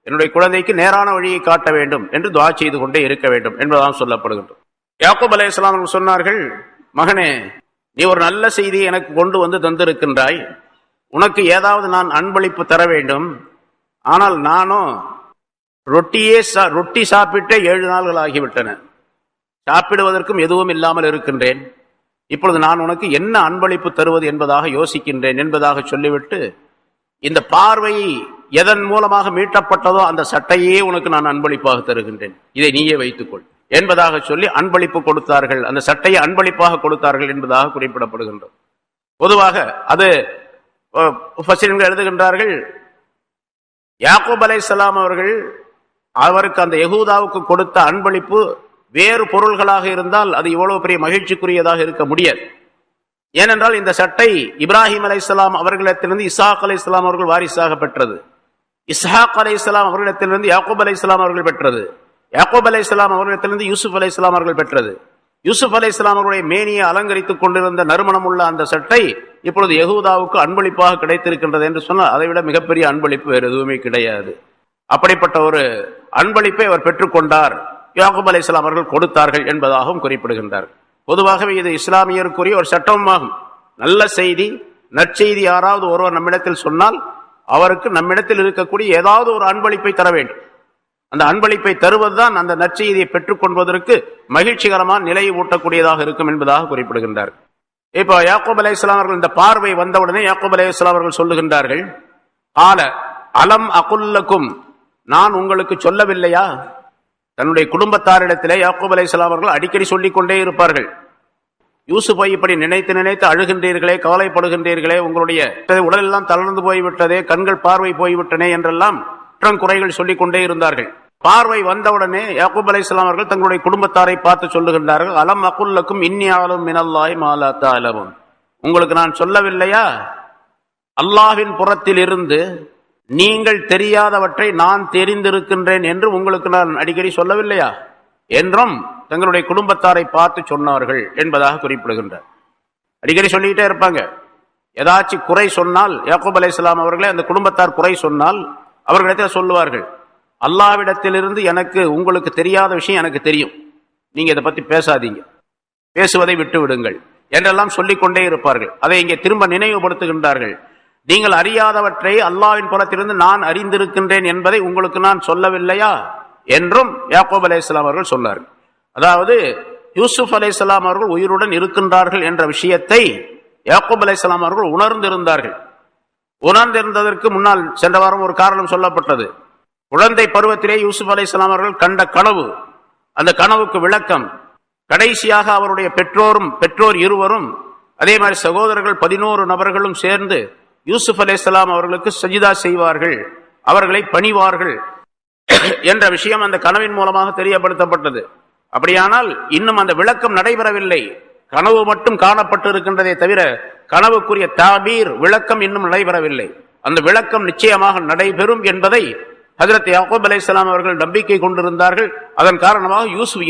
என்னுடைய குழந்தைக்கு நேரான வழியை காட்ட வேண்டும் என்று துஆ செய்து கொண்டே இருக்க வேண்டும் என்பதாக சொல்லப்படுகின்றது. யாக்கூப் அலைஹிஸ்ஸலாம் அவர்கள் சொன்னார்கள், மகனே, நீ ஒரு நல்ல செய்தியை எனக்கு கொண்டு வந்து தந்திருக்கின்றாய். உனக்கு ஏதாவது நான் அன்பளிப்பு தர வேண்டும். ஆனால் நானும் ரொட்டி சாப்பிட்டே 7 நாள்கள் ஆகிவிட்டன. சாப்பிடுவதற்கும் எதுவும் இல்லாமல் இருக்கின்றேன். இப்பொழுது நான் உனக்கு என்ன அன்பளிப்பு தருவது என்பதாக யோசிக்கின்றேன் என்பதாக சொல்லிவிட்டு, இந்த பார்வை எதன் மூலமாக மீட்டப்பட்டதோ அந்த சட்டையே உனக்கு நான் அன்பளிப்பாக தருகின்றேன், இதை நீயே வைத்துக்கொள் என்பதாக சொல்லி அன்பளிப்பு கொடுத்தார்கள். அந்த சட்டையை அன்பளிப்பாக கொடுத்தார்கள் என்பதாக குறிப்பிடப்படுகின்றது. பொதுவாக அது முஃபஸ்ஸிரீன்கள் எழுதுகின்றார்கள், யாக்கூப் அலைஹிஸ்ஸலாம் அவர்கள் அவருக்கு அந்த யகூதாவுக்கு கொடுத்த அன்பளிப்பு வேறு பொருள்களாக இருந்தால் அது இவ்வளவு பெரிய மகிழ்ச்சிக்குரியதாக இருக்க முடியாது. ஏனென்றால் இந்த சட்டை இப்ராஹிம் அலைஹிஸ்ஸலாம் அவர்களிடத்திலிருந்து இஸ்ஹாக் அலைஹிஸ்ஸலாம் அவர்கள் வாரிசாக பெற்றது. இஸ்ஹாக் அலைஹிஸ்ஸலாம் அவர்களிடத்திலிருந்து யாக்கூப் அலைஹிஸ்ஸலாம் அவர்கள் பெற்றது. யாக்கூப் அலைஹிஸ்ஸலாம் அவர்களிடத்திலிருந்து யூசுப் அலைஹிஸ்ஸலாம் அவர்கள் பெற்றது. யூசுப் அலைஹிஸ்ஸலாம் அவர்களுடைய மேனியை அலங்கரித்துக் கொண்டிருந்த நறுமணம் உள்ள அந்த சட்டை இப்பொழுது யகூதாவுக்கு அன்பளிப்பாக கிடைத்திருக்கின்றது என்று சொன்னால் அதைவிட மிகப்பெரிய அன்பளிப்பு வேறு எதுவுமே கிடையாது. அப்படிப்பட்ட ஒரு அன்பளிப்பை அவர் பெற்றுக்கொண்டார், யாக்கூப் அலைஹிஸ்ஸலாம் அவர்கள் கொடுத்தார்கள் என்பதாகவும் குறிப்பிடுகின்றார். பொதுவாகவே இது இஸ்லாமியருக்குரிய ஒரு சட்டமாகும். நல்ல செய்தி, நற்செய்தி யாராவது ஒருவர் நம்மிடத்தில் சொன்னால் அவருக்கு நம்மிடத்தில் இருக்கக்கூடிய ஏதாவது ஒரு அன்பளிப்பை தர வேண்டும். அந்த அன்பளிப்பை தருவதுதான் அந்த நற்செய்தியை பெற்றுக் கொள்வதற்கு மகிழ்ச்சிகரமான நிலையை ஊட்டக்கூடியதாக இருக்கும் என்பதாக குறிப்பிடுகின்றார். இப்போ யாக்கூப் அலைஹிஸ்ஸலாம் அவர்கள் இந்த பார்வை வந்தவுடனே யாக்கூப் அலைஹிஸ்ஸலாம் அவர்கள் சொல்லுகின்றார்கள், ஆல அலம் அகுல்லக்கும், நான் உங்களுக்கு சொல்லவில்லையா? தன்னுடைய குடும்பத்தாரிடத்திலே யாக்கூப் அலைஹிஸ்ஸலாம் அவர்கள் அடிக்கடி சொல்லிக் கொண்டே இருப்பார்கள், யூசுஃபை இப்படி நினைத்து நினைத்து அழுகின்றீர்களே, கவலைப்படுகின்றீர்களே, உங்களுடைய உடலெல்லாம் தளர்ந்து போய்விட்டதே, கண்கள் பார்வை போய்விட்டனே என்றெல்லாம் குறைகள் சொல்லிக் கொண்டே இருந்தார்கள். பார்வை வந்தவுடனே யாக்கூப் அலைஹிஸ்ஸலாம் அவர்கள் தங்களுடைய குடும்பத்தாரை பார்த்து சொல்லுகின்றார்கள், அலம் அகுல்லக்கும் இன்னி அஅலமு மினல்லாஹி மா லா தஅலமூன், உங்களுக்கு நான் சொல்லவில்லையா, அல்லாஹ்வின் புறத்தில் இருந்து நீங்கள் தெரியாதவற்றை நான் தெரிந்திருக்கின்றேன் என்று உங்களுக்கு நான் அடிக்கடி சொல்லவில்லையா என்றும் தங்களுடைய குடும்பத்தாரை பார்த்து சொன்னார்கள் என்பதாக குறிப்பிடுகின்றார். அடிக்கடி சொல்லிக்கிட்டே இருப்பாங்க. ஏதாச்சும் குறை சொன்னால் யாக்கூப் அலைஹிஸ்ஸலாம் அவர்களே அந்த குடும்பத்தார் குறை சொன்னால் அவர்களிடத்தில் சொல்லுவார்கள், அல்லாஹ்விடத்திலிருந்து எனக்கு உங்களுக்கு தெரியாத விஷயம் எனக்கு தெரியும், நீங்க இதை பத்தி பேசாதீங்க, பேசுவதை விட்டு விடுங்கள் என்றெல்லாம் சொல்லிக்கொண்டே இருப்பார்கள். அதை இங்கே திரும்ப நினைவுபடுத்துகின்றார்கள். நீங்கள் அறியாதவற்றை அல்லாஹ்வின் புறத்திலிருந்து நான் அறிந்திருக்கின்றேன் என்பதை உங்களுக்கு நான் சொல்லவில்லையா என்றும் யாக்கூப் அலைஹிஸ்ஸலாம் அவர்கள் சொன்னார்கள். அதாவது யூசுப் அலைஹிஸ்ஸலாம் அவர்கள் உயிருடன் இருக்கின்றார்கள் என்ற விஷயத்தை யாக்கூப் அலைஹிஸ்ஸலாம் அவர்கள் உணர்ந்திருந்தார்கள். உணர்ந்திருந்ததற்கு முன்னால் சென்ற வாரம் ஒரு காரணம் சொல்லப்பட்டது. குழந்தை பருவத்திலே யூசுப் அலைஹிஸ்ஸலாம் அவர்கள் கண்ட கனவு, அந்த கனவுக்கு விளக்கம், கடைசியாக அவருடைய பெற்றோர் இருவரும் அதே மாதிரி சகோதரர்கள் 11 நபர்களும் சேர்ந்து யூசுப் அலைஹிஸ்ஸலாம் அவர்களுக்கு சஜிதா செய்வார்கள், அவர்களை பணிவார்கள் என்ற விஷயம் அந்த கனவின் மூலமாக தெரியப்படுத்தப்பட்டது. அப்படியானால் இன்னும் அந்த விளக்கம் நடைபெறவில்லை, கனவு மட்டும் காணப்பட்டு இருக்கின்றதே தவிர கனவுக்குரிய தாபீர் விளக்கம் இன்னும் நடைபெறவில்லை. அந்த விளக்கம் நிச்சயமாக நடைபெறும் என்பதை ஹஜ்ரத் யாக்கூப் அலைஹிஸ்ஸலாம் அவர்கள் நம்பிக்கை கொண்டிருந்தார்கள். அதன் காரணமாக யூசுப்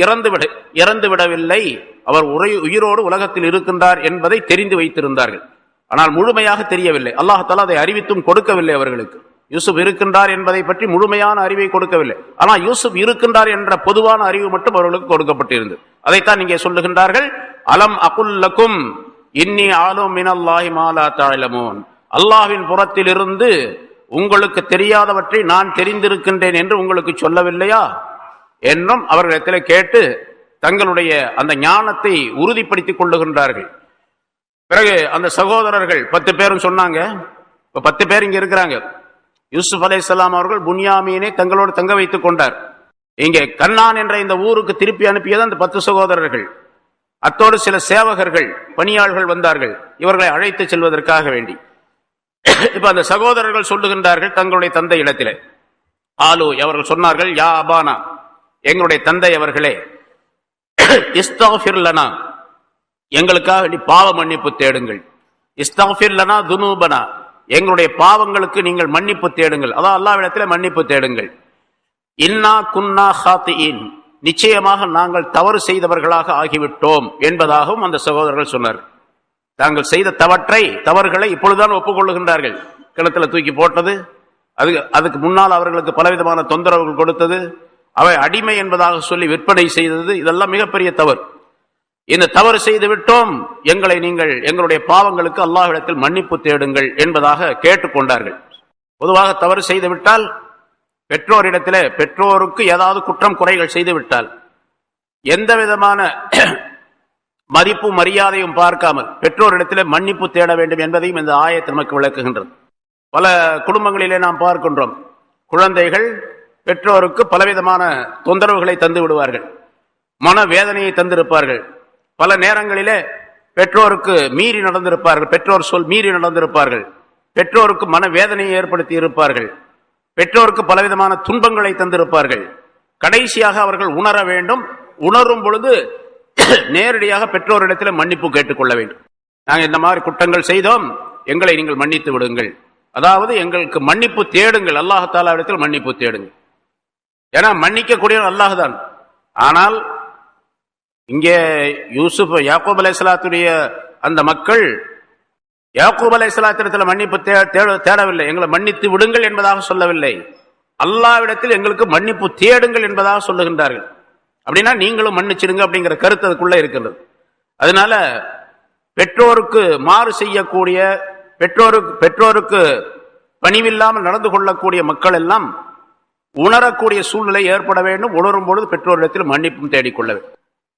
இறந்து விடவில்லை, அவர் உயிரோடு உலகத்தில் இருக்கின்றார் என்பதை தெரிந்து வைத்திருந்தார்கள். ஆனால் முழுமையாக தெரியவில்லை. அல்லாஹ் தஆலா அதை அறிவித்தும் கொடுக்கவில்லை அவர்களுக்கு. யூசுப் இருக்கின்றார் என்பதை பற்றி முழுமையான அறிவை கொடுக்கவில்லை. ஆனால் யூசுப் இருக்கின்றார் என்ற பொதுவான அறிவு மட்டும் அவர்களுக்கு கொடுக்கப்பட்டிருந்தது. அதைத்தான் இங்கே சொல்லுகின்றார்கள், அலம் அகுல்லக்கும் இன்னி அஅலமு மினல்லாஹி மா லா தஅலமூன், அல்லாஹ்வின் புறத்தில் இருந்து உங்களுக்கு தெரியாதவற்றை நான் தெரிந்திருக்கின்றேன் என்று உங்களுக்கு சொல்லவில்லையா என்றும் அவர்களிடத்தில் கேட்டு தங்களுடைய அந்த ஞானத்தை உறுதிப்படுத்திக் கொள்ளுகின்றார்கள். பிறகு அந்த சகோதரர்கள் 10 பேரும் சொன்னாங்க. இப்ப 10 பேர் இங்க இருக்கிறாங்க. யூசுப் அலைஹிஸ்ஸலாம் அவர்கள் புன்யாமீனை தங்களோடு தங்க வைத்துக் கொண்டார். இங்கே கண்ணான் என்ற இந்த ஊருக்கு திருப்பி அனுப்பியது அந்த 10 சகோதரர்கள். அத்தோடு சில சேவகர்கள், பணியாளர்கள் வந்தார்கள் இவர்களை அழைத்து செல்வதற்காக வேண்டி. இப்ப அந்த சகோதரர்கள் சொல்லுகின்றார்கள் தங்களுடைய தந்தை இடத்திலே, ஆலு அவர்கள் சொன்னார்கள், யா அபானா, எங்களுடைய தந்தை அவர்களே, இஸ்தக்ஃபிர் லனா, எங்களுக்காக பாவ மன்னிப்பு தேடுங்கள். இஸ்தக்ஃபிர் லனா துனூபனா, எங்களுடைய பாவங்களுக்கு நீங்கள் மன்னிப்பு தேடுங்கள், அதான் அல்லாஹ்விடத்திலே மன்னிப்பு தேடுங்கள். இன்னா குன்னா ஹாத்தியின், நிச்சயமாக நாங்கள் தவறு செய்தவர்களாக ஆகிவிட்டோம் என்பதாகவும் அந்த சகோதரர்கள் சொன்னார்கள். தாங்கள் செய்த தவறுகளை இப்பொழுதுதான் ஒப்புக்கொள்ளுகின்றார்கள். கிணத்துல தூக்கி போட்டது, அதுக்கு முன்னால் அவர்களுக்கு பலவிதமான தொந்தரவுகள் கொடுத்தது, அவை அடிமை என்பதாக சொல்லி விற்பனை செய்தது, இதெல்லாம் மிகப்பெரிய தவறு. இந்த தவறு செய்து விட்டோம், நீங்கள் எங்களுடைய பாவங்களுக்கு அல்லாஹ்விடத்தில் மன்னிப்பு தேடுங்கள் என்பதாக கேட்டுக்கொண்டார்கள். பொதுவாக தவறு செய்து விட்டால் பெற்றோரிடத்திலே, பெற்றோருக்கு ஏதாவது குற்றம் குறைகள் செய்து விட்டால் எந்த விதமான மதிப்பு மரியாதையும் பார்க்காமல் பெற்றோரிடத்திலே மன்னிப்பு தேட வேண்டும் என்பதையும் இந்த ஆயத்து நமக்கு விளக்குகின்றது. பல குடும்பங்களிலே நாம் பார்க்கின்றோம், குழந்தைகள் பெற்றோருக்கு பலவிதமான தொந்தரவுகளை தந்து விடுவார்கள், மனவேதனையை தந்திருப்பார்கள். பல நேரங்களிலே பெற்றோருக்கு மீறி நடந்திருப்பார்கள், பெற்றோர் சொல் மீறி நடந்திருப்பார்கள், பெற்றோருக்கு மனவேதனையை ஏற்படுத்தி இருப்பார்கள், பெற்றோருக்கு பலவிதமான துன்பங்களை தந்திருப்பார்கள். கடைசியாக அவர்கள் உணர வேண்டும், உணரும் பொழுது நேரடியாக பெற்றோரிடத்தில் மன்னிப்பு கேட்டுக்கொள்ள வேண்டும். நாங்கள் இந்த மாதிரி குற்றங்கள் செய்தோம், எங்களை நீங்கள் மன்னித்து விடுங்கள், அதாவது எங்களுக்கு மன்னிப்பு தேடுங்கள், அல்லாஹ் இடத்தில் மன்னிப்பு தேடுங்கள். ஏன்னா மன்னிக்கக்கூடிய அல்லாஹ் தான். ஆனால் இங்கே யூசுப் யாக்கூப் அலைஹிஸ்ஸலாத்துடைய அந்த மக்கள் யாக்கூப் அலைஹிஸ்ஸலாத்திடத்தில் மன்னிப்பு தேடவில்லை, எங்களை மன்னித்து விடுங்கள் என்பதாக சொல்லவில்லை, அல்லாஹ்விடத்தில் எங்களுக்கு மன்னிப்பு தேடுங்கள் என்பதாக சொல்லுகின்றார்கள். அப்படின்னா நீங்களும் மன்னிச்சிடுங்க அப்படிங்கிற கருத்து அதுக்குள்ள இருக்கின்றது. அதனால பெற்றோருக்கு மாறு செய்யக்கூடிய, பெற்றோருக்கு பணிவில்லாமல் நடந்து கொள்ளக்கூடிய மக்கள் எல்லாம் உணரக்கூடிய சூழ்நிலை ஏற்பட வேண்டும். உணரும் பொழுது பெற்றோரிடத்தில் மன்னிப்பும் தேடிக்கொள்ள வேண்டும்.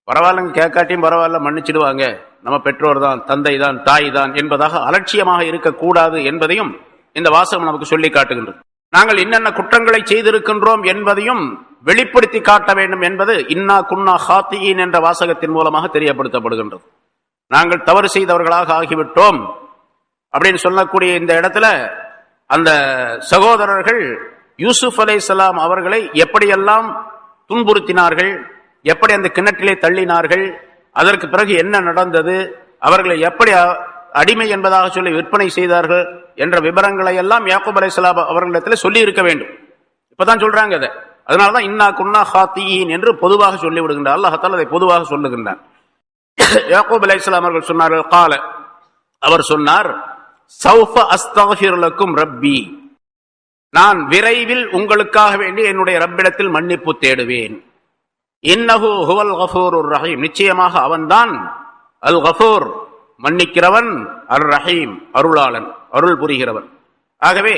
பரவாயில்ல, கேட்காட்டியும் பரவாயில்ல, மன்னிச்சிடுவாங்க, நம்ம பெற்றோர் தான், தந்தை தான், தாய் தான் என்பதாக அலட்சியமாக இருக்கக்கூடாது என்பதையும் இந்த வாசகம் நமக்கு சொல்லி காட்டுகின்றது. நாங்கள் என்னென்ன குற்றங்களை செய்திருக்கின்றோம் என்பதையும் வெளிப்படுத்தி காட்ட வேண்டும் என்பது இன்னா குன்னா ஹாத்தியின் என்ற வாசகத்தின் மூலமாக தெரியப்படுத்தப்படுகின்றது. நாங்கள் தவறு செய்தவர்களாக ஆகிவிட்டோம் அப்படின்னு சொல்லக்கூடிய இந்த இடத்துல அந்த சகோதரர்கள் யூசுப் அலைஹிஸ்ஸலாம் அவர்களை எப்படியெல்லாம் துன்புறுத்தினார்கள், எப்படி அந்த கிணற்றிலே தள்ளினார்கள், அதற்கு பிறகு என்ன நடந்தது, அவர்களை எப்படி அடிமை என்பதாக சொல்லி விற்பனை செய்தார்கள் என்ற விவரங்களை எல்லாம் யாக்கூப் அலைஹிஸ்ஸலாம் அவர்களிடத்தில் சொல்லி இருக்க வேண்டும். இப்பதான் சொல்றாங்க அதை. அதனாலதான் இன்னா குன்னா ஹாத்தியின் என்று பொதுவாக சொல்லி விடுகின்றார். அல்லாஹ் தஆலா அதை பொதுவாக சொல்லுகின்றார். யாக்கூப் அலைஹிஸ்ஸலாம் அவர்கள் சொன்னார்கள், கால, அவர் சொன்னார், சௌஃப அஸ்தக்ஃபிரு லக்கும் ரப்பி, நான் விரைவில் உங்களுக்காக வேண்டி என்னுடைய ரப்பிடத்தில் மன்னிப்பு தேடுவேன். இன்னஹு ஹுவல் கஃபூருர் ரஹீம், நிச்சயமாக அவன்தான் அல் கஃபூர், மன்னிக்கிறவன், அர் ரஹீம், அருளாளன், அருள் புரிகிறவன். ஆகவே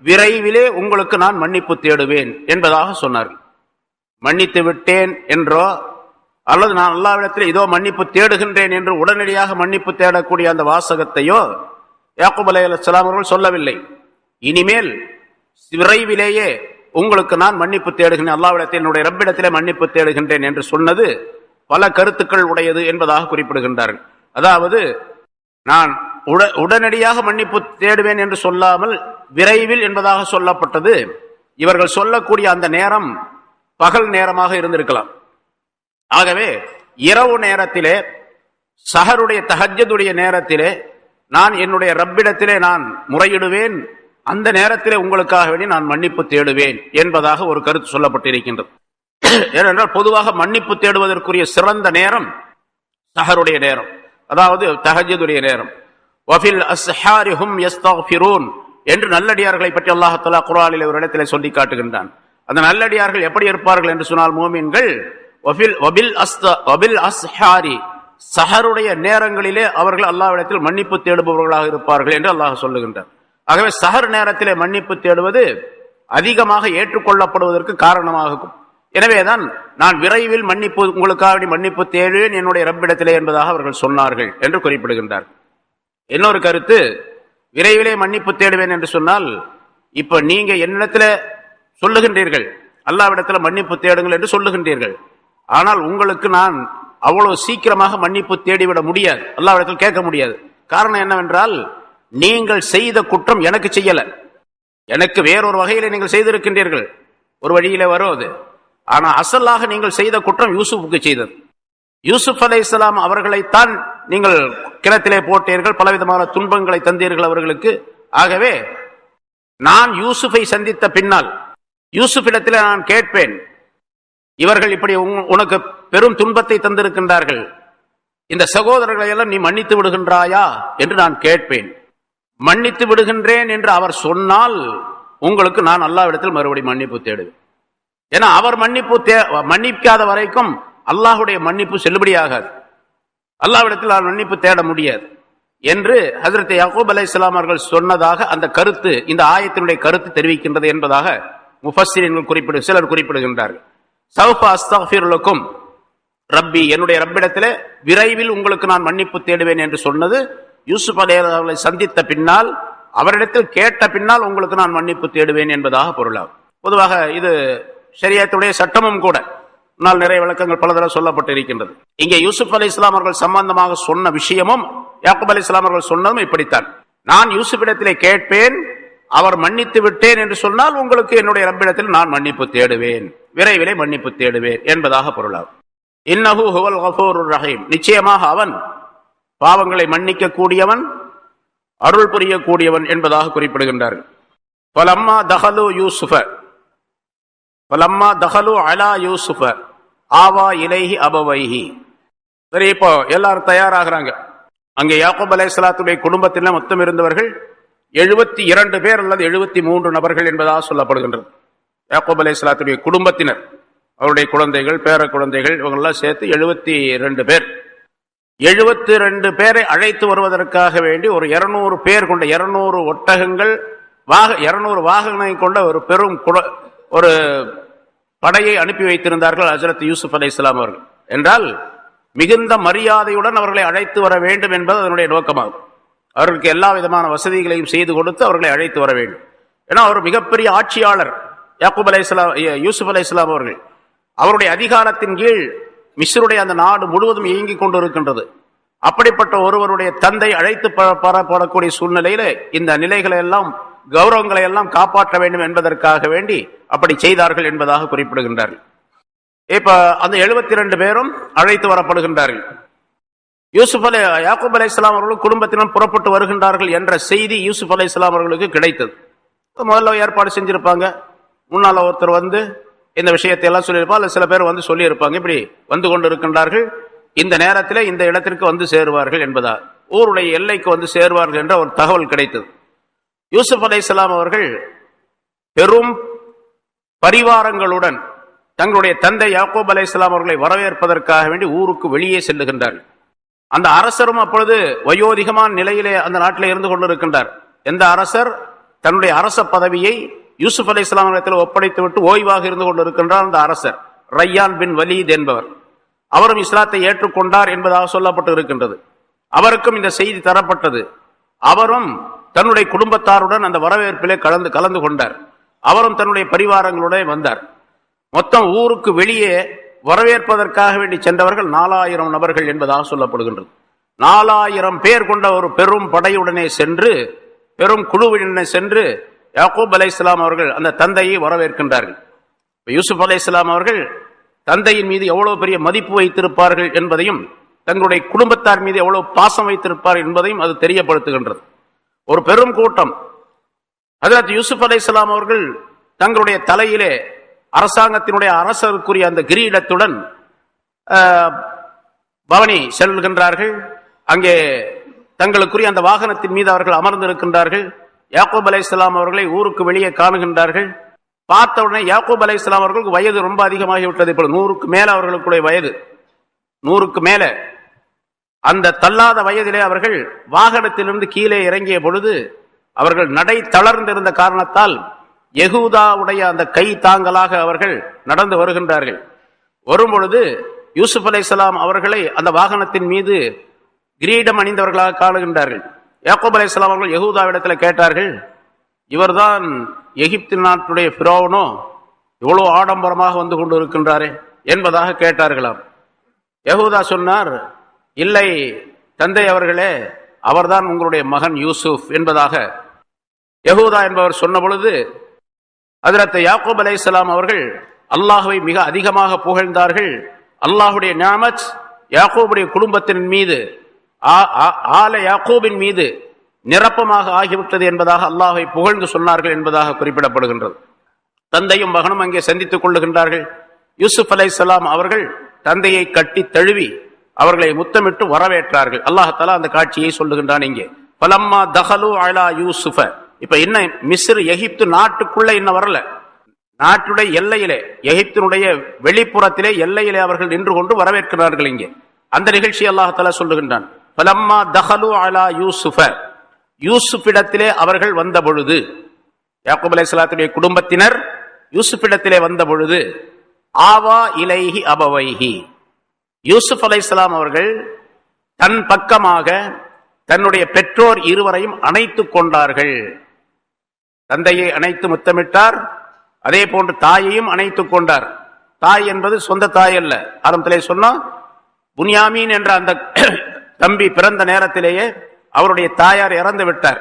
விரைவிலே உங்களுக்கு நான் மன்னிப்பு தேடுவேன் என்பதாக சொன்னார்கள். மன்னித்து விட்டேன் என்றோ அல்லது நான் அல்லாஹ்விடத்தில் இதோ மன்னிப்பு தேடுகின்றேன் என்று உடனடியாக மன்னிப்பு தேடக்கூடிய அந்த வாசகத்தையோ யாக்கூப் அலைஹிஸ்ஸலாம் அவர்கள் சொல்லவில்லை. இனிமேல் விரைவிலேயே உங்களுக்கு நான் மன்னிப்பு தேடுகின்றேன், அல்லாஹ்விடத்தில் என்னுடைய ரப்பிடத்திலே மன்னிப்பு தேடுகின்றேன் என்று சொன்னது பல கருத்துக்கள் உடையது என்பதாக குறிப்பிடுகின்றார்கள். அதாவது நான் உடனடியாக மன்னிப்பு தேடுவேன் என்று சொல்லாமல் விரைவில் என்பதாக சொல்லப்பட்டது. இவர்கள் சொல்லக்கூடிய அந்த நேரம் பகல் நேரமாக இருந்திருக்கலாம். ஆகவே இரவு நேரத்திலே, சஹருடைய தஹஜ்ஜுடைய நேரத்திலே நான் என்னுடைய ரப்பிடத்திலே நான் முறையிடுவேன், அந்த நேரத்திலே உங்களுக்காக வேண்டி நான் மன்னிப்பு தேடுவேன் என்பதாக ஒரு கருத்து சொல்லப்பட்டிருக்கின்றது. ஏனென்றால் பொதுவாக மன்னிப்பு தேடுவதற்குரிய சிறந்த நேரம் சஹருடைய நேரம், அதாவது தஹஜ்ஜுடைய நேரம். வஃபில் அஸ்ஹாரி ஹும் யஸ்தக்ஃபிரூன் என்று நல்லடியார்களை பற்றி அல்லாஹ் தஆலா குர்ஆனில் ஒரு இடத்திலே சொல்லி காட்டுகின்றான். அந்த நல்லடியார்கள் எப்படி இருப்பார்கள் என்று சொன்னால், மூமின்கள் வபில் அஸ்ஹாரி, சஹருடைய நேரங்களிலே அவர்கள் அல்லாஹ்விடத்தில் மன்னிப்பு தேடுபவர்களாக இருப்பார்கள் என்று அல்லாஹ் சொல்லுகின்றார். ஆகவே சஹர் நேரத்திலே மன்னிப்பு தேடுவது அதிகமாக ஏற்றுக்கொள்ளப்படுவதற்கு காரணமாகும். எனவேதான் நான் விரைவில் மன்னிப்பு உங்களுக்காக மன்னிப்பு தேடுவேன் என்னுடைய ரப்பிடத்திலே என்பதாக அவர்கள் சொன்னார்கள் என்று குறிப்பிடுகின்றார். இன்னொரு கருத்து, விரைவிலே மன்னிப்பு தேடுவேன் என்று சொன்னால், இப்ப நீங்க என்னிடத்துல சொல்லுகின்றீர்கள் அல்லாஹ்விடத்துல மன்னிப்பு தேடுங்கள் என்று சொல்லுகின்றீர்கள், ஆனால் உங்களுக்கு நான் அவ்வளவு சீக்கிரமாக மன்னிப்பு தேடிவிட முடியாது, அல்லாஹ்விடத்தில் கேட்க முடியாது. காரணம் என்னவென்றால், நீங்கள் செய்த குற்றம் எனக்கு செய்யல, எனக்கு வேறொரு வகையில நீங்கள் செய்திருக்கின்றீர்கள், ஒரு வழியில வரும் அது. ஆனா அசலாக நீங்கள் செய்த குற்றம் யூசுஃபுக்கு செய்தது. யூசுப் அலைஹிஸ்ஸலாம் அவர்களைத்தான் நீங்கள் கிணத்திலே போட்டீர்கள், பலவிதமான துன்பங்களை தந்தீர்கள் அவர்களுக்கு. ஆகவே நான் யூசுஃபை சந்தித்த பின்னால் யூசுஃபிடத்திலே நான் கேட்பேன், இவர்கள் இப்படி உனக்கு பெரும் துன்பத்தை தந்திருக்கின்றார்கள், இந்த சகோதரர்களை எல்லாம் நீ மன்னித்து விடுகின்றாயா என்று நான் கேட்பேன். மன்னித்து விடுகின்றேன் என்று அவர் சொன்னால் உங்களுக்கு நான் அல்லாஹ்விடத்தில் மறுபடியும் மன்னிப்பு தேடுவேன். ஏன்னா அவர் மன்னிக்காத வரைக்கும் அல்லாஹுடைய மன்னிப்பு செல்லுபடியாகாது. அல்லாஹ்விடத்தில் அவர் மன்னிப்பு தேட முடியாது என்று ஹஜ்ரத் யாக்கூப் அலைஹிஸ்ஸலாம் அவர்கள் சொன்னதாக அந்த கருத்து, இந்த ஆயத்தினுடைய கருத்து தெரிவிக்கின்றது என்பதாக முஃபஸ்ஸிரீன்கள் சிலர் குறிப்பிடுகின்றார்கள். சௌஃப அஸ்தக்ஃபிரு லக்கும் ரப்பி, என்னுடைய ரப்பிடத்திலே விரைவில் உங்களுக்கு நான் மன்னிப்பு தேடுவேன் என்று சொன்னது யூசுப் அலைஹிஸ்ஸலாமை சந்தித்த பின்னால், அவரிடத்தில் கேட்ட பின்னால் உங்களுக்கு நான் மன்னிப்பு தேடுவேன் என்பதாக பொருளாகும். பொதுவாக இது ஷரியத்துடைய சட்டமும் கூட. முன்னால் நிறைய விளக்கங்கள் பல தடவை சொல்லப்பட்டு இருக்கின்றது. இங்கே யூசுப் அலைஹிஸ்ஸலாம் அவர்கள் சம்பந்தமாக சொன்ன விஷயமும் யாக்கூப் அலைஹிஸ்ஸலாம் அவர்கள் சொன்னதும் இப்படித்தான். நான் யூசுப்பிடத்திலே கேட்பேன், அவர் மன்னித்து விட்டேன் என்று சொன்னால் உங்களுக்கு என்னுடைய ரப்பிடத்தில் நான் மன்னிப்பு தேடுவேன், விரைவிலே மன்னிப்பு தேடுவேன் என்பதாக பொருளாகும். இன்னஹு ஹுவல் கஃபூருர் ரஹீம், நிச்சயமாக அவன் பாவங்களை மன்னிக்க கூடியவன், அருள் புரியக்கூடியவன் என்பதாக குறிப்பிடுகின்றார்கள். ஃபலம்மா தஹலு அலா யூசுஃப ஆவா இலைஹி அபவைஹி. சரி, இப்போ எல்லாரும் தயாராகிறாங்க. அங்கே யாக்கூப் அலைஹிஸ்ஸலாத்துடைய குடும்பத்தில் மொத்தம் இருந்தவர்கள் 72 பேர் அல்லது 73 நபர்கள் என்பதாக சொல்லப்படுகின்றது. யாக்கூப் அலைஹிஸ்ஸலாத்துடைய குடும்பத்தினர், அவருடைய குழந்தைகள், பேர குழந்தைகள், இவங்கெல்லாம் சேர்த்து 72 பேர். 72 பேரை அழைத்து வருவதற்காக வேண்டி ஒரு 200 பேர் கொண்ட 200 ஒட்டகங்கள் 200 வாகனங்களை கொண்ட ஒரு பெரும் ஒரு படையை அனுப்பி வைத்திருந்தார்கள் ஹஜ்ரத் யூசுப் அலைஹிஸ்ஸலாம் அவர்கள். என்றால் மிகுந்த மரியாதையுடன் அவர்களை அழைத்து வர வேண்டும் என்பது அதனுடைய நோக்கமாகும். அவர்களுக்கு எல்லா விதமான வசதிகளையும் செய்து கொடுத்து அவர்களை அழைத்து வர வேண்டும். ஏன்னா அவர் மிகப்பெரிய ஆட்சியாளர் யூசுப் அலைஹிஸ்ஸலாம் அவர்கள். அவருடைய அதிகாரத்தின் கீழ் மிஸ்ருடைய அந்த நாடு முழுவதும் இயங்கிக் கொண்டிருக்கின்றது. அப்படிப்பட்ட ஒருவருடைய தந்தை அழைத்து பரப்படக்கூடிய சூழ்நிலையில இந்த நிலைகளை எல்லாம், கௌரவங்களை எல்லாம் காப்பாற்ற வேண்டும் என்பதற்காக வேண்டி அப்படி செய்தார்கள் என்பதாக குறிப்பிடுகின்றார்கள். இப்ப அந்த 72 பேரும் அழைத்து வரப்படுகின்றார்கள். யாக்கூப் அலைஹிஸ்ஸலாம் அவர்களும் குடும்பத்தினர் புறப்பட்டு வருகின்றார்கள் என்ற செய்தி யூசுப் அலைஹிஸ்ஸலாம் அவர்களுக்கு கிடைத்தது. முதல்ல ஏற்பாடு செஞ்சிருப்பாங்க. முன்னால ஒருத்தர் வந்து இந்த விஷயத்தை எல்லாம் சொல்லியிருப்பாங்க. சில பேர் வந்து சொல்லி இருப்பாங்க, இப்படி வந்து கொண்டு இருக்கின்றார்கள், இந்த நேரத்தில் இந்த இடத்திற்கு வந்து சேருவார்கள் என்பதா, ஊருடைய எல்லைக்கு வந்து சேருவார்கள் என்ற ஒரு தகவல் கிடைத்தது. யூசுப் அலைஹிஸ்ஸலாம் அவர்கள் பெரும் பரிவாரங்களுடன் தங்களுடைய தந்தை யாக்கூப் அலைஹிஸ்ஸலாம் அவர்களை வரவேற்பதற்காக வேண்டி ஊருக்கு வெளியே செல்லுகின்றார்கள். அந்த அரசரும் அப்பொழுது வயோதிகமான நிலையிலே அந்த நாட்டிலே இருந்து கொண்டிருக்கின்றார். எந்த அரசர் தன்னுடைய அரச பதவியை யூசுப் அலைஹிஸ்ஸலாம் அவர்களிடத்தில் ஒப்படைத்து விட்டு ஓய்வாக இருந்து கொண்டிருக்கின்றார் அந்த அரசர் ரையான் பின் வலீத் என்பவர். அவரும் இஸ்லாத்தை ஏற்றுக்கொண்டார் என்பதாக சொல்லப்பட்டு இருக்கின்றது. அவருக்கும் இந்த செய்தி தரப்பட்டது. அவரும் தன்னுடைய குடும்பத்தாருடன் அந்த வரவேற்பிலே கலந்து கொண்டார். அவரும் தன்னுடைய பரிவாரங்களுடன் வந்தார். மொத்தம் ஊருக்கு வெளியே வரவேற்பதற்காக வேண்டி சென்றவர்கள் 4000 நபர்கள் என்பதாக சொல்லப்படுகின்றது. 4000 பேர் கொண்ட ஒரு பெரும் படையுடனே சென்று, பெரும் குழுவுடனே சென்று யாக்கூப் அலைஹிஸ்ஸலாம் அவர்கள் அந்த தந்தையை வரவேற்கின்றார்கள். யூசுப் அலைஹிஸ்ஸலாம் அவர்கள் தந்தையின் மீது எவ்வளவு பெரிய மதிப்பு வைத்திருப்பார்கள் என்பதையும், தங்களுடைய குடும்பத்தார் மீது எவ்வளவு பாசம் வைத்திருப்பார்கள் என்பதையும் அது தெரியப்படுத்துகின்றது. ஒரு பெரும் கூட்டம். ஹஜ்ரத் யூசுப் அலைஹிஸ்ஸலாம் அவர்கள் தங்களுடைய தலையிலே அரசாங்கத்தினுடைய அரசருக்குரிய அந்த கிரீடத்துடன் பவனி செல்கின்றார்கள். அங்கே தங்களுக்குரிய அந்த வாகனத்தின் மீது அவர்கள் அமர்ந்திருக்கின்றார்கள். யாக்கூப் அலைஹிஸ்ஸலாம் அவர்களை ஊருக்கு வெளியே காணுகின்றார்கள். பார்த்த உடனே யாக்கூப் அலைஹிஸ்ஸலாம் அவர்களுக்கு வயது ரொம்ப அதிகமாகிவிட்டது. இப்போ 100க்கு மேல அவர்களுக்குடைய வயது, 100க்கு மேல. அந்த தள்ளாத வயதிலே அவர்கள் வாகனத்திலிருந்து கீழே இறங்கிய பொழுது அவர்கள் நடை தளர்ந்திருந்த காரணத்தால் யெகூதாவுடைய அந்த கை தாங்கலாக அவர்கள் நடந்து வருகின்றார்கள். வரும்பொழுது யூசுப் அலைஹிஸ்ஸலாம் அவர்களை அந்த வாகனத்தின் மீது கிரீடம் அணிந்தவர்களாக காணுகின்றார்கள். யாக்கூப் அலைஹிஸ்ஸலாம் அவர்கள் யெகூதாவிடத்தில் கேட்டார்கள், இவர்தான் எகிப்து நாட்டுடைய ஃபிரௌனோ, இவ்வளவு ஆடம்பரமாக வந்து கொண்டு இருக்கின்றாரே என்பதாக கேட்டார்களாம். யெகூதா சொன்னார், இல்லை தந்தை அவர்களே, அவர்தான் உங்களுடைய மகன் யூசுப் என்பதாக யெகூதா என்பவர் சொன்ன பொழுது ஹஜ்ரத் யாக்கூப் அலைஹிஸ்ஸலாம் அவர்கள் அல்லாஹ்வை மிக அதிகமாக புகழ்ந்தார்கள். அல்லாஹுடைய நிஅமத் யாக்கூபுடைய குடும்பத்தின் மீது, ஆல யாக்கூபின் மீது நிரப்பமாக ஆகிவிட்டது என்பதாக அல்லாஹ்வை புகழ்ந்து சொன்னார்கள் என்பதாக குறிப்பிடப்படுகின்றது. தந்தையும் மகனும் அங்கே சந்தித்துக் கொள்ளுகின்றார்கள். யூசுப் அலைஹிஸ்ஸலாம் அவர்கள் தந்தையை கட்டி தழுவி அவர்களை முத்தமிட்டு வரவேற்றார்கள். அல்லாஹ் தஆலா அந்த காட்சியை சொல்லுகின்றான் இங்கே. ஃபலம்மா தஹலு அலா யூசுஃப இப்ப இன்னும் மிஸ்ர் எகிப்து நாட்டுக்குள்ள இன்னும் வரல. நாட்டுடைய எல்லையிலே, எகிப்தினுடைய வெளிப்புறத்திலே எல்லையிலே அவர்கள் நின்று கொண்டு வரவேற்கிறார்கள். இங்கே அந்த நிகழ்ச்சி அல்லாஹ் சொல்லுகின்றான். ஃபலம்மா தஹலு அலா யூசுஃப, யூசுஃபிடத்திலே அவர்கள் வந்த பொழுது, யாக்கூப் அலைஹிஸ்ஸலாத்துடைய குடும்பத்தினர் யூசுஃபிடத்திலே வந்த பொழுது, ஆவா இலைஹி அபவைஹி, யூசுப் அலைஹிஸ்ஸலாம் அவர்கள் தன் பக்கமாக தன்னுடைய பெற்றோர் இருவரையும் அணைத்துக் கொண்டார்கள். தந்தையை அணைத்து முத்தமிட்டார், அதே போன்று தாயையும் அணைத்துக் கொண்டார். தாய் என்பது சொந்த தாய் அல்ல. ஆரம்பத்திலே சொன்னா புன்யாமீன் என்ற அந்த தம்பி பிறந்த நேரத்திலேயே அவருடைய தாயார் இறந்து விட்டார்.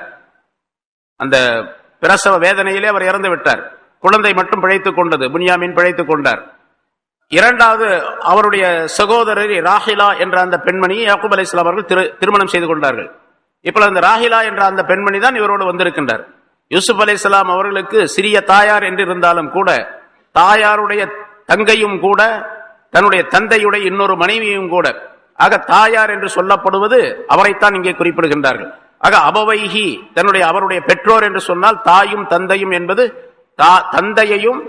அந்த பிரசவ வேதனையிலே அவர் இறந்து விட்டார். குழந்தை மட்டும் பிழைத்துக் கொண்டது, புன்யாமீன் பிழைத்துக் கொண்டார். இரண்டாவது அவருடைய சகோதரர் ராஹிலா என்ற அந்த பெண்மணியை யாக்கூப் அலைஹிஸ்ஸலாம் அவர்கள் திருமணம் செய்து கொண்டார்கள். இப்ப அந்த ராஹிலா என்ற அந்த பெண்மணி தான் இவரோடு வந்திருக்கின்றார். யூசுப் அலைஹிஸ்ஸலாம் அவர்களுக்கு சிறிய தாயார் என்று இருந்தாலும் கூட, தாயாருடைய தங்கையும் கூட, தன்னுடைய தந்தையுடைய இன்னொரு மனைவியும் கூட, ஆக தாயார் என்று சொல்லப்படுவது அவரைத்தான் இங்கே குறிப்பிடுகின்றார்கள். ஆக அபவைஹி, அவருடைய பெற்றோர் என்று சொன்னால் தாயும் தந்தையும் என்பது தந்தையையும்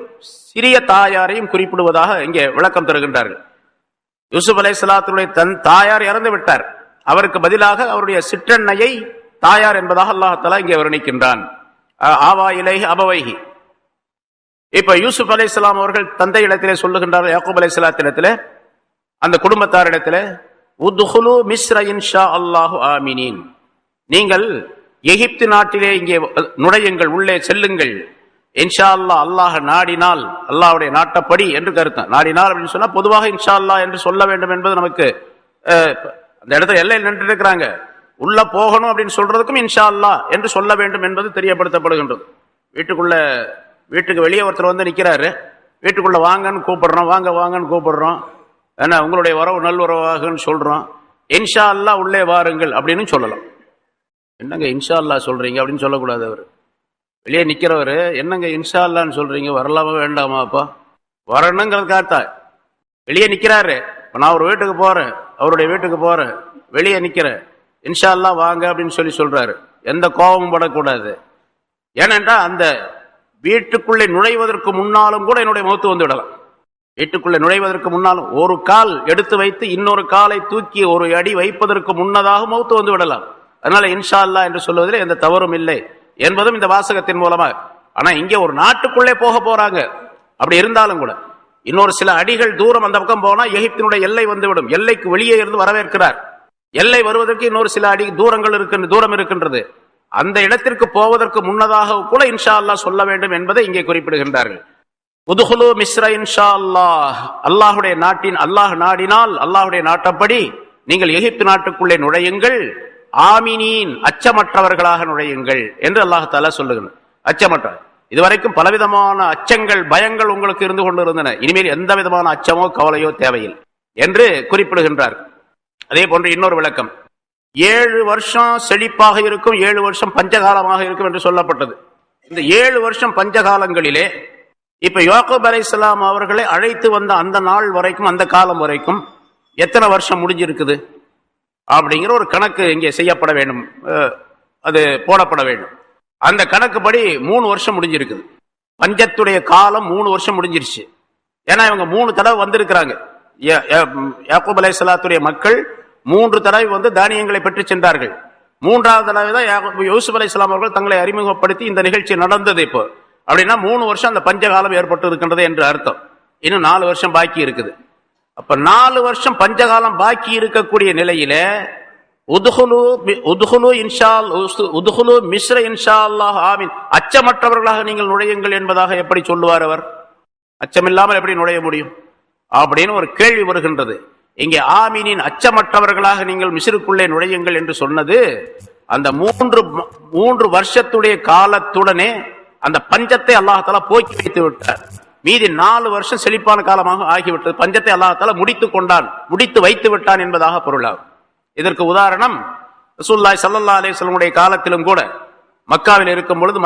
சிறிய தாயாரையும் குறிப்பிடுவதாக இங்கே விளக்கம் தருகின்றார்கள். யூசுப் அலைஹிஸ்ஸலாத்துடைய தாயார் இறந்து விட்டார். அவருக்கு பதிலாக அவருடைய சிற்றன்னையை தாயார் என்பதாக அல்லாஹ் தஆலா இங்கே வர்ணிக்கின்றான். ஆவா இலைஹி அபவைஹி. இப்ப யூசுப் அலைஹிஸ்ஸலாம் அவர்கள் தந்தை இடத்திலே சொல்லுகின்றார்கள், யாக்கூப் அலைஹிஸ்ஸலாத்திடத்திலே, அந்த குடும்பத்தாரிடத்திலே, உத்ஹுலு மிஸ்ர இன்ஷா அல்லாஹு ஆமினீன், நீங்கள் எகிப்து நாட்டிலே இங்கே நுழையுங்கள், உள்ளே செல்லுங்கள், இன்ஷா அல்லாஹ், அல்லாஹ் நாடினால், அல்லாஹ்வுடைய நாட்டப்படி என்று கருத்து. நாடினால் அப்படின்னு சொன்னா பொதுவாக இன்ஷா அல்லாஹ் என்று சொல்ல வேண்டும் என்பது நமக்கு, அந்த இடத்துல எல்லையில் நின்று இருக்கிறாங்க, உள்ள போகணும் அப்படின்னு சொல்றதுக்கும் இன்ஷா அல்லாஹ் என்று சொல்ல வேண்டும் என்பது தெரியப்படுத்தப்படுகின்றது. வீட்டுக்கு வெளியே ஒருத்தர் வந்து நிக்கிறாரு, வீட்டுக்குள்ள வாங்கன்னு கூப்பிடுறோம், வாங்க வாங்கன்னு கூப்பிடுறோம், ஏன்னா உங்களுடைய வரவு நல்வரவாகன்னு சொல்றோம், இன்ஷா அல்லாஹ் உள்ளே வாருங்கள் அப்படின்னு சொல்லலாம். என்னங்க இன்ஷா அல்லாஹ் சொல்றீங்க அப்படின்னு சொல்லக்கூடாது. அவர் வெளியே நிக்கிறவர், என்னங்க இன்ஷா அல்லான்னு சொல்றீங்க, வரலாமா வேண்டாமாப்பா? வரணுங்கிறதுக்காக வெளியே நிக்கிறாரு. நான் ஒரு வீட்டுக்கு போறேன், அவருடைய வீட்டுக்கு போறேன், வெளியே நிக்கிறேன், இன்ஷா அல்லாஹ் வாங்க அப்படின்னு சொல்றாரு. எந்த கோபமும் படக்கூடாது. ஏனென்றா அந்த வீட்டுக்குள்ளே நுழைவதற்கு முன்னாலும் கூட என்னுடைய மௌத்து வந்து விடலாம். வீட்டுக்குள்ளே நுழைவதற்கு முன்னாலும் ஒரு கால் எடுத்து வைத்து இன்னொரு காலை தூக்கி ஒரு அடி வைப்பதற்கு முன்னதாக மௌத்து வந்து விடலாம். அதனால இன்ஷா அல்லாஹ் என்று சொல்வதில் எந்த தவறும் இல்லை என்பதும் இந்த வாசகத்தின் மூலமாக. ஆனா இங்கே ஒரு நாட்டுக்குள்ளே போக போறாங்க, அப்படி இருந்தாலும் கூட இன்னொரு சில அடிகள் தூரம் அந்த பக்கம் போனா எகிப்தினுடைய எல்லை வந்துவிடும். எல்லைக்கு வெளியே இருந்து வரவேற்கிறார். எல்லை வருவதற்கு இன்னொரு சில அடி தூரம் இருக்கின்றது. அந்த இடத்திற்கு போவதற்கு முன்னதாக கூட இன்ஷா அல்லாஹ் சொல்ல வேண்டும் என்பதை இங்கே குறிப்பிடுகின்றார்கள். உதுகுலு மிஸ்ர இன்ஷா அல்லாஹ், அல்லாஹுடைய நாட்டின், அல்லாஹ் நாடினால், அல்லாஹுடைய நாட்டப்படி நீங்கள் எகிப்து நாட்டுக்குள்ளே நுழையுங்கள், ஆமினீன், அச்சமற்றவர்களாக நுழையுங்கள் என்று அல்லாஹ் தஆலா சொல்லுகிறார். அச்சமற்ற, இதுவரைக்கும் பலவிதமான அச்சங்கள், பயங்கள் உங்களுக்கு இருந்து கொண்டிருந்தன. இனிமேல் எந்த விதமான அச்சமோ கவலையோ தேவையில்லை என்று குறிப்பிடுகின்றார். அதே போன்று இன்னொரு விளக்கம், 7 வருஷம் செழிப்பாக இருக்கும், 7 வருஷம் பஞ்சகாலமாக இருக்கும் என்று சொல்லப்பட்டது. இந்த 7 வருஷம் பஞ்சகாலங்களிலே இப்ப யாக்கூப் அலைஹிஸ்ஸலாம் அவர்களை அழைத்து வந்த அந்த நாள் வரைக்கும், அந்த காலம் வரைக்கும் எத்தனை வருஷம் முடிஞ்சிருக்குது அப்படிங்கிற ஒரு கணக்கு இங்கே செய்யப்பட வேண்டும், அது போடப்பட வேண்டும். அந்த கணக்குப்படி 3 வருஷம் முடிஞ்சிருக்குது. பஞ்சத்துடைய காலம் 3 வருஷம் முடிஞ்சிருச்சு. ஏன்னா இவங்க 3 தடவை வந்திருக்கிறாங்க. யாக்கூப் அலைஹிஸ்ஸலாத்துடைய மக்கள் 3 தடவை வந்து தானியங்களை பெற்று சென்றார்கள். 3வது தடவை தான் யூசுப் அலைஹிஸ்ஸலாம் அவர்கள் தங்களை அறிமுகப்படுத்தி இந்த நிகழ்ச்சி நடந்தது. இப்போ அப்படின்னா 3 வருஷம் அந்த பஞ்சகாலம் ஏற்பட்டு இருக்கின்றது என்று அர்த்தம். இன்னும் 4 வருஷம் பாக்கி இருக்குது. அப்ப 4 வருஷம் பஞ்சகாலம் பாக்கி இருக்கக்கூடிய நிலையில உதுகுலு மிஸ்ர இன்ஷா அல்லாஹ் ஆமீன், அச்சமற்றவர்களாக நீங்கள் நுழையுங்கள் என்பதாக எப்படி சொல்லுவார் அவர்? அச்சமில்லாமல் எப்படி நுழைய முடியும் அப்படின்னு ஒரு கேள்வி வருகின்றது. இங்கே ஆமீனின், அச்சமற்றவர்களாக நீங்கள் மிஸ்ருக்குள்ளே நுழையுங்கள் என்று சொன்னது அந்த 3 வருஷத்துடைய காலத்துடனே அந்த பஞ்சத்தை அல்லாஹ் தஆலா போக்கி வைத்து விட்டார். மீதி 4 வருஷம் செழிப்பான காலமாக ஆகிவிட்டது. பஞ்சத்தை அல்லாஹ் தஆலா முடித்து வைத்து விட்டான் என்பதாக பொருளாகும். இதற்கு உதாரணம், ரசூலுல்லாஹி ஸல்லல்லாஹு அலைஹி வஸல்லம் காலத்திலும் கூட மக்காவில் இருக்கும் பொழுது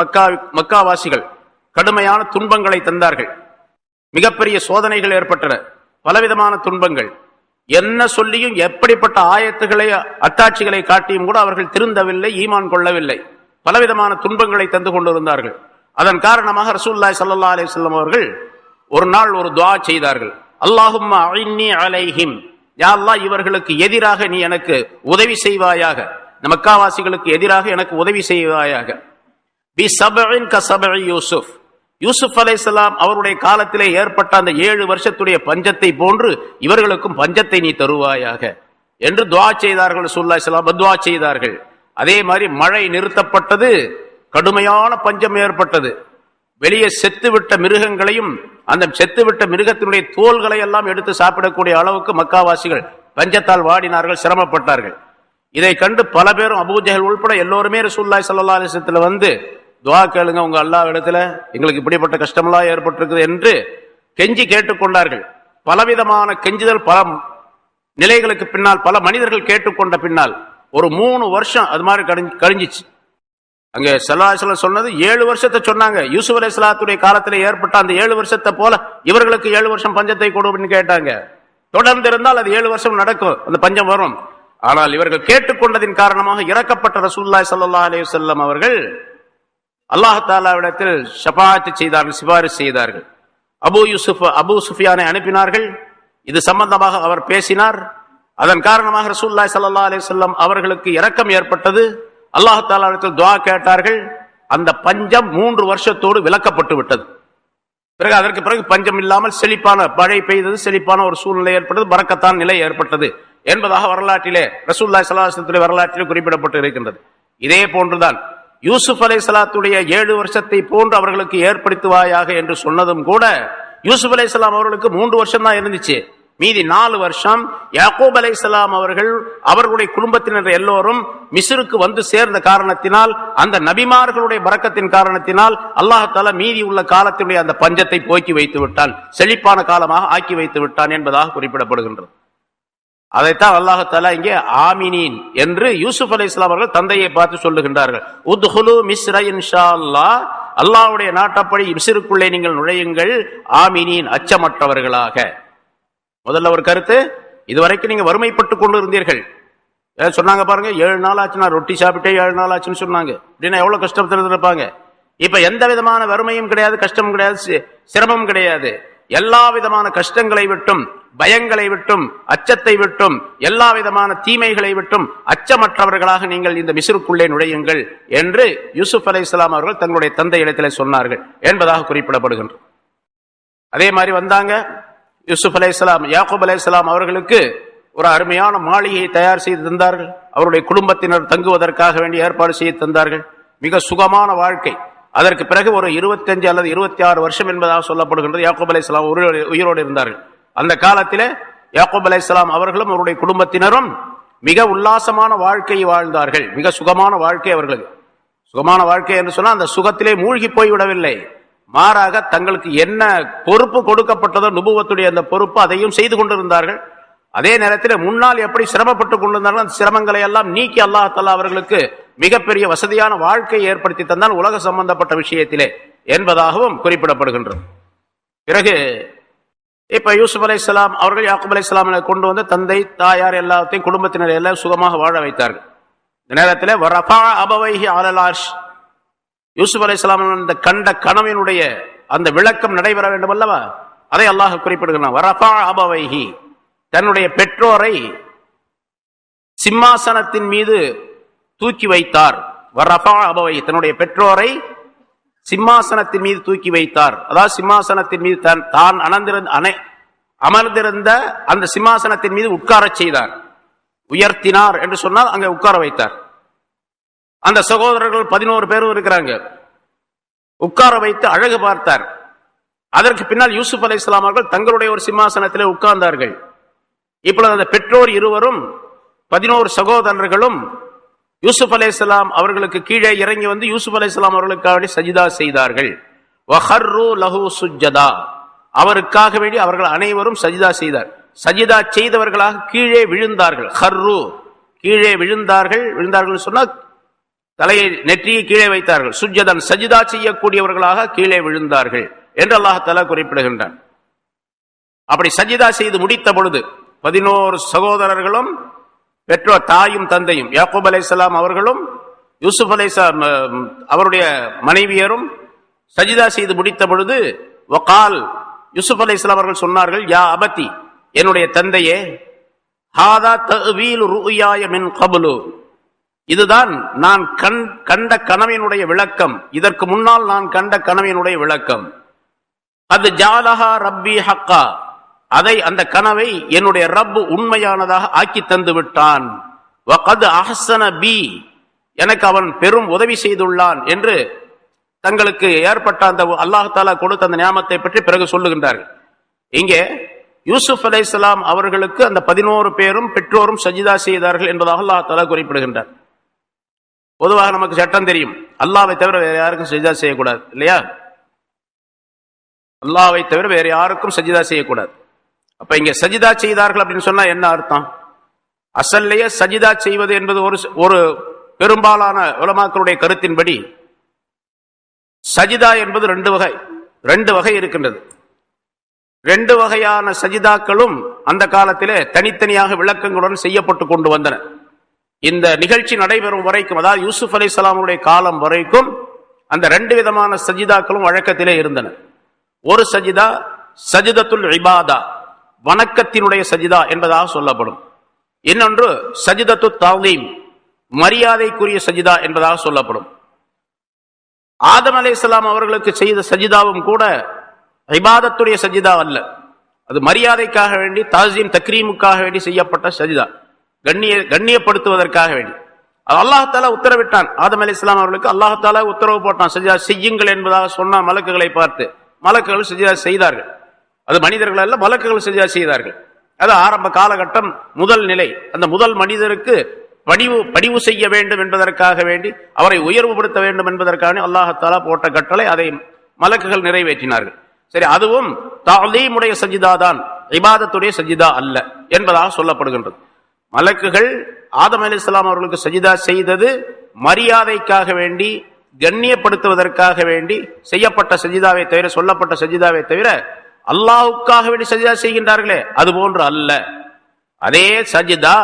மக்காவாசிகள் கடுமையான துன்பங்களை தந்தார்கள். மிகப்பெரிய சோதனைகள் ஏற்பட்டன, பலவிதமான துன்பங்கள். என்ன சொல்லியும் எப்படிப்பட்ட ஆயத்துகளை, அத்தாட்சிகளை காட்டியும் கூட அவர்கள் திருந்தவில்லை, ஈமான் கொள்ளவில்லை. பலவிதமான துன்பங்களை தந்து கொண்டிருந்தார்கள். அதன் காரணமாக ரசூலுல்லாஹி ஸல்லல்லாஹு அலைஹி வஸல்லம் அவர்கள் ஒரு நாள் ஒரு துஆ செய்தார்கள். அல்லாஹும்ம அஇன்னி அலைஹிம், யா அல்லாஹ் இவர்களுக்கு எதிராக நீ எனக்கு உதவி செய்வாயாக, மக்காவாசிகளுக்கு எதிராக எனக்கு உதவி செய்வாயாக. பி சபஇன் கஸபஇ யூசுப், யூசுப் அலைஹிஸ்ஸலாம் அவருடைய காலத்திலே ஏற்பட்ட அந்த 7 வருஷத்துடைய பஞ்சத்தை போன்று இவர்களுக்கும் பஞ்சத்தை நீ தருவாயாக என்று துஆ செய்தார்கள். ரசூலுல்லாஹி ஸல்லல்லாஹு அலைஹி வஸல்லம் துஆ செய்தார்கள். அதே மாதிரி மழை நிறுத்தப்பட்டது, கடுமையான பஞ்சம் ஏற்பட்டது. வெளியே செத்துவிட்ட மிருகங்களையும் அந்த செத்துவிட்ட மிருகத்தினுடைய தோள்களை எல்லாம் எடுத்து சாப்பிடக்கூடிய அளவுக்கு மக்காவாசிகள் பஞ்சத்தால் வாடினார்கள், சிரமப்பட்டார்கள். இதை கண்டு பல பேரும் அபூஜஹல் உள்பட எல்லோருமே ரசூலுல்லாஹி ஸல்லல்லாஹு அலைஹி வஸல்லம் வந்து துஆ கேளுங்க, உங்க அல்லாஹ் இடத்துல எங்களுக்கு இப்படிப்பட்ட கஷ்டமெல்லாம் ஏற்பட்டிருக்குது என்று கெஞ்சி கேட்டுக்கொண்டார்கள். பலவிதமான கெஞ்சுதல் பல நிலைகளுக்கு பின்னால் பல மனிதர்கள் கேட்டுக்கொண்ட பின்னால் ஒரு 3 வருஷம் அது மாதிரி கழிஞ்சிச்சு. அங்கே ஸல்லல்லாஹு அலைஹி வஸல்லம் சொன்னது 7 வருஷத்தை சொன்னாங்க. யூசுப் அலைஹிஸ்ஸலாத்துடைய காலத்தில் ஏற்பட்ட அந்த 7 வருஷத்தை போல இவர்களுக்கு 7 வருஷம் பஞ்சத்தை கொடுன்னு கேட்டாங்க. தொடர்ந்து இருந்தால் அது 7 வருஷம் நடக்கும், அந்த பஞ்சம் வரும். ஆனால் இவர்கள் கேட்டுக்கொண்டதின் காரணமாக இறக்கப்பட்ட ரசூலுல்லாஹி ஸல்லல்லாஹு அலைஹி வஸல்லம் அவர்கள் அல்லாஹ் தஆலாவிடத்தில் ஷஃபாஅத் செய்தார்கள், சிபாரிசு செய்தார்கள். அபூ சுஃபியானை அனுப்பினார்கள். இது சம்பந்தமாக அவர் பேசினார். அதன் காரணமாக ரசூலுல்லாஹி ஸல்லல்லாஹு அலைஹி வஸல்லம் அவர்களுக்கு இரக்கம் ஏற்பட்டது. அல்லாஹ் தஆலாவிடத்தில் துஆ கேட்டார்கள். அந்த பஞ்சம் 3 வருஷத்தோடு விலக்கப்பட்டு விட்டது. அதற்கு பிறகு பஞ்சம் இல்லாமல் செழிப்பான மழை பெய்தது, செழிப்பான ஒரு சூழ்நிலை ஏற்பட்டது, பரக்கத்தான் நிலை ஏற்பட்டது என்பதாக வரலாற்றிலே ரசூலுல்லாஹி ஸல்லல்லாஹு அலைஹி வஸல்லம் வரலாற்றிலே குறிப்பிடப்பட்டு இருக்கின்றது. இதே போன்றுதான் யூசுப் அலைஹிஸ்ஸலாத்துடைய 7 வருஷத்தை போன்று அவர்களுக்கு ஏற்படுத்துவாயாக என்று சொன்னதும் கூட யூசுப் அலைஹிஸ்ஸலாம் அவர்களுக்கு 3 வருஷம் தான் இருந்துச்சு. மீதி 4 வருஷம் யாக்கூப் அலைஹிஸ்ஸலாம் அவர்கள் அவர்களுடைய குடும்பத்தினர் எல்லோரும் மிஸ்ருக்கு வந்து சேர்ந்த காரணத்தினால், அந்த நபிமார்களுடைய பரக்கத்தின் காரணத்தினால் அல்லாஹ் தஆலா மீதி உள்ள காலத்தினுடைய அந்த பஞ்சத்தை போக்கி வைத்து விட்டான், செழிப்பான காலமாக ஆக்கி வைத்து விட்டான் என்பதாக குறிப்பிடப்படுகின்றது. அதைத்தான் அல்லாஹ் தஆலா இங்கே ஆமினீன் என்று யூசுப் அலைஹிஸ்ஸலாம் அவர்கள் தந்தையை பார்த்து சொல்லுகின்றார்கள். உத்ஹுலு மிஸ்ர இன்ஷாஅல்லாஹ், அல்லாஹ்வுடைய நாட்டப்படி மிஸ்ருக்குள்ளே நீங்கள் நுழையுங்கள், ஆமினீன் அச்சமற்றவர்களாக. முதல்ல ஒரு கருத்து, இதுவரைக்கும் நீங்க வறுமைப்பட்டு கொண்டு இருந்தீர்கள். சொன்னாங்க பாருங்க, 7 நாள் ஆச்சு நான் ரொட்டி சாப்பிட்டே 7 நாள் ஆச்சுன்னு சொன்னாங்க. அப்படின்னா எவ்வளவு கஷ்டத்தில் இருப்பாங்க. இப்ப எந்த விதமான வறுமையும் கிடையாது, கஷ்டமும் கிடையாது, சிரமமும் கிடையாது. எல்லா விதமான கஷ்டங்களை விட்டும், பயங்களை விட்டும், அச்சத்தை விட்டும், எல்லா விதமான தீமைகளை விட்டும் அச்சமற்றவர்களாக நீங்கள் இந்த மிஸ்ருக்குள்ளே நுழையுங்கள் என்று யூசுப் அலைஹிஸ்ஸலாம் அவர்கள் தங்களுடைய தந்தை இடத்திலே சொன்னார்கள் என்பதாக குறிப்பிடப்படுகின்றது. அதே மாதிரி வந்தாங்க யூசுப் அலைஹிஸ்ஸலாம், யாக்கூப் அலைஹிஸ்ஸலாம் அவர்களுக்கு ஒரு அருமையான மாளிகையை தயார் செய்து தந்தார்கள். அவருடைய குடும்பத்தினர் தங்குவதற்காக வேண்டி ஏற்பாடு செய்து தந்தார்கள். மிக சுகமான வாழ்க்கை. அதற்கு பிறகு ஒரு 25 அல்லது 26 வருஷம் என்பதாக சொல்லப்படுகின்றது யாக்கூப் அலைஹிஸ்ஸலாம் உயிரோடு இருந்தார்கள். அந்த காலத்திலே யாக்கூப் அலைஹிஸ்ஸலாம் அவர்களும் அவருடைய குடும்பத்தினரும் மிக உல்லாசமான வாழ்க்கையை வாழ்ந்தார்கள். மிக சுகமான வாழ்க்கை அவர்களுக்கு. சுகமான வாழ்க்கை என்று சொன்னால் அந்த சுகத்திலே மூழ்கி போய்விடவில்லை, மாறாக தங்களுக்கு என்ன பொறுப்பு கொடுக்கப்பட்டதோ நுபுவத்துடைய அந்த பொறுப்பு அதையும் செய்து கொண்டிருந்தார்கள். அதே நேரத்தில் முன்னால் எப்படி சிரமப்பட்டு கொண்டிருந்தார்கள் அந்த சிரமங்களை எல்லாம் நீக்கி அல்லாஹ் தஆலா அவர்களுக்கு மிகப்பெரிய வசதியான வாழ்க்கையை ஏற்படுத்தி தந்தான் உலக சம்பந்தப்பட்ட விஷயத்திலே என்பதாகவும் குறிப்பிடப்படுகின்றது. பிறகு இப்ப யூசுப் அலைஹிஸ்ஸலாம் அவர்கள் யாக்கூப் அலைஹிஸ்ஸலாமை கொண்டு வந்து தந்தை தாயார் எல்லாத்தையும் குடும்பத்தினர் எல்லாம் சுகமாக வாழ வைத்தார்கள். இந்த நேரத்தில் வரஃபா அபவைஹி அலல் அர்ஷ், யூசுப் அலைஹிஸ்ஸலாம் அந்த கண்ட கனவினுடைய அந்த விளக்கம் நடைபெற வேண்டும் அல்லவா, அதை அல்லாஹ் குறிப்பிடுகிறான். வரஃபா அபவைஹி, தன்னுடைய பெற்றோரை சிம்மாசனத்தின் மீது தூக்கி வைத்தார். வரஃபா அபவைஹி, தன்னுடைய பெற்றோரை சிம்மாசனத்தின் மீது தூக்கி வைத்தார். அதாவது சிம்மாசனத்தின் மீது தான் அமர்ந்திருந்த அந்த சிம்மாசனத்தின் மீது உட்கார செய்தார். உயர்த்தினார் என்று சொன்னால் அங்கே உட்கார வைத்தார். அந்த சகோதரர்கள் 11 பேரும் இருக்கிறாங்க. உட்கார வைத்து அழகு பார்த்தார். அதற்கு பின்னால் யூசுப் அலைஹிஸ்ஸலாம் அவர்கள் தங்களுடைய ஒரு சிம்மாசனத்திலே உட்கார்ந்தார்கள். இப்பொழுது அந்த பெற்றோர் இருவரும் 11 சகோதரர்களும் யூசுப் அலைஹிஸ்ஸலாம் அவர்களுக்கு கீழே இறங்கி வந்து யூசுப் அலைஹிஸ்ஸலாம் அவர்களுக்காக சஜிதா செய்தார்கள். வஹர்ரு லஹு சுஜ்ஜதா, அவருக்காக வேண்டி அவர்கள் அனைவரும் சஜிதா செய்தார். சஜிதா செய்தவர்களாக கீழே விழுந்தார்கள். ஹர்ரு, கீழே விழுந்தார்கள். விழுந்தார்கள் சொன்னால் தலையை நெற்றியை கீழே வைத்தார்கள். சுஜ்ஜதன், சஜிதா செய்யக்கூடியவர்களாக கீழே விழுந்தார்கள் என்று அல்லாஹ் தஆலா குறிப்பிடுகின்றான். அப்படி சஜிதா செய்து முடித்த பொழுது 11 சகோதரர்களும் பெற்றோர் தாயும் தந்தையும் யாக்கூப் அலைஹிஸ்ஸலாம் அவர்களும் யூசுப் அலைஹிஸ்ஸலாம் அவருடைய மனைவியரும் சஜிதா செய்து முடித்த பொழுது வகால் யூசுப் அலைஹிஸ்ஸலாம் அவர்கள் சொன்னார்கள், யா அபதி, என்னுடைய தந்தையே, ஹாதா தஅவீலு ருஅயாய மின் கப்லு, இதுதான் நான் கண்ட கனவினுடைய விளக்கம், இதற்கு முன்னால் நான் கண்ட கனவினுடைய விளக்கம். அது ஜாலஹா ரப்பி ஹக்கா, அதை அந்த கனவை என்னுடைய ரப் உண்மையானதாக ஆக்கி தந்து விட்டான். வகத் அஹ்ஸன பி, எனக்கு அவன் பெரும் உதவி செய்துள்ளான் என்று தங்களுக்கு ஏற்பட்ட அந்த அல்லாஹ் தஆலா கொடுத்த அந்த நியாமத்தை பற்றி பிறகு சொல்லுகின்றார்கள். இங்கே யூசுப் அலைஹிஸ்ஸலாம் அவர்களுக்கு அந்த 11 பேரும் பெற்றோரும் சஜிதா செய்தார்கள் என்பதாக அல்லாஹ் தஆலா குறிப்பிடுகின்றார். பொதுவாக நமக்கு சட்டம் தெரியும், அல்லாஹ்வை தவிர வேற யாருக்கும் சஜிதா செய்யக்கூடாது இல்லையா? அல்லாஹ்வை தவிர வேற யாருக்கும் சஜிதா செய்யக்கூடாது. அப்ப இங்க சஜிதா செய்தார்கள் அப்படின்னு சொன்னா என்ன அர்த்தம்? அசல்லையே சஜிதா செய்வது என்பது ஒரு பெரும்பாலான உலமாக்களுடைய கருத்தின்படி சஜிதா என்பது ரெண்டு வகை இருக்கின்றது. 2 வகையான சஜிதாக்களும் அந்த காலத்திலே தனித்தனியாக விளக்கங்களுடன் செய்யப்பட்டு கொண்டு வந்தன. இந்த நிகழ்ச்சி நடைபெறும் வரைக்கும், அதாவது யூசுப் அலைஹிஸ்ஸலாமுடைய காலம் வரைக்கும் அந்த 2 விதமான சஜிதாக்களும் வழக்கத்திலே இருந்தன. ஒரு சஜிதா சஜிதத்துல் இபாதா, வணக்கத்தினுடைய சஜிதா என்பதாக சொல்லப்படும். இன்னொன்று சஜிதத்து தஅலீம், மரியாதைக்குரிய சஜிதா என்பதாக சொல்லப்படும். ஆதம் அலைஹிஸ்ஸலாம் அவர்களுக்கு செய்த சஜிதாவும் கூட இபாதத்துடைய சஜிதா அல்ல, அது மரியாதைக்காக வேண்டி, தாஸீம் தக்ரீமுக்காக வேண்டி செய்யப்பட்ட சஜிதா, கண்ணியப்படுத்துவதற்காக வேண்டி. அல்லாஹ் தஆலா உத்தரவிட்டான் ஆதம் அலைஹிஸ்ஸலாம் அவர்களுக்கு, அல்லாஹ் தஆலா உத்தரவு போட்டான் சஜிதா செய்யுங்கள் என்பதாக சொன்ன மலக்குகளை பார்த்து. மலக்குகள் சஜிதா செய்தார்கள். அது மனிதர்கள் அல்ல, மலக்குகள் சஜிதா செய்தார்கள். அது ஆரம்ப காலகட்டம், முதல் நிலை. அந்த முதல் மனிதருக்கு படிவு செய்ய வேண்டும் என்பதற்காக வேண்டி, அவரை உயர்வுபடுத்த வேண்டும் என்பதற்காக அல்லாஹ் தஆலா போட்ட கட்டளை, அதை மலக்குகள் நிறைவேற்றினார்கள். சரி, அதுவும் தஅலீமுடைய சஜிதா தான், இபாதத்துடைய சஜிதா அல்ல என்பதாக சொல்லப்படுகின்றது. மலக்குகள் ஆதம் அலைஹிஸ்ஸலாம் அவர்களுக்கு சஜிதா செய்தது மரியாதைக்காக வேண்டி, கண்ணியப்படுத்துவதற்காக வேண்டி செய்யப்பட்ட சஜிதாவை தவிர, சொல்லப்பட்ட சஜிதாவை தவிர அல்லாஹ்வுக்காக வேண்டி சஜிதா செய்கின்றார்களே அது போன்று அல்ல. அதே சஜிதா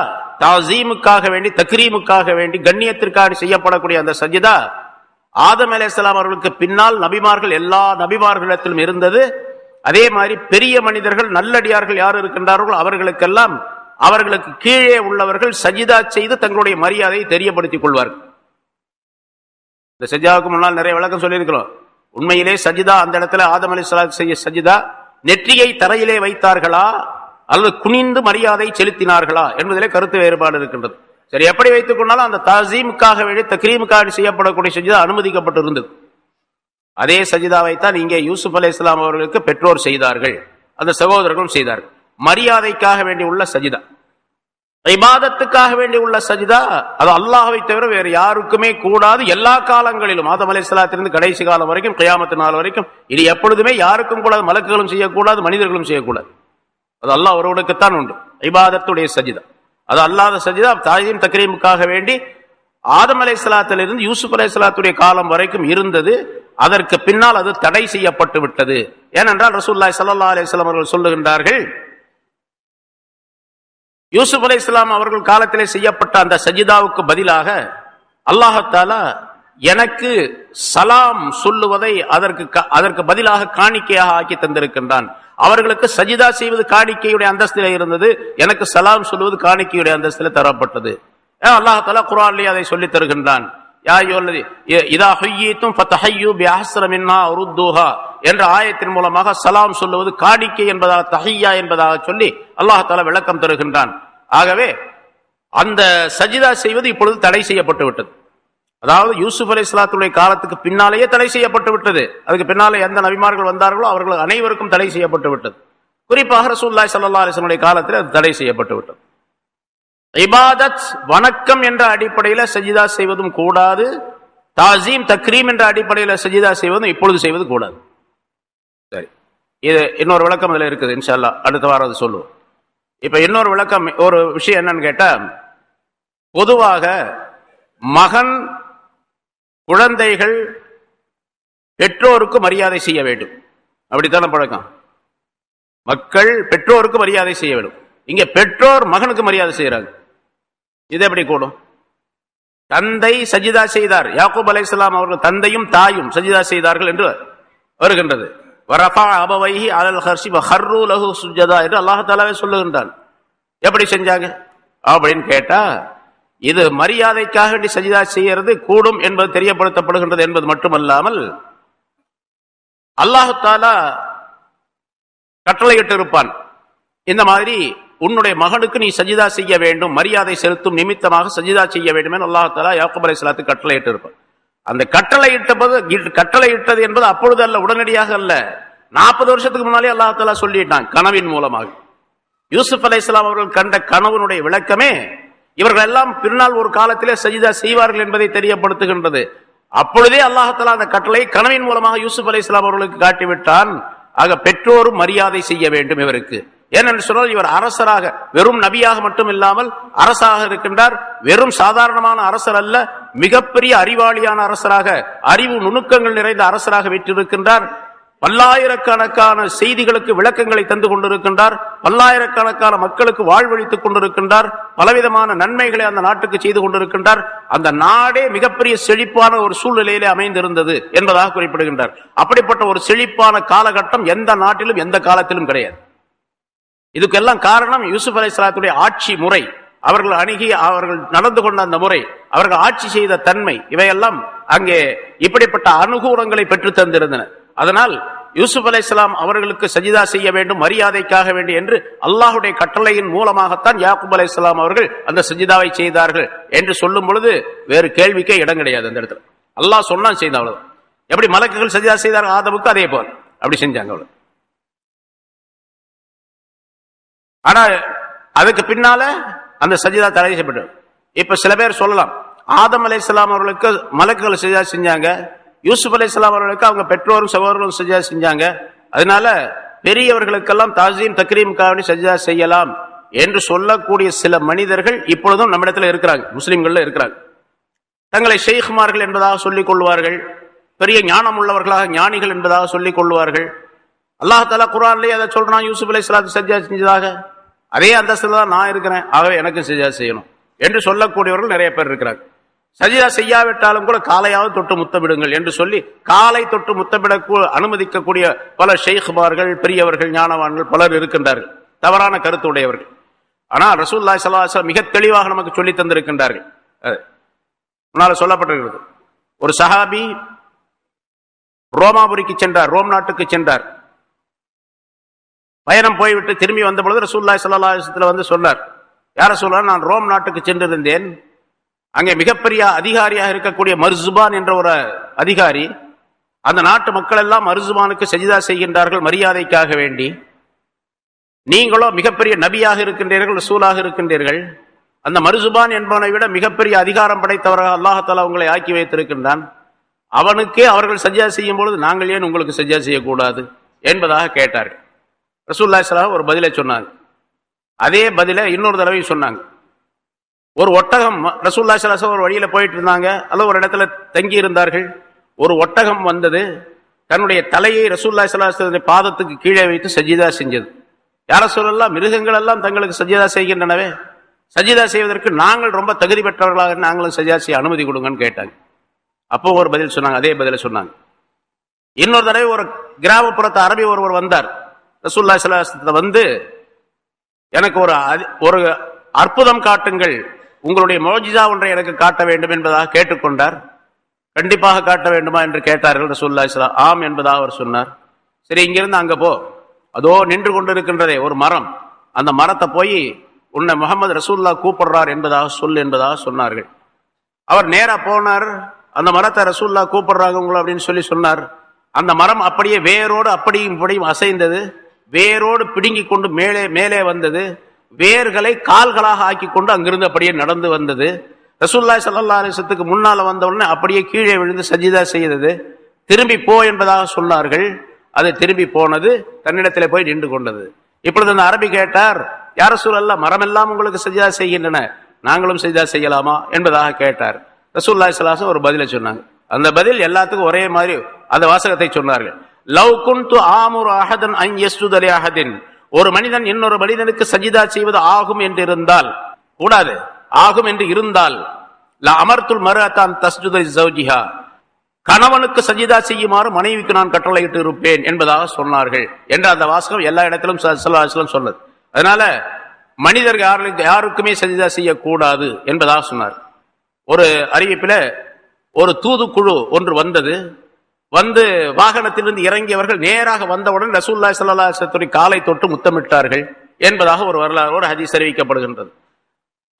தாஸீமுக்காக வேண்டி, தக்ரீமுக்காக வேண்டி, கண்ணியத்திற்காக செய்யப்படக்கூடிய அந்த சஜிதா ஆதம் அலைஹிஸ்ஸலாம் அவர்களுக்கு பின்னால் நபிமார்கள், எல்லா நபிமார்களிடத்திலும் இருந்தது. அதே மாதிரி பெரிய மனிதர்கள், நல்லடியார்கள் யார் இருக்கின்றார்களோ அவர்களுக்கெல்லாம், அவர்களுக்கு கீழே உள்ளவர்கள் சஜிதா செய்து தங்களுடைய மரியாதையை தெரியப்படுத்திக் கொள்வார்கள். இந்த சஜிதாவுக்கு முன்னால் நிறைய விளக்கம் சொல்லியிருக்கிறோம். உண்மையிலே சஜிதா அந்த இடத்துல ஆதம் அலைஹிஸ்ஸலாம் செய்ய சஜிதா நெற்றியை தரையிலே வைத்தார்களா அல்லது குனிந்து மரியாதை செலுத்தினார்களா என்பதிலே கருத்து வேறுபாடு இருக்கின்றது. சரி, எப்படி வைத்துக் கொண்டாலும் அந்த தாஸீமுக்காக வேண்டி, தக்ரீமுக்காக செய்யப்படக்கூடிய சஜிதா அனுமதிக்கப்பட்டு இருந்தது. அதே சஜிதாவைத்தான் இங்கே யூசுப் அலைஹிஸ்ஸலாம் அவர்களுக்கு பெற்றோர் செய்தார்கள், அந்த சகோதரர்களும் செய்தார்கள். மரியாதைக்காக வேண்டி உள்ள சஜிதா, இபாதத்துக்காக வேண்டி உள்ள சஜிதா, அது அல்லாஹ்வை தவிர வேறு யாருக்குமே கூடாது. எல்லா காலங்களிலும், ஆதம் அலைஹிஸ்ஸலாத்திலிருந்து கடைசி காலம் வரைக்கும், கியாமத் நாள் வரைக்கும், இது எப்பொழுதுமே யாருக்கும் கூடாது. மலக்குகளும் செய்யக்கூடாது, மனிதர்களும் செய்யக்கூடாது. அது அல்லாஹ் ஒருவனுக்குத்தான் உண்டு, இபாதத்துடைய சஜிதா. அது அல்லாத சஜிதா தாஸீம் தக்ரீமுக்காக வேண்டி ஆதம் அலைஹிஸ்ஸலாத்திலிருந்து யூசுப் அலைஹிஸ்ஸலாத்துடைய காலம் வரைக்கும் இருந்தது. அதற்கு பின்னால் அது தடை செய்யப்பட்டு விட்டது. ஏனென்றால் ரசூலுல்லாஹி ஸல்லல்லாஹு அலைஹி வஸல்லம் அவர்கள் சொல்லுகின்றார்கள், யூசுப் அலைஹிஸ்ஸலாம் அவர்கள் காலத்திலே செய்யப்பட்ட அந்த சஜிதாவுக்கு பதிலாக அல்லாஹ் தஆலா எனக்கு சலாம் சொல்லுவதை அதற்கு பதிலாக காணிக்கையாக ஆக்கி தந்திருக்கின்றான். அவர்களுக்கு சஜிதா செய்வது காணிக்கையுடைய அந்தஸ்திலே இருந்தது, எனக்கு சலாம் சொல்வது காணிக்கையுடைய அந்தஸ்திலே தரப்பட்டது. அல்லாஹ் தஆலா குர்ஆனிலே அதை சொல்லி தருகின்றான். யா அய்யுஹல்லதி இதா ஹுய்யிதும் ஃபதஹய்யு பிஅஹ்ஸன மின்ஹா உருதுஹா என்ற ஆயத்தின் மூலமாக சலாம் சொல்லுவது காணிக்கை என்பதாக, தஹிய்யா என்பதாக சொல்லி அல்லாஹ் தஆலா விளக்கம் தருகின்றான். ஆகவே அந்த சஜிதா செய்வது இப்பொழுது தடை செய்யப்பட்டு விட்டது. அதாவது யூசுப் அலைஹிஸ்ஸலாத்துடைய காலத்துக்கு பின்னாலேயே தடை செய்யப்பட்டு விட்டது. அதுக்கு பின்னாலே எந்த நபிமார்கள் வந்தார்களோ அவர்கள் அனைவருக்கும் தடை செய்யப்பட்டு விட்டது. குறிப்பாக ரசூலுல்லாஹி ஸல்லல்லாஹு அலைஹி வஸல்லம் காலத்தில் அது தடை செய்யப்பட்டு விட்டது. இபாதத், வணக்கம் என்ற அடிப்படையில் சஜிதா செய்வதும் கூடாது, தாஸீம் தக்ரீம் என்ற அடிப்படையில் சஜிதா செய்வதும் இப்பொழுது செய்வது கூடாது. சரி, இது இன்னொரு விளக்கம் இதுல இருக்குது, இன்ஷா அல்லாஹ் அடுத்த வாரம் அது சொல்லுவோம். இப்ப இன்னொரு விளக்கம், ஒரு விஷயம் என்னன்னு கேட்டா, பொதுவாக மகன், குழந்தைகள் பெற்றோருக்கு மரியாதை செய்ய வேண்டும், அப்படித்தான பழக்கம். மக்கள் பெற்றோருக்கு மரியாதை செய்ய வேண்டும். இங்க பெற்றோர் மகனுக்கு மரியாதை செய்யறாங்க, இது எப்படி கூடும்? தந்தை சஜிதா செய்தார், யாக்கூப் அலைஹிஸ்ஸலாம் அவர்கள் தந்தையும் தாயும் சஜிதா செய்தார்கள் என்று வருகின்றது. வரஃபா அபவைஹி அலல் ஹர்ஷி வஹர்ரு லஹு சுஜதா என்று அல்லாஹ் தஆலாவே சொல்லுகின்றான். எப்படி செஞ்சாங்க அப்படின்னு கேட்டா, இது மரியாதைக்காக வேண்டி சஜிதா செய்யறது கூடும் என்பது தெரியப்படுத்தப்படுகின்றது என்பது மட்டுமல்லாமல், அல்லாஹ் தஆலா கட்டளையிட்டு இருப்பான், இந்த மாதிரி உன்னுடைய மகனுக்கு நீ சஜிதா செய்ய வேண்டும், மரியாதை செலுத்தும் நிமித்தமாக சஜிதா செய்ய வேண்டும் என்று அல்லாஹ் தஆலா யாக்கூப் அலைஹிஸ்ஸலாத்துக்கு கட்டளையிட்டு இருப்பான். அந்த கட்டளையிட்டது என்பது அப்பொழுது அல்ல, உடனடியாக அல்ல, 40 வருஷத்துக்கு முன்னாலே அல்லாஹ் தஆலா சொல்லிட்டான் கனவின் மூலமாக. யூசுப் அலைஹிஸ்ஸலாம் அவர்கள் கண்ட கனவுனுடைய விளக்கமே இவர்கள் எல்லாம் பின்னால் ஒரு காலத்திலே சஜிதா செய்வார்கள் என்பதை தெரியப்படுத்துகின்றது. அப்பொழுதே அல்லாஹ் தஆலா அந்த கட்டளை கனவின் மூலமாக யூசுப் அலைஹிஸ்ஸலாம் அவர்களுக்கு காட்டிவிட்டான். ஆக பெற்றோரும் மரியாதை செய்ய வேண்டும் இவருக்கு. ஏனென்று சொன்னால் இவர் அரசராக, வெறும் நபியாக மட்டும் இல்லாமல் அரசாக இருக்கின்றார். வெறும் சாதாரணமான அரசர் அல்ல, மிகப்பெரிய அறிவாளியான அரசராக, அறிவு நுணுக்கங்கள் நிறைந்த அரசராக வீற்றிருக்கின்றார். பல்லாயிரக்கணக்கான செய்திகளுக்கு விளக்கங்களை தந்து கொண்டிருக்கின்றார். பல்லாயிரக்கணக்கான மக்களுக்கு வாழ்வழித்துக் கொண்டிருக்கின்றார். பலவிதமான நன்மைகளை அந்த நாட்டுக்கு செய்து கொண்டிருக்கின்றார். அந்த நாடே மிகப்பெரிய செழிப்பான ஒரு சூழ்நிலையிலே அமைந்திருந்தது என்பதாக குறிப்பிடுகின்றார். அப்படிப்பட்ட ஒரு செழிப்பான காலகட்டம் எந்த நாட்டிலும் எந்த காலத்திலும் கிடையாது. இதுக்கெல்லாம் காரணம் யூசுப் அலைஹிஸ்ஸலாத்துடைய ஆட்சி முறை, அவர்கள் அணுகி அவர்கள் நடந்து கொண்ட அந்த முறை, அவர்கள் ஆட்சி செய்த தன்மை, இவையெல்லாம் அங்கே இப்படிப்பட்ட அனுகூலங்களை பெற்று தந்திருந்தன. அதனால் யூசுப் அலைஹிஸ்ஸலாம் அவர்களுக்கு சஜிதா செய்ய வேண்டும், மரியாதைக்காக வேண்டும் என்று அல்லாஹுடைய கட்டளையின் மூலமாகத்தான் யாக்கூப் அலைஹிஸ்ஸலாம் அவர்கள் அந்த சஜிதாவை செய்தார்கள் என்று சொல்லும் பொழுது வேறு கேள்விக்கே இடம் கிடையாது. அந்த இடத்துல அல்லாஹ் சொன்னான் செய்த, அவ்வளவுதான். எப்படி மலக்குகள் சஜிதா செய்தார்கள் ஆதமுக்கு, அதே போல் அப்படி செஞ்சாங்க. அவ்வளவு. ஆனா அதுக்கு பின்னால அந்த சஜிதா தடை செய்யப்பட்டது. இப்ப சில பேர் சொல்லலாம், ஆதம் அலைஹிஸ்ஸலாம் அவர்களுக்கு மலக்குகள் சஜிதா செஞ்சாங்க, யூசுப் அலைஹிஸ்ஸலாம் அவர்களுக்கு அவங்க பெற்றோரும் சகோதரர்களும் சஜிதா செஞ்சாங்க, அதனால பெரியவர்களுக்கெல்லாம் தாசீம் தக்ரீமுக்காக சஜிதா செய்யலாம் என்று சொல்லக்கூடிய சில மனிதர்கள் இப்பொழுதும் நம்மிடத்தில் இருக்கிறாங்க, முஸ்லிம்கள்ல இருக்கிறாங்க. தங்களை ஷேக்மார்கள் என்பதாக சொல்லிக் கொள்வார்கள், பெரிய ஞானம் உள்ளவர்களாக ஞானிகள் என்பதாக சொல்லிக் கொள்வார்கள். அல்லாஹ் தஆலா குர்ஆன்லயே அதை சொல்றான், யூசுப் அலைஹிஸ்ஸலாத்து சஜிதா செஞ்சதாக அதே அந்தஸ்துல தான் நான் இருக்கிறேன், ஆகவே எனக்கும் சஜிதா செய்யணும் என்று சொல்லக்கூடியவர்கள் நிறைய பேர் இருக்கிறாங்க. சஜிதா செய்யாவிட்டாலும் கூட காலையாவது தொட்டு முத்தமிடுங்கள் என்று சொல்லி காலை தொட்டு முத்தமிட அனுமதிக்கக்கூடிய பல ஷேக்மார்கள், பெரியவர்கள், ஞானவான்கள் பலர் இருக்கின்றார்கள், தவறான கருத்து உடையவர்கள். ஆனால் ரசூலுல்லாஹி ஸல்லல்லாஹு அலைஹி வஸல்லம் மிக தெளிவாக நமக்கு சொல்லி தந்திருக்கின்றார்கள். முன்னால சொல்லப்பட்டிருக்கிறது, ஒரு சஹாபி ரோமாபுரிக்கு சென்றார், ரோம் நாட்டுக்கு சென்றார். பயணம் போய்விட்டு திரும்பி வந்த பொழுது ரசூலுல்லாஹி ஸல்லல்லாஹு அலைஹி வஸல்லம் வந்து சொன்னார், யார் ரசூலுல்லாஹ், நான் ரோம் நாட்டுக்கு சென்றிருந்தேன், அங்கே மிகப்பெரிய அதிகாரியாக இருக்கக்கூடிய மர்சுபான் என்ற ஒரு அதிகாரி, அந்த நாட்டு மக்கள் எல்லாம் மர்சுபானுக்கு சஜிதா செய்கின்றார்கள் மரியாதைக்காக வேண்டி. நீங்களோ மிகப்பெரிய நபியாக இருக்கின்றீர்கள், ரசூலாக இருக்கின்றீர்கள், அந்த மர்சுபான் என்பவனை விட மிகப்பெரிய அதிகாரம் படைத்தவராக அல்லாஹ் தஆலா உங்களை ஆக்கி வைத்திருக்கின்றான், அவனுக்கே அவர்கள் சஜிதா செய்யும் பொழுது நாங்கள் ஏன் உங்களுக்கு சஜிதா செய்யக்கூடாது என்பதாக கேட்டார்கள். ரசூலுல்லாஹி ஸல்லல்லாஹு அலைஹி வஸல்லம் ஒரு பதிலை சொன்னாங்க. அதே பதிலை இன்னொரு தடவை சொன்னாங்க. ஒரு ஒட்டகம், ரசூலுல்லாஹி ஸல்லல்லாஹு அலைஹி வஸல்லம் ஒரு வழியில போயிட்டு இருந்தாங்க, அல்லது ஒரு இடத்துல தங்கி இருந்தார்கள். ஒரு ஒட்டகம் வந்தது, தன்னுடைய தலையை ரசூலுல்லாஹி ஸல்லல்லாஹு அலைஹி வஸல்லம் பாதத்துக்கு கீழே வைத்து சஜிதா செஞ்சது. யார சொல்லலாம், மிருகங்கள் எல்லாம் தங்களுக்கு சஜிதா செய்கின்றனவே, சஜிதா செய்வதற்கு நாங்கள் ரொம்ப தகுதி பெற்றவர்களாக நாங்களும் சஜிதா செய்ய அனுமதி கொடுங்கன்னு கேட்டாங்க. அப்போ ஒரு பதில் சொன்னாங்க, அதே பதில சொன்னாங்க. இன்னொரு தடவை ஒரு கிராமப்புறத்து அரபி ஒருவர் வந்தார், ரசூலுல்லாஹி ஸல்லல்லாஹு அலைஹி வஸல்லம் வந்து எனக்கு ஒரு அற்புதம் காட்டுங்கள், உங்களுடைய மோஜிசா ஒன்றை எனக்கு காட்ட வேண்டும் என்பதாக கேட்டுக்கொண்டார். கண்டிப்பாக காட்ட வேண்டுமா என்று கேட்டார்கள் ரசூலுல்லாஹி ஸல்லல்லாஹு அலைஹி வஸல்லம். ஆம் என்பதாக அவர் சொன்னார். சரி, இங்கிருந்து அங்க போ, அதோ நின்று கொண்டிருக்கின்றதே ஒரு மரம், அந்த மரத்தை போய் உன்னை முஹம்மது ரசூலுல்லாஹ் கூப்பிடுறார் என்பதாக சொல் என்பதாக சொன்னார்கள். அவர் நேரா போனார், அந்த மரத்தை ரசூலுல்லாஹ் கூப்பிடுறாங்க உங்களை அப்படின்னு சொல்லி சொன்னார். அந்த மரம் அப்படியே வேரோடு அப்படியும் இப்படியும் அசைந்தது, வேரோடு பிடுங்கி கொண்டு மேலே மேலே வந்தது, வேர்களை கால்களாக ஆக்கி கொண்டு அங்கிருந்து அப்படியே நடந்து வந்தது. ரசூலுல்லாஹி ஸல்லல்லாஹு அலைஹி வஸல்லம் முன்னால வந்த உடனே அப்படியே கீழே விழுந்து சஜிதா செய்தது. திரும்பி போ என்பதாக சொன்னார்கள். அது திரும்பி போனது, தன்னிடத்திலே போய் நின்று கொண்டது. இப்பொழுது அந்த அரபி கேட்டார், யா ரசூலல்லாஹ், மரமெல்லாம் உங்களுக்கு சஜிதா செய்கின்றன, நாங்களும் சஜிதா செய்யலாமா என்பதாக கேட்டார். ரசூலுல்லாஹி ஸல்லல்லாஹு அலைஹி வஸல்லம் ஒரு பதிலை சொன்னாங்க. அந்த பதில் எல்லாத்துக்கும் ஒரே மாதிரி அந்த வாசகத்தை சொன்னார்கள். லவ் குன்து ஆமுரு அஹதன் அன் யஸ்ஜுத லி அஹதின், ஒரு மனிதன் இன்னொரு மனிதனுக்கு சஜிதா செய்வது ஆகும் என்று இருந்தால், கூடாது, ஆகும் என்று இருந்தால், அமர்த்துல் மர்அத்தான் தஸ்ஜுத லிஸௌஜிஹா, கணவனுக்கு சஜிதா செய்யுமாறு மனைவிக்கு நான் கட்டளையிட்டு இருப்பேன் என்பதாக சொன்னார்கள் என்ற அந்த வாசகம் எல்லா இடத்திலும் ஸல்லல்லாஹு அலைஹி வஸல்லம் சொன்னது. அதனால மனிதர்கள் யாருக்குமே சஜிதா செய்யக்கூடாது என்பதாக சொன்னார். ஒரு அறிவிப்பில் ஒரு தூதுக்குழு ஒன்று வந்தது. வந்து வாகனத்திலிருந்து இறங்கியவர்கள் நேராக வந்தவுடன் ரசூலுல்லாஹி ஸல்லல்லாஹு அலைஹி வஸல்லம் காலை தொட்டு முத்தமிட்டார்கள் என்பதாக ஒரு வரலாறு, ஒரு ஹதீஸ் அறிவிக்கப்படுகின்றது.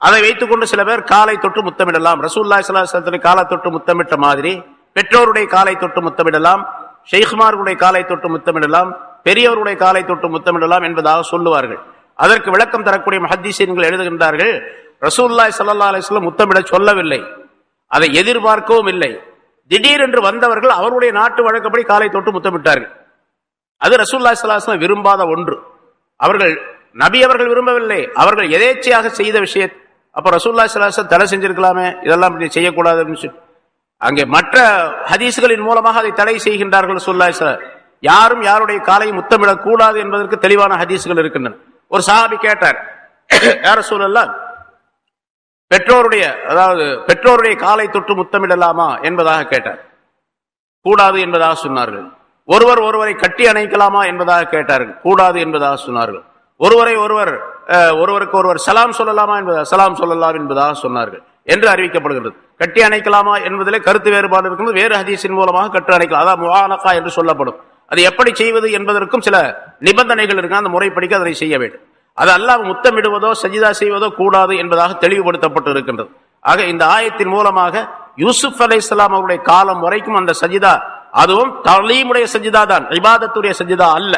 அதை வைத்துக் கொண்டு சில பேர் காலை தொட்டு முத்தமிடலாம், ரசூலுல்லாஹி ஸல்லல்லாஹு அலைஹி வஸல்லம் காலை தொட்டு முத்தமிட்ட மாதிரி பெற்றோருடைய காலை தொட்டு முத்தமிடலாம், ஷேக்மார்களுடைய காலை தொட்டு முத்தமிடலாம், பெரியவருடைய காலை தொட்டு முத்தமிடலாம் என்பதாக சொல்லுவார்கள். அதற்கு விளக்கம் தரக்கூடிய முஹத்திஸீன்கள் எழுதுகின்றார்கள், ரசூலுல்லாஹி ஸல்லல்லாஹு அலைஹி வஸல்லம் முத்தமிட சொல்லவில்லை, அதை எதிர்பார்க்கவும் இல்லை. திடீரென்று வந்தவர்கள் அவருடைய நாட்டு வழக்கப்படி காலை தொட்டு முத்தமிட்டார்கள். அது ரசூலுல்லாஹி ஸல்லல்லாஹு அலைஹி வஸல்லம் விரும்பாத ஒன்று. அவர்கள் நபி அவர்கள் விரும்பவில்லை, அவர்கள் எதேச்சையாக செய்த விஷயம். அப்ப ரசூலுல்லாஹி ஸல்லல்லாஹு அலைஹி வஸல்லம் தடை செஞ்சிருக்கலாமே, இதெல்லாம் செய்யக்கூடாது. அங்கே மற்ற ஹதீஸ்களின் மூலமாக அதை தடை செய்கின்றார்கள். ரசூலுல்லாஹி ஸல்லல்லாஹு அலைஹி வஸல்லம் யாரும் யாருடைய காலை முத்தமிடக் கூடாது என்பதற்கு தெளிவான ஹதீஸ்கள் இருக்கின்றன. ஒரு சஹாபி கேட்டார், யா ரசூலல்லாஹ், பெற்றோருடைய காலை தொட்டு முத்தமிடலாமா என்பதாக கேட்டார். கூடாது என்பதாக சொன்னார்கள். ஒருவரை கட்டி அணைக்கலாமா என்பதாக கேட்டார்கள். கூடாது என்பதாக சொன்னார்கள். ஒருவருக்கு ஒருவர் சலாம் சொல்லலாமா என்பதாக சலாம் சொல்லலாம் என்பதாக சொன்னார்கள் என்று அறிவிக்கப்படுகிறது. கட்டி அணைக்கலாமா என்பதிலே கருத்து வேறுபாடு இருக்கிறது. வேறு ஹதீஸின் மூலமாக கட்டி அணைக்கலாம், அதாவது முஆனகா என்று சொல்லப்படும். அது எப்படி செய்வது என்பதற்கும் சில நிபந்தனைகள் இருக்கு. அந்த முறைப்படிக்க அதை செய்ய வேண்டும். அது அல்லாஹ் முத்தமிடுவதோ சஜிதா செய்வதோ கூடாது என்பதாக தெளிவுபடுத்தப்பட்டு இருக்கின்றது. ஆக இந்த ஆயத்தின் மூலமாக யூசுப் அலைஹிஸ்ஸலாம் அவருடைய காலம் வரைக்கும் அந்த சஜிதா, அதுவும் தலீமுடைய சஜிதா தான், இபாதத்துடைய சஜிதா அல்ல,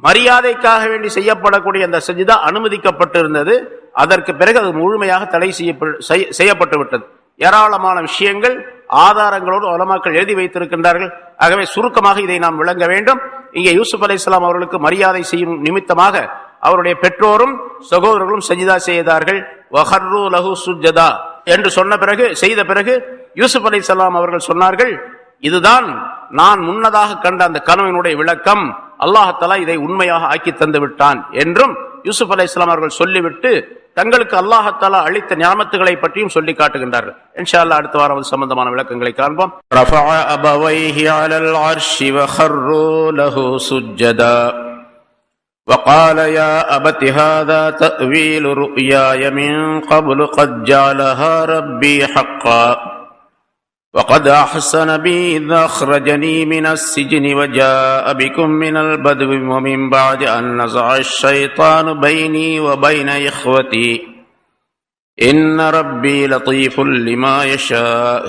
மரியாதைக்காக வேண்டி செய்யப்படக்கூடிய அந்த சஜிதா அனுமதிக்கப்பட்டிருந்தது. அதற்கு பிறகு அது முழுமையாக தடை செய்யப்பட்டு விட்டது. ஏராளமான விஷயங்கள் ஆதாரங்களோடு உலமாக்கள் எழுதி வைத்திருக்கின்றார்கள். ஆகவே சுருக்கமாக இதை நாம் விளங்க வேண்டும். இங்கே யூசுப் அலைஹிஸ்ஸலாம் அவர்களுக்கு மரியாதை செய்யும் நிமித்தமாக அவருடைய பெற்றோரும் சகோதரர்களும் சஜிதா செய்தார்கள். வஹர்ரு லஹு சுஜ்ஜதா என்று சொன்ன பிறகு, செய்த பிறகு யூசுப் அலைஹிஸ்ஸலாம் அவர்கள் சொன்னார்கள், இதுதான் நான் முன்னதாக கண்ட அந்த கனவினுடைய விளக்கம், அல்லாஹ் தஆலா இதை உண்மையாக ஆக்கி தந்து விட்டான் என்றும் யூசுப் அலைஹிஸ்ஸலாம் அவர்கள் சொல்லிவிட்டு தங்களுக்கு அல்லாஹ் தஆலா அளித்த நியாமத்துகளை பற்றியும் சொல்லி காட்டுகின்றார்கள். இன்ஷா அல்லாஹ் அடுத்த வாரம் அது சம்பந்தமான விளக்கங்களை காண்போம். ரஃபஅ அபவைஹி அலல் அர்ஷி வஹர்ரு லஹு சுஜ்ஜதா وقال يا أبت هذا تأويل رؤياي من قبل قد جعلها ربي حقا وقد أحسن بي إذ أخرجني من السجن وجاء بكم من البدو ومن بعد أن نزغ الشيطان بيني وبين إخوتي إن ربي لطيف لما يشاء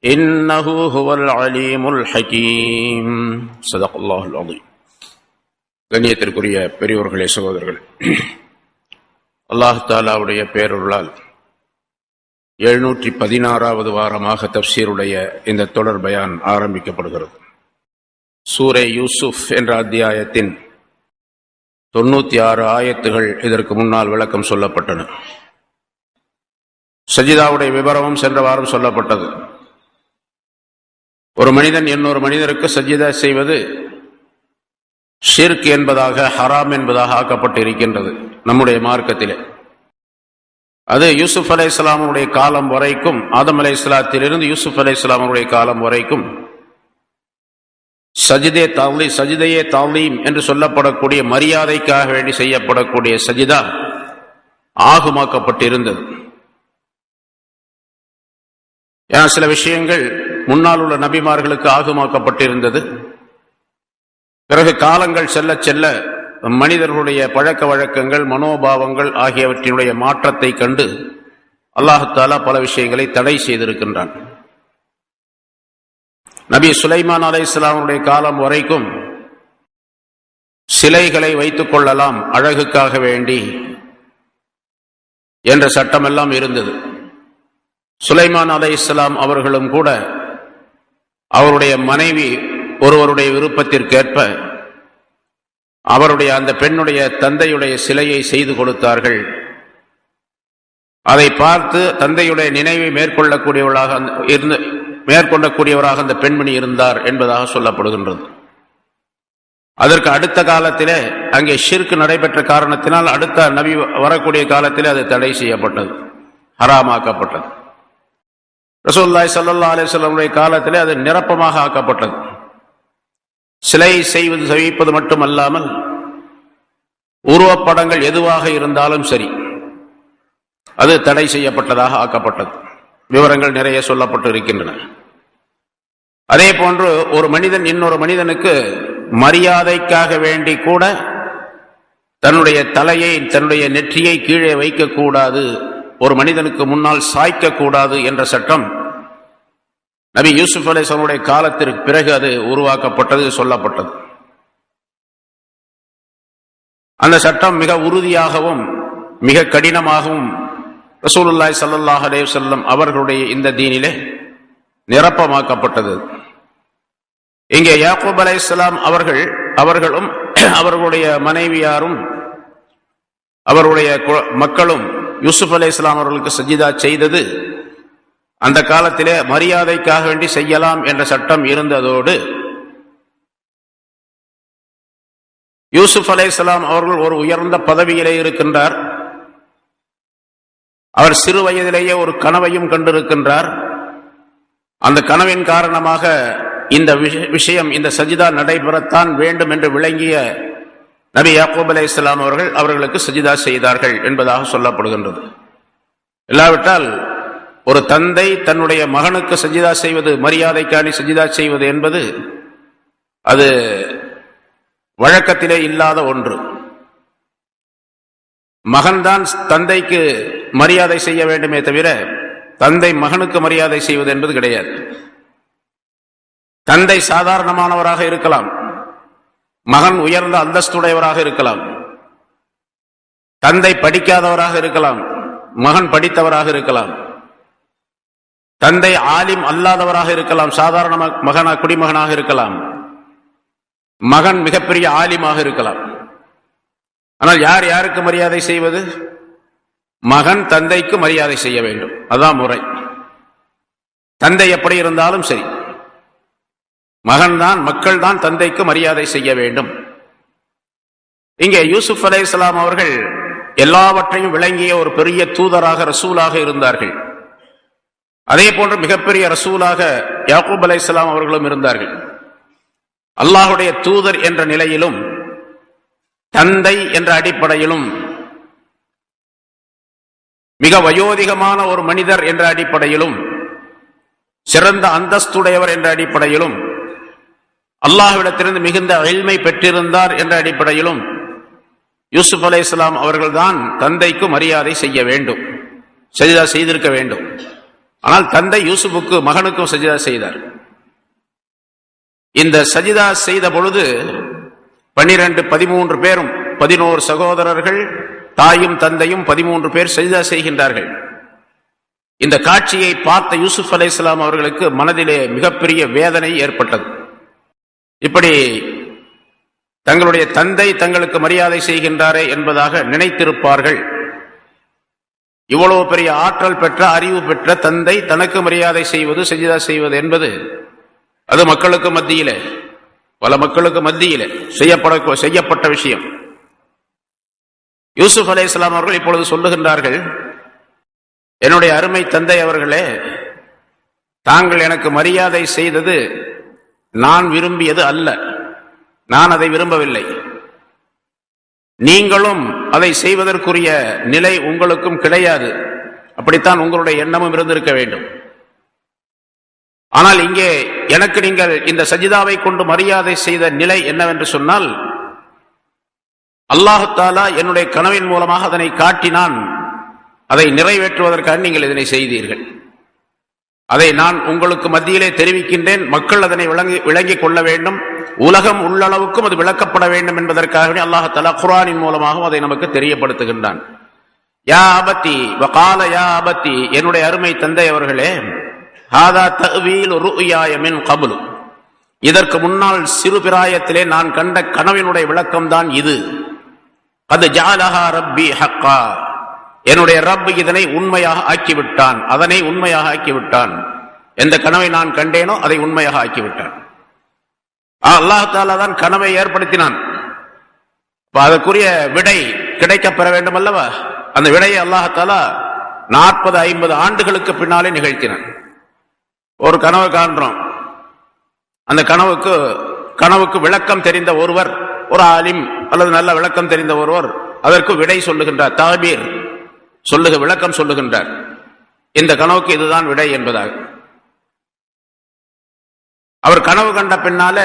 إنه هو العليم الحكيم. صدق الله العظيم. கண்ணியத்திற்குரிய பெரியோர்களே, சகோதரர்கள், அல்லாஹ் தஆலாவுடைய பேரருளால் 716வது வாரமாக தஃப்சீருடைய இந்த தொடர் பயான் ஆரம்பிக்கப்படுகிறது. சூரே யூசுப் என்ற அத்தியாயத்தின் 96 ஆயத்துகள் இதற்கு முன்னால் விளக்கம் சொல்லப்பட்டன. சஜிதாவுடைய விவரமும் சென்ற வாரம் சொல்லப்பட்டது. ஒரு மனிதன் இன்னொரு மனிதருக்கு சஜிதா செய்வது ஷிர்க் என்பதாக, ஹராம் என்பதாக ஆக்கப்பட்டு இருக்கின்றது நம்முடைய மார்க்கத்திலே. அது யூசுப் அலைஹிஸ்ஸலாமுடைய காலம் வரைக்கும், ஆதம் அலைஹிஸ்ஸலாத்திலிருந்து யூசுப் அலைஹிஸ்ஸலாமுடைய காலம் வரைக்கும் சஜிதையே தாலீம் என்று சொல்லப்படக்கூடிய மரியாதைக்காக வேண்டி செய்யப்படக்கூடிய சஜிதா ஆகுமாக்கப்பட்டிருந்தது. ஏன்னா சில விஷயங்கள் முன்னால் உள்ள நபிமார்களுக்கு ஆகுமாக்கப்பட்டிருந்தது. பிறகு காலங்கள் செல்ல செல்ல மனிதர்களுடைய பழக்க வழக்கங்கள், மனோபாவங்கள் ஆகியவற்றினுடைய மாற்றத்தை கண்டு அல்லாஹ் தஆலா பல விஷயங்களை தடை செய்திருக்கின்றான். நபி சுலைமான் அலைஹிஸ்ஸலாமுடைய காலம் வரைக்கும் சிலைகளை வைத்துக் கொள்ளலாம் அழகுக்காக வேண்டி என்ற சட்டமெல்லாம் இருந்தது. சுலைமான் அலைஹிஸ்ஸலாம் அவர்களும் கூட அவருடைய மனைவி ஒருவருடைய விருப்பத்திற்கேற்ப அவருடைய அந்த பெண்ணுடைய தந்தையுடைய சிலையை செய்து கொடுத்தார்கள். அதை பார்த்து தந்தையுடைய நினைவை மேற்கொள்ளக்கூடியவராக அந்த பெண்மணி இருந்தார் என்பதாக சொல்லப்படுகின்றது. அதற்கு அடுத்த காலத்திலே அங்கே ஷிர்க் நடைபெற்ற காரணத்தினால் அடுத்த நபி வரக்கூடிய காலத்திலே அது தடை செய்யப்பட்டது, ஹராமாக்கப்பட்டது. ரசூலுல்லாஹி ஸல்லல்லாஹு அலைஹி வஸல்லம் காலத்திலே அது நிரப்பமாக ஆக்கப்பட்டது. சிலை செய்விப்பது மட்டுமல்லாமல் உருவப்படங்கள் எதுவாக இருந்தாலும் சரி அது தடை செய்யப்பட்டதாக ஆக்கப்பட்டது. விவரங்கள் நிறைய சொல்லப்பட்டு இருக்கின்றன. அதே போன்று ஒரு மனிதன் இன்னொரு மனிதனுக்கு மரியாதைக்காக வேண்டி கூட தன்னுடைய தலையை, தன்னுடைய நெற்றியை கீழே வைக்கக்கூடாது, ஒரு மனிதனுக்கு முன்னால் சாய்க்கக்கூடாது என்ற சட்டம் நபி யூசுப் அலைஹிஸ்ஸலாமுடைய காலத்திற்கு பிறகு அது உருவாக்கப்பட்டது, சொல்லப்பட்டது. அந்த சட்டம் மிக உறுதியாகவும் மிக கடினமாகவும் ரசூலுல்லாஹி ஸல்லல்லாஹு அலைஹி வஸல்லம் அவர்களுடைய இந்த தீனிலே நிரப்பமாக்கப்பட்டது. இங்கே யாக்கூப் அலைஹிஸ்ஸலாம் அவர்களும் அவர்களுடைய மனைவியாரும் அவருடைய மக்களும் யூசுப் அலைஹிஸ்ஸலாம் அவர்களுக்கு சஜிதா செய்தது அந்த காலத்திலே மரியாதைக்காக வேண்டி செய்யலாம் என்ற சட்டம் இருந்ததோடு, யூசுப் அலைஹிஸ்ஸலாம் அவர்கள் ஒரு உயர்ந்த பதவியிலே இருக்கின்றார். அவர் சிறு வயதிலேயே ஒரு கனவையும் கண்டிருக்கின்றார். அந்த கனவின் காரணமாக இந்த விஷயம், இந்த சஜிதா நடைபெறத்தான் வேண்டும் என்று விளங்கிய நபி யாக்கூப் அலைஹிஸ்ஸலாம் அவர்களுக்கு சஜிதா செய்தார்கள் என்பதாக சொல்லப்படுகின்றது. இல்லாவிட்டால் ஒரு தந்தை தன்னுடைய மகனுக்கு சஜிதா செய்வது, மரியாதைக்காண்டி சஜிதா செய்வது என்பது அது வழக்கத்திலே இல்லாத ஒன்று. மகன்தான் தந்தைக்கு மரியாதை செய்ய வேண்டுமே தவிர தந்தை மகனுக்கு மரியாதை செய்வது என்பது கிடையாது. தந்தை சாதாரணமானவராக இருக்கலாம், மகன் உயர்ந்த அந்தஸ்துடையவராக இருக்கலாம். தந்தை படிக்காதவராக இருக்கலாம், மகன் படித்தவராக இருக்கலாம். தந்தை ஆலிம் அல்லாதவராக இருக்கலாம், சாதாரண குடிமகனாக இருக்கலாம். மகன் மிகப்பெரிய ஆலிமாக இருக்கலாம். ஆனால் யார் யாருக்கு மரியாதை செய்வது? மகன் தந்தைக்கு மரியாதை செய்ய வேண்டும், அதான் முறை. தந்தை எப்படி இருந்தாலும் சரி, மகன்தான், மக்கள் தான் தந்தைக்கு மரியாதை செய்ய வேண்டும். இங்கே யூசுப் அலைஹிஸ்ஸலாம் அவர்கள் எல்லாவற்றையும் விளங்கிய ஒரு பெரிய தூதராக, ரசூலாக இருந்தார்கள். அதே போன்று மிகப்பெரிய ரசூலாக யாக்கூப் அலைஹிஸ்ஸலாம் அவர்களும் இருந்தார்கள். அல்லாஹுடைய தூதர் என்ற நிலையிலும், தந்தை என்ற அடிப்படையிலும், மிக வயோதிகமான ஒரு மனிதர் என்ற அடிப்படையிலும், சிறந்த அந்தஸ்துடையவர் என்ற அடிப்படையிலும், அல்லாஹ்விடத்திலிருந்து மிகுந்த இல்மை பெற்றிருந்தார் என்ற அடிப்படையிலும் யூசுப் அலைஹிஸ்ஸலாம் அவர்கள்தான் தந்தைக்கு மரியாதை செய்ய வேண்டும், சஜிதா செய்திருக்க வேண்டும். ஆனால் தந்தை யூசுப்புக்கு, மகனுக்கும் சஜிதா செய்தார். இந்த சஜிதா செய்த பொழுது 12, 13 பேரும், 11 சகோதரர்கள், தாயும் தந்தையும் 13 பேர் சஜிதா செய்கின்றார்கள். இந்த காட்சியை பார்த்த யூசுப் அலைஹிஸ்ஸலாம் அவர்களுக்கு மனதிலே மிகப்பெரிய வேதனை ஏற்பட்டது. இப்படி தங்களுடைய தந்தை தங்களுக்கு மரியாதை செய்கின்றாரே என்பதாக நினைத்திருப்பார்கள். இவ்வளவு பெரிய ஆற்றல் பெற்ற, அறிவு பெற்ற தந்தை தனக்கு மரியாதை செய்வது, சஜிதா செய்வது என்பது அது மக்களுக்கு மத்தியிலே, பல மக்களுக்கு மத்தியிலே செய்யப்பட்ட விஷயம். யூசுப் அலைஹிஸ்ஸலாம் அவர்கள் இப்பொழுது சொல்லுகின்றார்கள், என்னுடைய அருமை தந்தை அவர்களே, தாங்கள் எனக்கு மரியாதை செய்தது நான் விரும்பியது அல்ல, நான் அதை விரும்பவில்லை. நீங்களும் அதை செய்வதற்குரிய நிலை உங்களுக்கும் கிடையாது, அப்படித்தான் உங்களுடைய எண்ணமும் இருந்திருக்க வேண்டும். ஆனால் இங்கே எனக்கு நீங்கள் இந்த சஜிதாவை கொண்டு மரியாதை செய்த நிலை என்னவென்று சொன்னால், அல்லாஹ் தஆலா என்னுடைய கனவின் மூலமாக அதனை காட்டினான், அதை நிறைவேற்றுவதற்காக நீங்கள் இதனை செய்தீர்கள். அதை நான் உங்களுக்கு மத்தியிலே தெரிவிக்கின்றேன், மக்கள் அதனை விளங்கிக் கொள்ள வேண்டும், உலகம் உள்ளளவுக்கும் அது விளக்கப்பட வேண்டும் என்பதற்காகவே அல்லாஹ் தஆலா குர்ஆனின் மூலமாகவும் அதை நமக்கு தெரியப்படுத்துகின்றான். யா அபதி வகால யா அபதி, என்னுடைய அருமை தந்தை அவர்களே, ஹாதா தஅவீல் ருஅயாய மின் கப்லு, இதற்கு முன்னால் சிறு பிராயத்திலே நான் கண்ட கனவினுடைய விளக்கம்தான் இது. கத் ஜஅலஹா ரப்பி ஹக்கா, என்னுடைய ரப் இதனை உண்மையாக ஆக்கிவிட்டான், அதனை உண்மையாக ஆக்கிவிட்டான். எந்த கனவை நான் கண்டேனோ அதை உண்மையாக ஆக்கிவிட்டான். அல்லாஹ் தஆலா தான் கனவை ஏற்படுத்தினான். அதற்குரிய விடை கிடைக்கப் பெற வேண்டும் அல்லவா? அந்த விடையை அல்லாஹ் தஆலா 40-50 ஆண்டுகளுக்கு பின்னாலே நிகழ்த்தினான். ஒரு கனவு காண்றோம். அந்த கனவுக்கு விளக்கம் தெரிந்த ஒருவர், ஒரு ஆலிம் அல்லது நல்ல விளக்கம் தெரிந்த ஒருவர் அதற்கு விடை சொல்லுகின்றார், தாபீர் விளக்கம் சொல்லுகின்றார். இந்த கனவுக்கு இதுதான் விடை என்பதாக. அவர் கனவு கண்ட பின்னால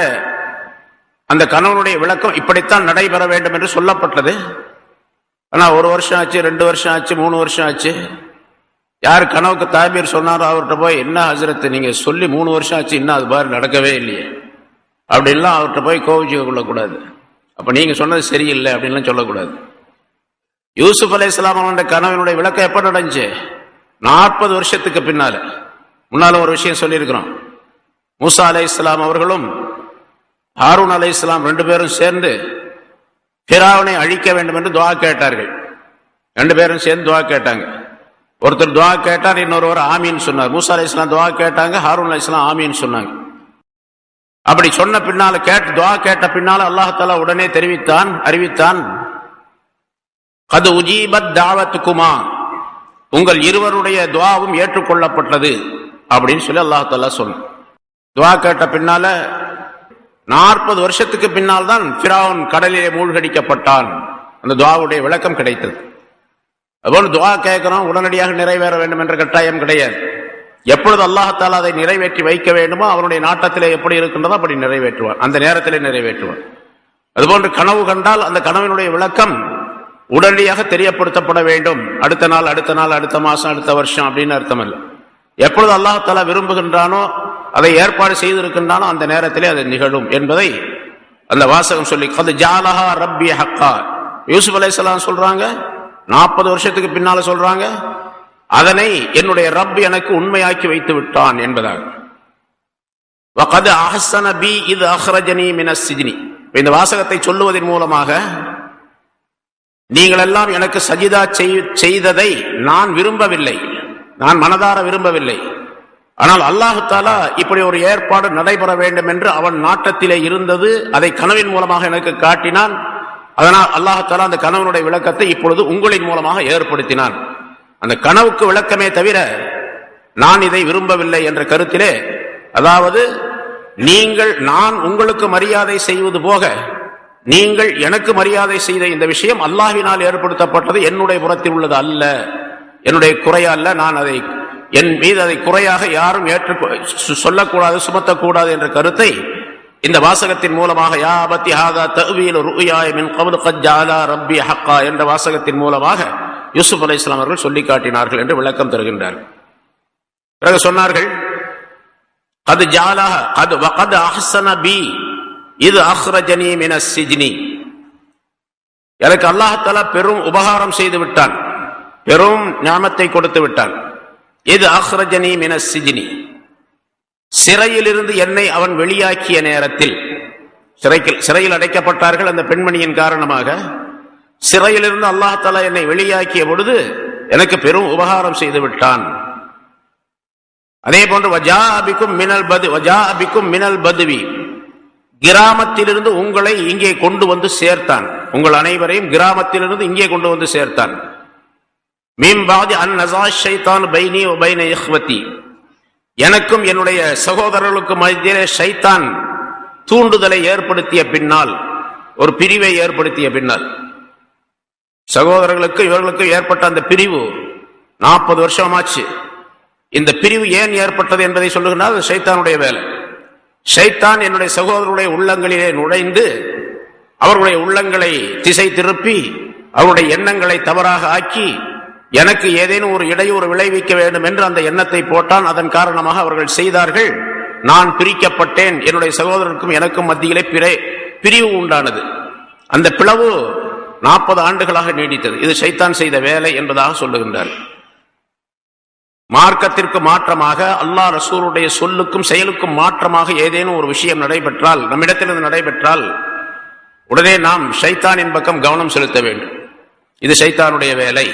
அந்த கனவுடைய விளக்கம் இப்படித்தான் நடைபெற வேண்டும் என்று சொல்லப்பட்டது. ஆனா 1 வருஷம் ஆச்சு, 2 வருஷம் ஆச்சு, 3 வருஷம் ஆச்சு. யார் கனவுக்கு தாபீர் சொன்னாரோ அவர்கிட்ட போய், என்ன ஹசரத் நீங்க சொல்லி 3 வருஷம் ஆச்சு, இன்னும் அது பாரு நடக்கவே இல்லையே அப்படின்லாம் அவர்கிட்ட போய் கோவிச்சுக்க கொள்ளக்கூடாது. அப்ப நீங்க சொன்னது சரியில்லை அப்படின்லாம் சொல்லக்கூடாது. யூசுப் அலைஹிஸ்ஸலாம் அவனுடைய கனவினுடைய விளக்கம் எப்ப நடந்துச்சு? 40 வருஷத்துக்கு பின்னால. முன்னால ஒரு விஷயம் சொல்லியிருக்கிறோம். மூசா அலைஹிஸ்ஸலாம் அவர்களும் ஹாரூன் அலைஹிஸ்ஸலாம் 2 பேரும் சேர்ந்து ஃபிரௌனை அழிக்க வேண்டும் என்று துஆ கேட்டார்கள். 2 பேரும் சேர்ந்து துஆ கேட்டாங்க. ஒருத்தர் துஆ கேட்டார், இன்னொருவர் ஆமீன் சொன்னார். மூசா அலைஹிஸ்ஸலாம் துஆ கேட்டாங்க, ஹாரூன் அலைஹிஸ்ஸலாம் ஆமீன் சொன்னாங்க. அப்படி சொன்ன பின்னால துஆ கேட்ட பின்னால அல்லாஹ் தஆலா உடனே அறிவித்தான், கத் உஜீபத் தஅவத்துகுமா, உங்கள் இருவருடைய துஆவும் ஏற்றுக்கொள்ளப்பட்டது அப்படின்னு சொல்லி அல்லாஹ் தஆலா சொன்னார். துஆ கேட்ட பின்னால 40 வருஷத்துக்கு பின்னால் தான் ஃபிரௌன் கடலிலே மூழ்கடிக்கப்பட்டான். அந்த துஆவுடைய விளக்கம் கிடைத்தது. அதுபோல துஆ கேட்கிறோம், உடனடியாக நிறைவேற வேண்டும் என்ற கட்டாயம் கிடையாது. எப்பொழுது அல்லாஹ் தஆலா அதை நிறைவேற்றி வைக்க வேண்டுமோ அவனுடைய நாட்டத்திலே எப்படி இருக்கின்றதோ அப்படி நிறைவேற்றுவான், அந்த நேரத்திலே நிறைவேற்றுவான். அதுபோன்று கனவு கண்டால் அந்த கனவினுடைய விளக்கம் உடனடியாக தெரியப்படுத்தப்பட வேண்டும். அடுத்த நாள், அடுத்த மாசம், அடுத்த வருஷம் அப்படின்னு அர்த்தம் இல்லை. எப்பொழுது அல்லாஹ் தஆலா விரும்புகின்றானோ, அதை ஏற்பாடு செய்திருக்கின்றானோ அந்த நேரத்திலே அது நிகழும் என்பதை அந்த வாசகம் சொல்லி, கத் ஜஅலஹா ரப்பி ஹக்கா, யூசுப் அலைஹிஸ்ஸலாம் சொல்றாங்க, 40 வருஷத்துக்கு பின்னால சொல்றாங்க, அதனை என்னுடைய ரப் எனக்கு உண்மையாக்கி வைத்து விட்டான் என்பதாக. வகத் அஹ்ஸன பி இத் அக்ரஜனி மினஸ் சிஜ்னி. இந்த வாசகத்தை சொல்லுவதன் மூலமாக நீங்கள் எல்லாம் எனக்கு சஜிதா செய்ததை நான் விரும்பவில்லை, நான் மனதார விரும்பவில்லை. ஆனால் அல்லாஹ் தஆலா இப்படி ஒரு ஏற்பாடு நடைபெற வேண்டும் என்று அவன் நாட்டத்திலே இருந்தது, அதை கனவின் மூலமாக எனக்கு காட்டினான். அதனால் அல்லாஹ் தஆலா அந்த கனவினுடைய விளக்கத்தை இப்பொழுது உங்களின் மூலமாக ஏற்படுத்தினான். அந்த கனவுக்கு விளக்கமே தவிர நான் இதை விரும்பவில்லை என்ற கருத்திலே, அதாவது நான் உங்களுக்கு மரியாதை செய்வது போக நீங்கள் எனக்கு மரியாதை செய்த இந்த விஷயம் அல்லாஹ்வினால் ஏற்படுத்தப்பட்டது, என்னுடைய புறத்தில் உள்ளது அல்ல, என்னுடைய குறையா அல்ல. நான் என் மீது அதை குறையாக யாரும் சொல்லக்கூடாது, சுமத்தக்கூடாது என்ற கருத்தை இந்த வாசகத்தின் மூலமாக, யா அபத்தி ஹாதா தஅவீலு ருஅயாய மின் கப்லு கத் ஜஅலா ரப்பி ஹக்கா என்ற வாசகத்தின் மூலமாக யூசுப் அலைஹிஸ்ஸலாம் அவர்கள் சொல்லி காட்டினார்கள் என்று விளக்கம் தருகின்றார்கள். பிறகு சொன்னார்கள், கத் ஜஅலஹா கத் வகத் அஹ்ஸன பி இத் அக்ரஜனி மினஸ் சிஜ்னி, எனக்கு அல்லாஹ் தஆலா பெரும் உபகாரம் செய்து விட்டான், பெரும் ஞானத்தை கொடுத்து விட்டான். இது அக்ரஜனி மினஸ் சிஜ்னி, சிறையிலிருந்து என்னை அவன் வெளியாக்கிய நேரத்தில், சிறையில் அடைக்கப்பட்டார்கள் அந்த பெண்மணியின் காரணமாக, சிறையிலிருந்து அல்லாஹ் தஆலா என்னை வெளியாக்கிய பொழுது எனக்கு பெரும் உபகாரம் செய்து விட்டான். அதே போன்று வஜாஅ பிக்கும் மினல் பத்வி, கிராமத்திலிருந்து உங்களை இங்கே கொண்டு வந்து சேர்த்தான், உங்கள் அனைவரையும் கிராமத்திலிருந்து இங்கே கொண்டு வந்து சேர்த்தான். மின் பாதி அன் நஸா ஷைத்தான் பைனி வ பைன இஹ்வதி, எனக்கும் என்னுடைய சகோதரர்களுக்கு மத்தியிலே ஷைத்தான் தூண்டுதலை ஏற்படுத்திய பின்னால், ஒரு பிரிவை ஏற்படுத்திய பின்னால், சகோதரர்களுக்கு இவர்களுக்கு ஏற்பட்ட அந்த பிரிவு 40 வருஷமாச்சு. இந்த பிரிவு ஏன் ஏற்பட்டது என்பதை சொல்லுகிறார், அது ஷைத்தானுடைய வேலை. ஷைத்தான் என்னுடைய சகோதரருடைய உள்ளங்களிலே நுழைந்து அவர்களுடைய உள்ளங்களை திசை திருப்பி அவருடைய எண்ணங்களை தவறாக ஆக்கி எனக்கு ஏதேனும் ஒரு இடையூறு விளைவிக்க வேண்டும் என்று அந்த எண்ணத்தை போட்டான். அதன் காரணமாக அவர்கள் செய்தார்கள். நான் பிரிக்கப்பட்டேன், என்னுடைய சகோதரருக்கும் எனக்கும் மத்தியிலே பிரிவு உண்டானது. அந்த பிளவு 40 ஆண்டுகளாக நீடித்தது. இது ஷைத்தான் செய்த வேலை என்பதாக சொல்லுகின்றார். மார்க்கத்திற்கு மாற்றமாக, அல்லாஹ் ரசூலுடைய சொல்லுக்கும் செயலுக்கும் மாற்றமாக ஏதேனும் ஒரு விஷயம் நடைபெற்றால், நம்மிடத்திலிருந்து நடைபெற்றால் உடனே நாம் ஷைத்தானின் பக்கம் கவனம் செலுத்த வேண்டும். இது ஷைத்தானுடைய வேலை,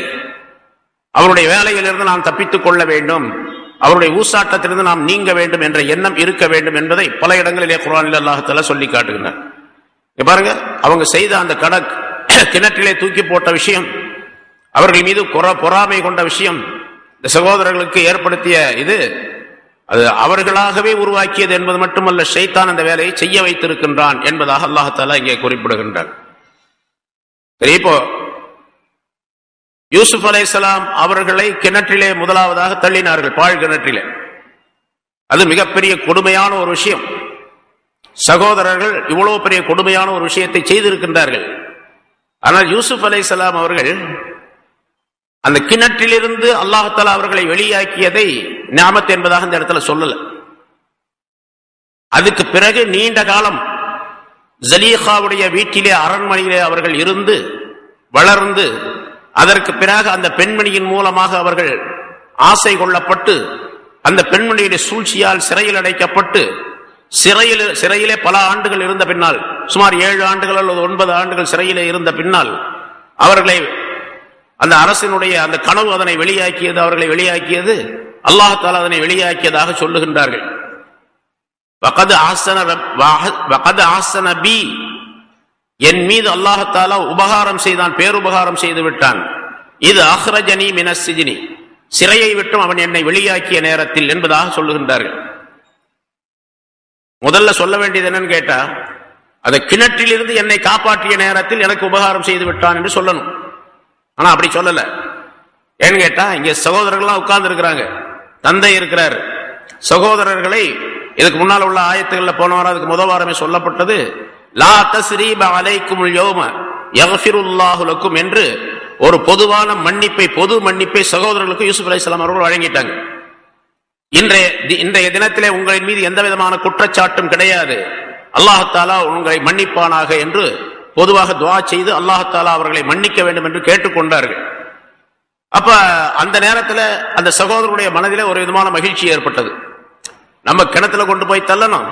அவருடைய வேலையிலிருந்து நாம் தப்பித்துக் கொள்ள வேண்டும், அவருடைய ஊசாட்டத்திலிருந்து நாம் நீங்க வேண்டும் என்ற எண்ணம் இருக்க வேண்டும் என்பதை பல இடங்களிலே குர்ஆனில் அல்லாஹ் தஆலா சொல்லி காட்டுகிறார். பாருங்க, அவங்க செய்த அந்த கிணற்றிலே தூக்கி போட்ட விஷயம், அவர்கள் மீது பொறாமை கொண்ட விஷயம், இந்த சகோதரர்களுக்கு ஏற்படுத்திய இது, அது அவர்களாகவே உருவாக்கியது என்பது மட்டுமல்ல, ஷைத்தான் அந்த வேலையை செய்ய வைத்திருக்கின்றான் என்பதாக அல்லாஹ் தஆலா இங்கே குறிப்பிடுகின்றார். இப்போ யூசுப் அலைஹிஸ்ஸலாம் அவர்களை கிணற்றிலே முதலாவதாக தள்ளினார்கள், பாழ் கிணற்றிலே. அது மிகப்பெரிய கொடுமையான ஒரு விஷயம். சகோதரர்கள் இவ்வளவு பெரிய கொடுமையான ஒரு விஷயத்தை செய்திருக்கின்றார்கள். ஆனால் யூசுப் அலைஹிஸ்ஸலாம் அவர்கள் அந்த கிணற்றிலிருந்து அல்லாஹ் தஆலா அவர்களை வெளியாக்கியதை நியாமத் என்பதாக இந்த இடத்துல சொல்லல. அதுக்கு பிறகு நீண்ட காலம் ஜலீஹாவுடைய வீட்டிலே, அரண்மனையிலே அவர்கள் இருந்து வளர்ந்து, அதற்கு பிறகு அந்த பெண்மணியின் மூலமாக அவர்கள் ஆசை கொள்ளப்பட்டு, அந்த பெண்மணியுடைய சூழ்ச்சியால் சிறையில் அடைக்கப்பட்டு, சிறையிலே பல ஆண்டுகள் இருந்த பின்னால், சுமார் 7 ஆண்டுகள் அல்லது 9 ஆண்டுகள் சிறையிலே இருந்த பின்னால் அவர்களை அந்த அரசினுடைய அந்த கனவு அதனை வெளியாக்கியது, அவர்களை வெளியாக்கியது அல்லாஹ் தஆலா அதனை வெளியாக்கியதாக சொல்லுகின்றார்கள். வகத் ஆஸன பி, என் மீது அல்லாஹ் தஆலா உபகாரம் செய்தான், பேருபகாரம் செய்து விட்டான். இது அஹ்ரஜனி மினஸ் சிஜ்னி, சிறையை விட்டும் அவன் என்னை வெளியாக்கிய நேரத்தில் என்பதாக சொல்லுகின்றார்கள். முதல்ல சொல்ல வேண்டியது என்னன்னு கேட்டா, அந்த கிணற்றிலிருந்து என்னை காப்பாற்றிய நேரத்தில் எனக்கு உபகாரம் செய்து விட்டான் என்று சொல்லணும். ஆனா அப்படி சொல்லல. ஏன்னு கேட்டா, இங்க சகோதரர்கள்லாம் உட்கார்ந்து இருக்கிறாங்க, தந்தை இருக்கிறார். சகோதரர்களை இதுக்கு முன்னால் உள்ள ஆயத்துகள்ல போன வாரம், அதுக்கு முதல் வாரமே சொல்லப்பட்டது, லா தஸ்ரீப அலைக்குமுல் யௌம யக்ஃபிருல்லாஹு லக்கும் என்று ஒரு பொதுவான மன்னிப்பை, பொது மன்னிப்பை சகோதரர்களுக்கு யூசுப் அலைஹிஸ்ஸலாம் அவர்கள் வழங்கிட்டாங்க. இன்றைய தினத்திலே உங்களின் மீது எந்த விதமான குற்றச்சாட்டும் கிடையாது, அல்லாஹ் தஆலா உங்களை மன்னிப்பானாக என்று பொதுவாக துஆ செய்து அல்லாஹ் தஆலா அவர்களை மன்னிக்க வேண்டும் என்று கேட்டுக்கொண்டார்கள். அப்ப அந்த நேரத்தில் அந்த சகோதரருடைய மனதிலே ஒரு விதமான மகிழ்ச்சி ஏற்பட்டது. நம்ம கிணத்துல கொண்டு போய் தள்ளணும்,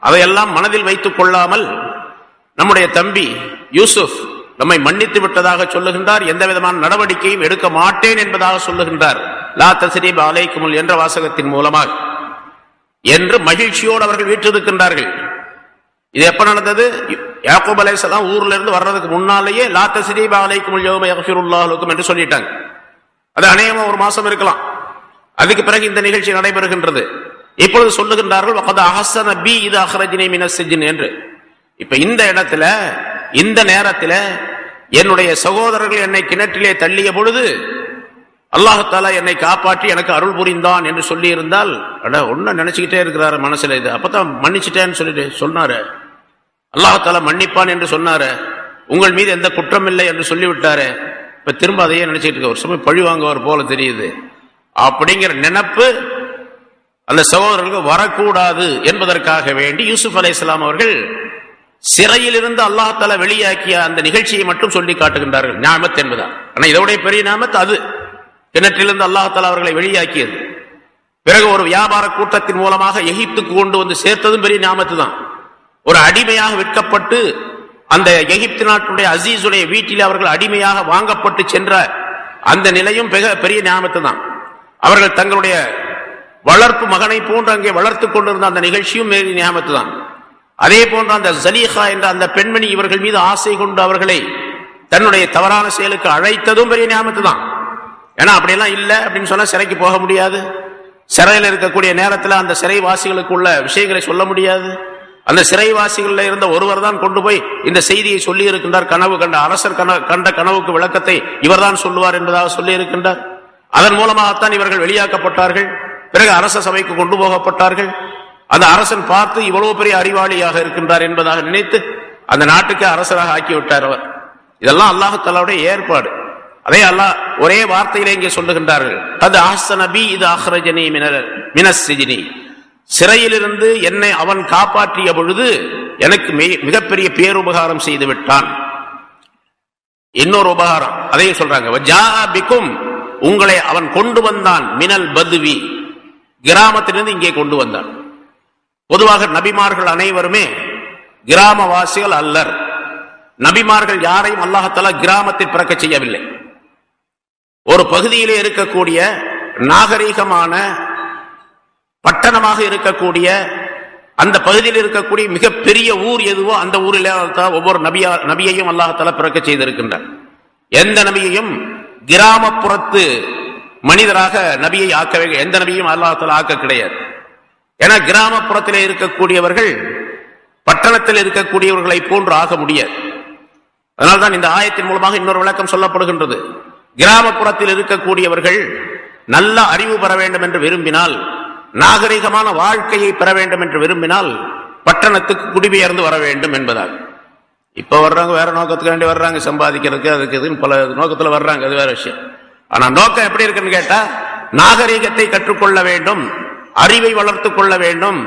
அதையெல்லாம் மனதில் வைத்துக் கொள்ளாமல் நம்முடைய தம்பி யூசுப் நம்மை மன்னித்து விட்டதாக சொல்லுகின்றார், எந்த விதமான நடவடிக்கையும் எடுக்க மாட்டேன் என்பதாக சொல்லுகின்றார், லா தஸ்ரீப அலைக்குமுல் என்ற வாசகத்தின் மூலமாக என்று மகிழ்ச்சியோடு அவர்கள் வீற்றிருக்கின்றார்கள். இது எப்ப நடந்தது? யாக்கூப் அலைஹிஸ்ஸலாம் ஊர்ல இருந்து வர்றதுக்கு முன்னாலேயே லா தஸ்ரீப அலைக்குமுல் யௌம யக்ஃபிருல்லாஹு லக்கும் என்று சொல்லிட்டாங்க. அது அநேகமா ஒரு மாசம் இருக்கலாம். அதுக்கு பிறகு இந்த நிகழ்ச்சி நடைபெறுகின்றது. இப்பொழுது சொல்லுகின்றார்கள், வகத் அஹ்ஸன பி இது அஹ்ரஜனி மினஸ் சிஜ்ன் என்று. இப்ப இந்த இடத்துல, இந்த நேரத்தில் என்னுடைய சகோதரர்கள் என்னை கிணற்றிலே தள்ளிய பொழுது அல்லாஹ் தஆலா என்னை காப்பாற்றி எனக்கு அருள் புரிந்தான் என்று சொல்லி இருந்தால், ஒன்னும் நினைச்சுக்கிட்டே இருக்கிறாரு மனசுல, இது அப்பதான் மன்னிச்சுட்டேன்னு சொல்லிட்டு சொன்னாரு, அல்லாஹ் தஆலா மன்னிப்பான் என்று சொன்னாரு, உங்கள் மீது எந்த குற்றம் இல்லை என்று சொல்லிவிட்டாரு, இப்ப திரும்ப அதையே நினைச்சிட்டு இருக்க, ஒரு சமயம் பழி வாங்குவார் போல தெரியுது அப்படிங்கிற நினைப்பு அந்த சகோதரர்களுக்கு வரக்கூடாது என்பதற்காக வேண்டி யூசுப் அலைஹிஸ்ஸலாம் அவர்கள் சிறையிலிருந்து அல்லாஹ் தஆலா வெளியாக்கிய அந்த நிகழ்ச்சியை மட்டும் சொல்லி காட்டுகின்றார்கள். நியாமத் என்பதா? ஆனா இதோடைய பெரிய நியாமத் அது, கிணற்றிலிருந்து அல்லாஹ் தஆலா அவர்களை வெளியாக்கியது. பிறகு ஒரு வியாபார கூட்டத்தின் மூலமாக எகிப்துக்கு கொண்டு வந்து சேர்த்ததும் பெரிய நியாமத்து தான். ஒரு அடிமையாக விற்கப்பட்டு அந்த எகிப்து நாட்டுடைய அசீசுடைய வீட்டில் அவர்கள் அடிமையாக வாங்கப்பட்டு சென்ற அந்த நிலையும் பெரிய நியாமத்து தான். அவர்கள் தங்களுடைய வளர்ப்பு மகனை போன்று அங்கே வளர்த்து கொண்டிருந்த அந்த நிகழ்ச்சியும் பெரிய நியாமத்து தான். அதே போன்ற அந்த ஜலீஹா என்ற அந்த பெண்மணி இவர்கள் மீது ஆசை கொண்டு அவர்களை தன்னுடைய தவறான செயலுக்கு அழைத்ததும் பெரிய நியாமத்து தான். ஏன்னா அப்படியெல்லாம் இல்லை அப்படின்னு சொன்னா சிறைக்கு போக முடியாது. சிறையில் இருக்கக்கூடிய நேரத்தில் அந்த சிறைவாசிகளுக்கு உள்ள விஷயங்களை சொல்ல முடியாது. அந்த சிறைவாசிகள் இருந்த ஒருவர் தான் கொண்டு போய் இந்த செய்தியை சொல்லி இருக்கின்றார். கனவு கண்ட அரசர் கண்ட கனவுக்கு விளக்கத்தை இவர்தான் சொல்லுவார் என்பதாக சொல்லி இருக்கின்றார். அதன் மூலமாகத்தான் இவர்கள் வெளியாக்கப்பட்டார்கள். பிறகு அரச சபைக்கு கொண்டு போகப்பட்டார்கள். அந்த அரசன் பார்த்து இவ்வளவு பெரிய அறிவாளியாக இருக்கின்றார் என்பதாக நினைத்து அந்த நாட்டுக்கு அரசராக ஆக்கிவிட்டார் அவர். இதெல்லாம் அல்லாஹ் தஆலாவுடைய ஏற்பாடு. அதே அல்லாஹ் ஒரே வார்த்தையிலே இங்கே சொல்லுகின்றார்கள், அது அஹ்ஸன பி இது அஹ்ரஜனி மினஸ் சிஜ்னி, சிறையிலிருந்து என்னை அவன் காப்பாற்றிய பொழுது எனக்கு மிகப்பெரிய பேருபகாரம் செய்து விட்டான். இன்னொரு உபகாரம் அதையும் சொல்றாங்க, வஜாஅ பிக்கும், உங்களை அவன் கொண்டு வந்தான், மினல் பத்வி, கிராமத்திலிருந்து இங்கே கொண்டு வந்தான். பொதுவாக நபிமார்கள் அனைவருமே கிராமவாசிகள் அல்லர். நபிமார்கள் யாரையும் அல்லாஹ் தஆலா கிராமத்தில் பிறக்க செய்யவில்லை. ஒரு பகுதியிலே இருக்கக்கூடிய நாகரீகமான பட்டணமாக இருக்கக்கூடிய அந்த பகுதியில் இருக்கக்கூடிய மிகப்பெரிய ஊர் எதுவோ அந்த ஊரில் ஒவ்வொரு நபியையும் அல்லாஹ் தஆலா பிறக்க செய்திருக்கின்றார். எந்த நபியையும் கிராமப்புறத்து மனிதராக நபியை ஆக்கவே, எந்த நபியும் அல்லாஹ் தஆலா ஆக்க கிடையாது. ஏன்னா கிராமப்புறத்திலே இருக்கக்கூடியவர்கள் பட்டணத்தில் இருக்கக்கூடியவர்களை போன்று ஆக முடியாது. அதனால்தான் இந்த ஆயத்தின் மூலமாக இன்னொரு விளக்கம் சொல்லப்படுகின்றது. கிராமப்புறத்தில் இருக்கக்கூடியவர்கள் நல்ல அறிவு பெற வேண்டும் என்று விரும்பினால், நாகரிகமான வாழ்க்கையை பெற வேண்டும் என்று விரும்பினால் பட்டணத்துக்கு குடிபெயர்ந்து வர வேண்டும் என்பதால். இப்ப வர்றவங்க வேற நோக்கத்துக்கு வேண்டி வர்றாங்க, சம்பாதிக்கிறதுக்கு அதுக்கு இதுன்னு பல நோக்கத்துல வர்றாங்க, அது வேற விஷயம். ஆனா நோக்கம் எப்படி இருக்குன்னு கேட்டா, நாகரிகத்தை கற்றுக்கொள்ள வேண்டும், அறிவை வளர்த்துக் கொள்ள வேண்டும்,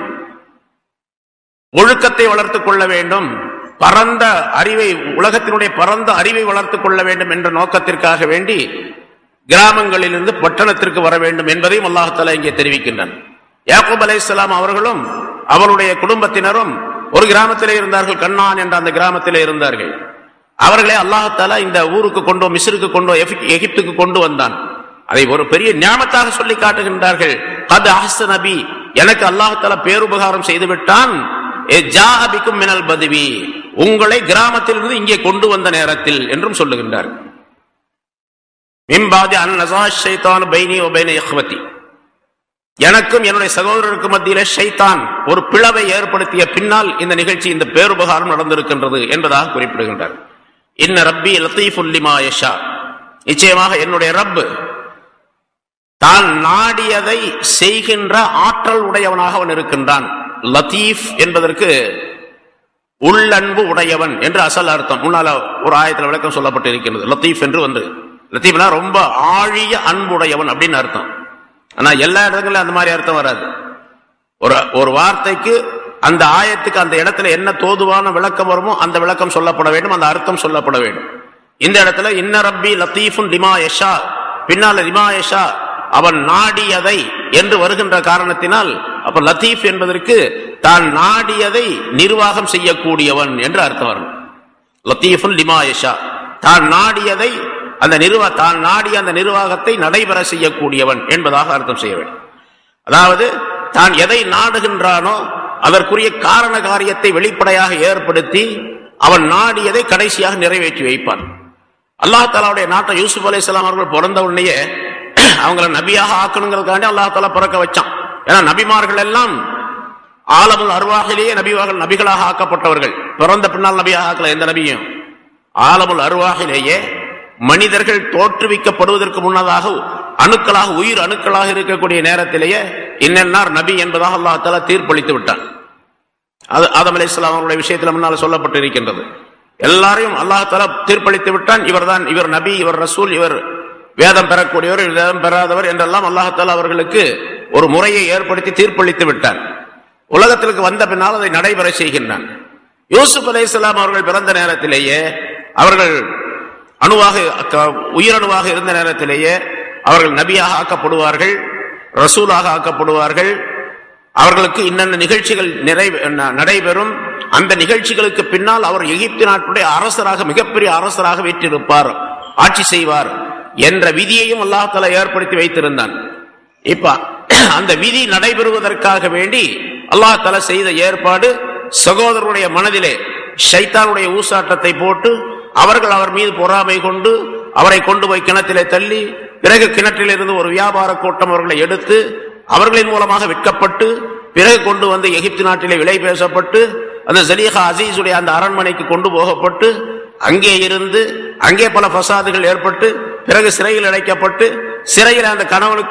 ஒழுக்கத்தை வளர்த்துக் கொள்ள வேண்டும், பரந்த அறிவை, உலகத்தினுடைய பரந்த அறிவை வளர்த்துக் கொள்ள வேண்டும் என்ற நோக்கத்திற்காக வேண்டி கிராமங்களிலிருந்து பட்டணத்திற்கு வர வேண்டும் என்பதையும் அல்லாஹ் தஆலா இங்கே தெரிவிக்கின்றான். யாக்கூப் அலைஹிஸ்ஸலாம் அவர்களும் அவருடைய குடும்பத்தினரும் ஒரு கிராமத்திலே இருந்தார்கள், கண்ணான் என்ற அந்த கிராமத்திலே இருந்தார்கள். அவர்களை அல்லாஹ் தஆலா இந்த ஊருக்கு கொண்டு, மிஸ்ருக்கு கொண்டு, எகிப்துக்கு கொண்டு வந்தான். அதை ஒரு பெரிய ஞாபகத்தாக சொல்லி காட்டுகின்றார்கள். கத் அஹ்ஸன பி, எனக்கு அல்லாஹ் தஆலா பேருபகாரம் செய்து விட்டான். ஜாஅ பிக்கும் மினல் பத்வி, உங்களை கிராமத்திலிருந்து இங்கே கொண்டு வந்த நேரத்தில் என்றும் சொல்லுகின்றார். மின் பாதி அன் நஸா ஷைத்தான் பைனி வ பைன இஹ்வதி, எனக்கும் என்னுடைய சகோதரருக்கு மத்தியிலே ஷைத்தான் ஒரு பிளவை ஏற்படுத்திய பின்னால் இந்த நிகழ்ச்சி, இந்த பேருபகாரம் நடந்திருக்கின்றது என்பதாக குறிப்பிடுகின்றார். இன்ன ரப்பி லத்தீஃபுல் லிமா யஷா, நிச்சயமாக என்னுடைய ரப் தான் நாடியதை செய்கின்ற ஆற்றல் உடையவனாக அவன் இருக்கின்றான். லத்தீஃப் என்பதற்கு உள்ளன்பு உடையவன் என்று அசல் அர்த்தம். முன்னால ஒரு ஆயத்தில் விளக்கம் சொல்லப்பட்டு இருக்கின்றது. லத்தீஃப் என்று வந்து, லத்தீஃப்னா ரொம்ப ஆழிய அன்புடையவன் அப்படின்னு அர்த்தம். ஆனா எல்லா இடங்களிலும் அந்த மாதிரி அர்த்தம் வராது. ஒரு வார்த்தைக்கு அந்த ஆயத்துக்கு அந்த இடத்துல என்ன தோதுவான விளக்கம் வருமோ அந்த விளக்கம் சொல்லப்பட வேண்டும், அந்த அர்த்தம் சொல்லப்பட வேண்டும். இந்த இடத்துல இன்ன ரப்பி லத்தீஃபுன் லிமா யஷா, பின்னால லிமா யஷா அவன் நாடியதை என்று வருகின்ற காரணத்தினால், அப்ப லத்தீஃப் என்பதற்கு தான் நாடியதை நிர்வாகம் செய்யக்கூடியவன் என்று அர்த்தம் வரும். லத்தீஃபுன் லிமா யஷா, தான் நாடியதை தான் நாடிய அந்த நிர்வாகத்தை நடைபெற செய்யக்கூடியவன் என்பதாக அர்த்தம் செய்ய வேண்டும். அதாவது தான் எதை நாடுகின்றானோ அதற்குரிய காரண காரியத்தை வெளிப்படையாக ஏற்படுத்தி அவன் நாடியதை கடைசியாக நிறைவேற்றி வைப்பான். அல்லாஹ் தஆலாவுடைய நாட்டை யூசுப் அலைஹிஸ்ஸலாம் அவர்கள் பிறந்த உடனேயே அவங்களை நபியாக ஆக்கணுங்கிறதுக்காண்டி அல்லாஹ் தஆலா பிறக்க வச்சான். ஏன்னா நபிமார்கள் எல்லாம் ஆலமுல் அர்வாஹிலேயே நபிகளாக ஆக்கப்பட்டவர்கள். பிறந்த பின்னால் நபியாக ஆக்கல எந்த நபியும். ஆலமுல் அர்வாஹிலேயே மனிதர்கள் தோற்றுவிக்கப்படுவதற்கு முன்னதாக அணுக்களாக, உயிர் அணுக்களாக இருக்கக்கூடிய நேரத்திலேயே இன்னென்னார் நபி என்பதாக அல்லாஹ் தஆலா தீர்ப்பளித்து விட்டான். அது ஆதம் அலைஹிஸ்ஸலாம் அவருடைய விஷயத்தில் முன்னால் சொல்லப்பட்டு இருக்கின்றது. எல்லாரையும் அல்லாஹ் தஆலா தீர்ப்பளித்து விட்டான். இவர் நபி, இவர் ரசூல், இவர் வேதம் பெறக்கூடியவர், வேதம் பெறாதவர் என்றெல்லாம் அல்லாஹ் தஆலா அவர்களுக்கு ஒரு முறையை ஏற்படுத்தி தீர்ப்பளித்து விட்டான். உலகத்திற்கு வந்த பின்னால் அதை நடைபெற செய்கின்றான். யூசுப் அலைஹிஸ்ஸலாம் அவர்கள் பிறந்த நேரத்திலேயே, அவர்கள் உயிரணுவாக இருந்த நேரத்திலேயே அவர்கள் நபியாக ஆக்கப்படுவார்கள், ரசூலாக ஆக்கப்படுவார்கள். அவர்களுக்கு இன்னென்ன நிகழ்ச்சிகள் நடைபெறும். அந்த நிகழ்ச்சிகளுக்கு பின்னால் அவர் எகிப்து நாட்டுடைய அரசராக, மிகப்பெரிய அரசராக வீற்றிருப்பார், ஆட்சி செய்வார் என்ற விதியையும் அல்லாஹ் தஆலா ஏற்படுத்தி வைத்திருந்தான். இப்ப அந்த விதி நடைபெறுவதற்காக வேண்டி அல்லாஹ் தஆலா செய்த ஏற்பாடு, சகோதரருடைய மனதிலே ஷைத்தானுடைய ஊசாட்டத்தை போட்டு அவர்கள் அவர் மீது பொறாமை கொண்டு அவரை கொண்டு போய் கிணற்றிலே தள்ளி, பிறகு கிணற்றிலிருந்து ஒரு வியாபார கூட்டம் அவர்களை எடுத்து அவர்களின் மூலமாக விற்கப்பட்டு, பிறகு கொண்டு வந்து எகிப்து நாட்டிலே விலை பேசப்பட்டு, அந்த ஜலீஹா அசீஸுடைய அந்த அரண்மனைக்கு கொண்டு போகப்பட்டு, அங்கே இருந்து அங்கே பல ஃபசாதுகள் ஏற்பட்டு, பிறகு சிறையில் அடைக்கப்பட்டு, சிறையில் அந்த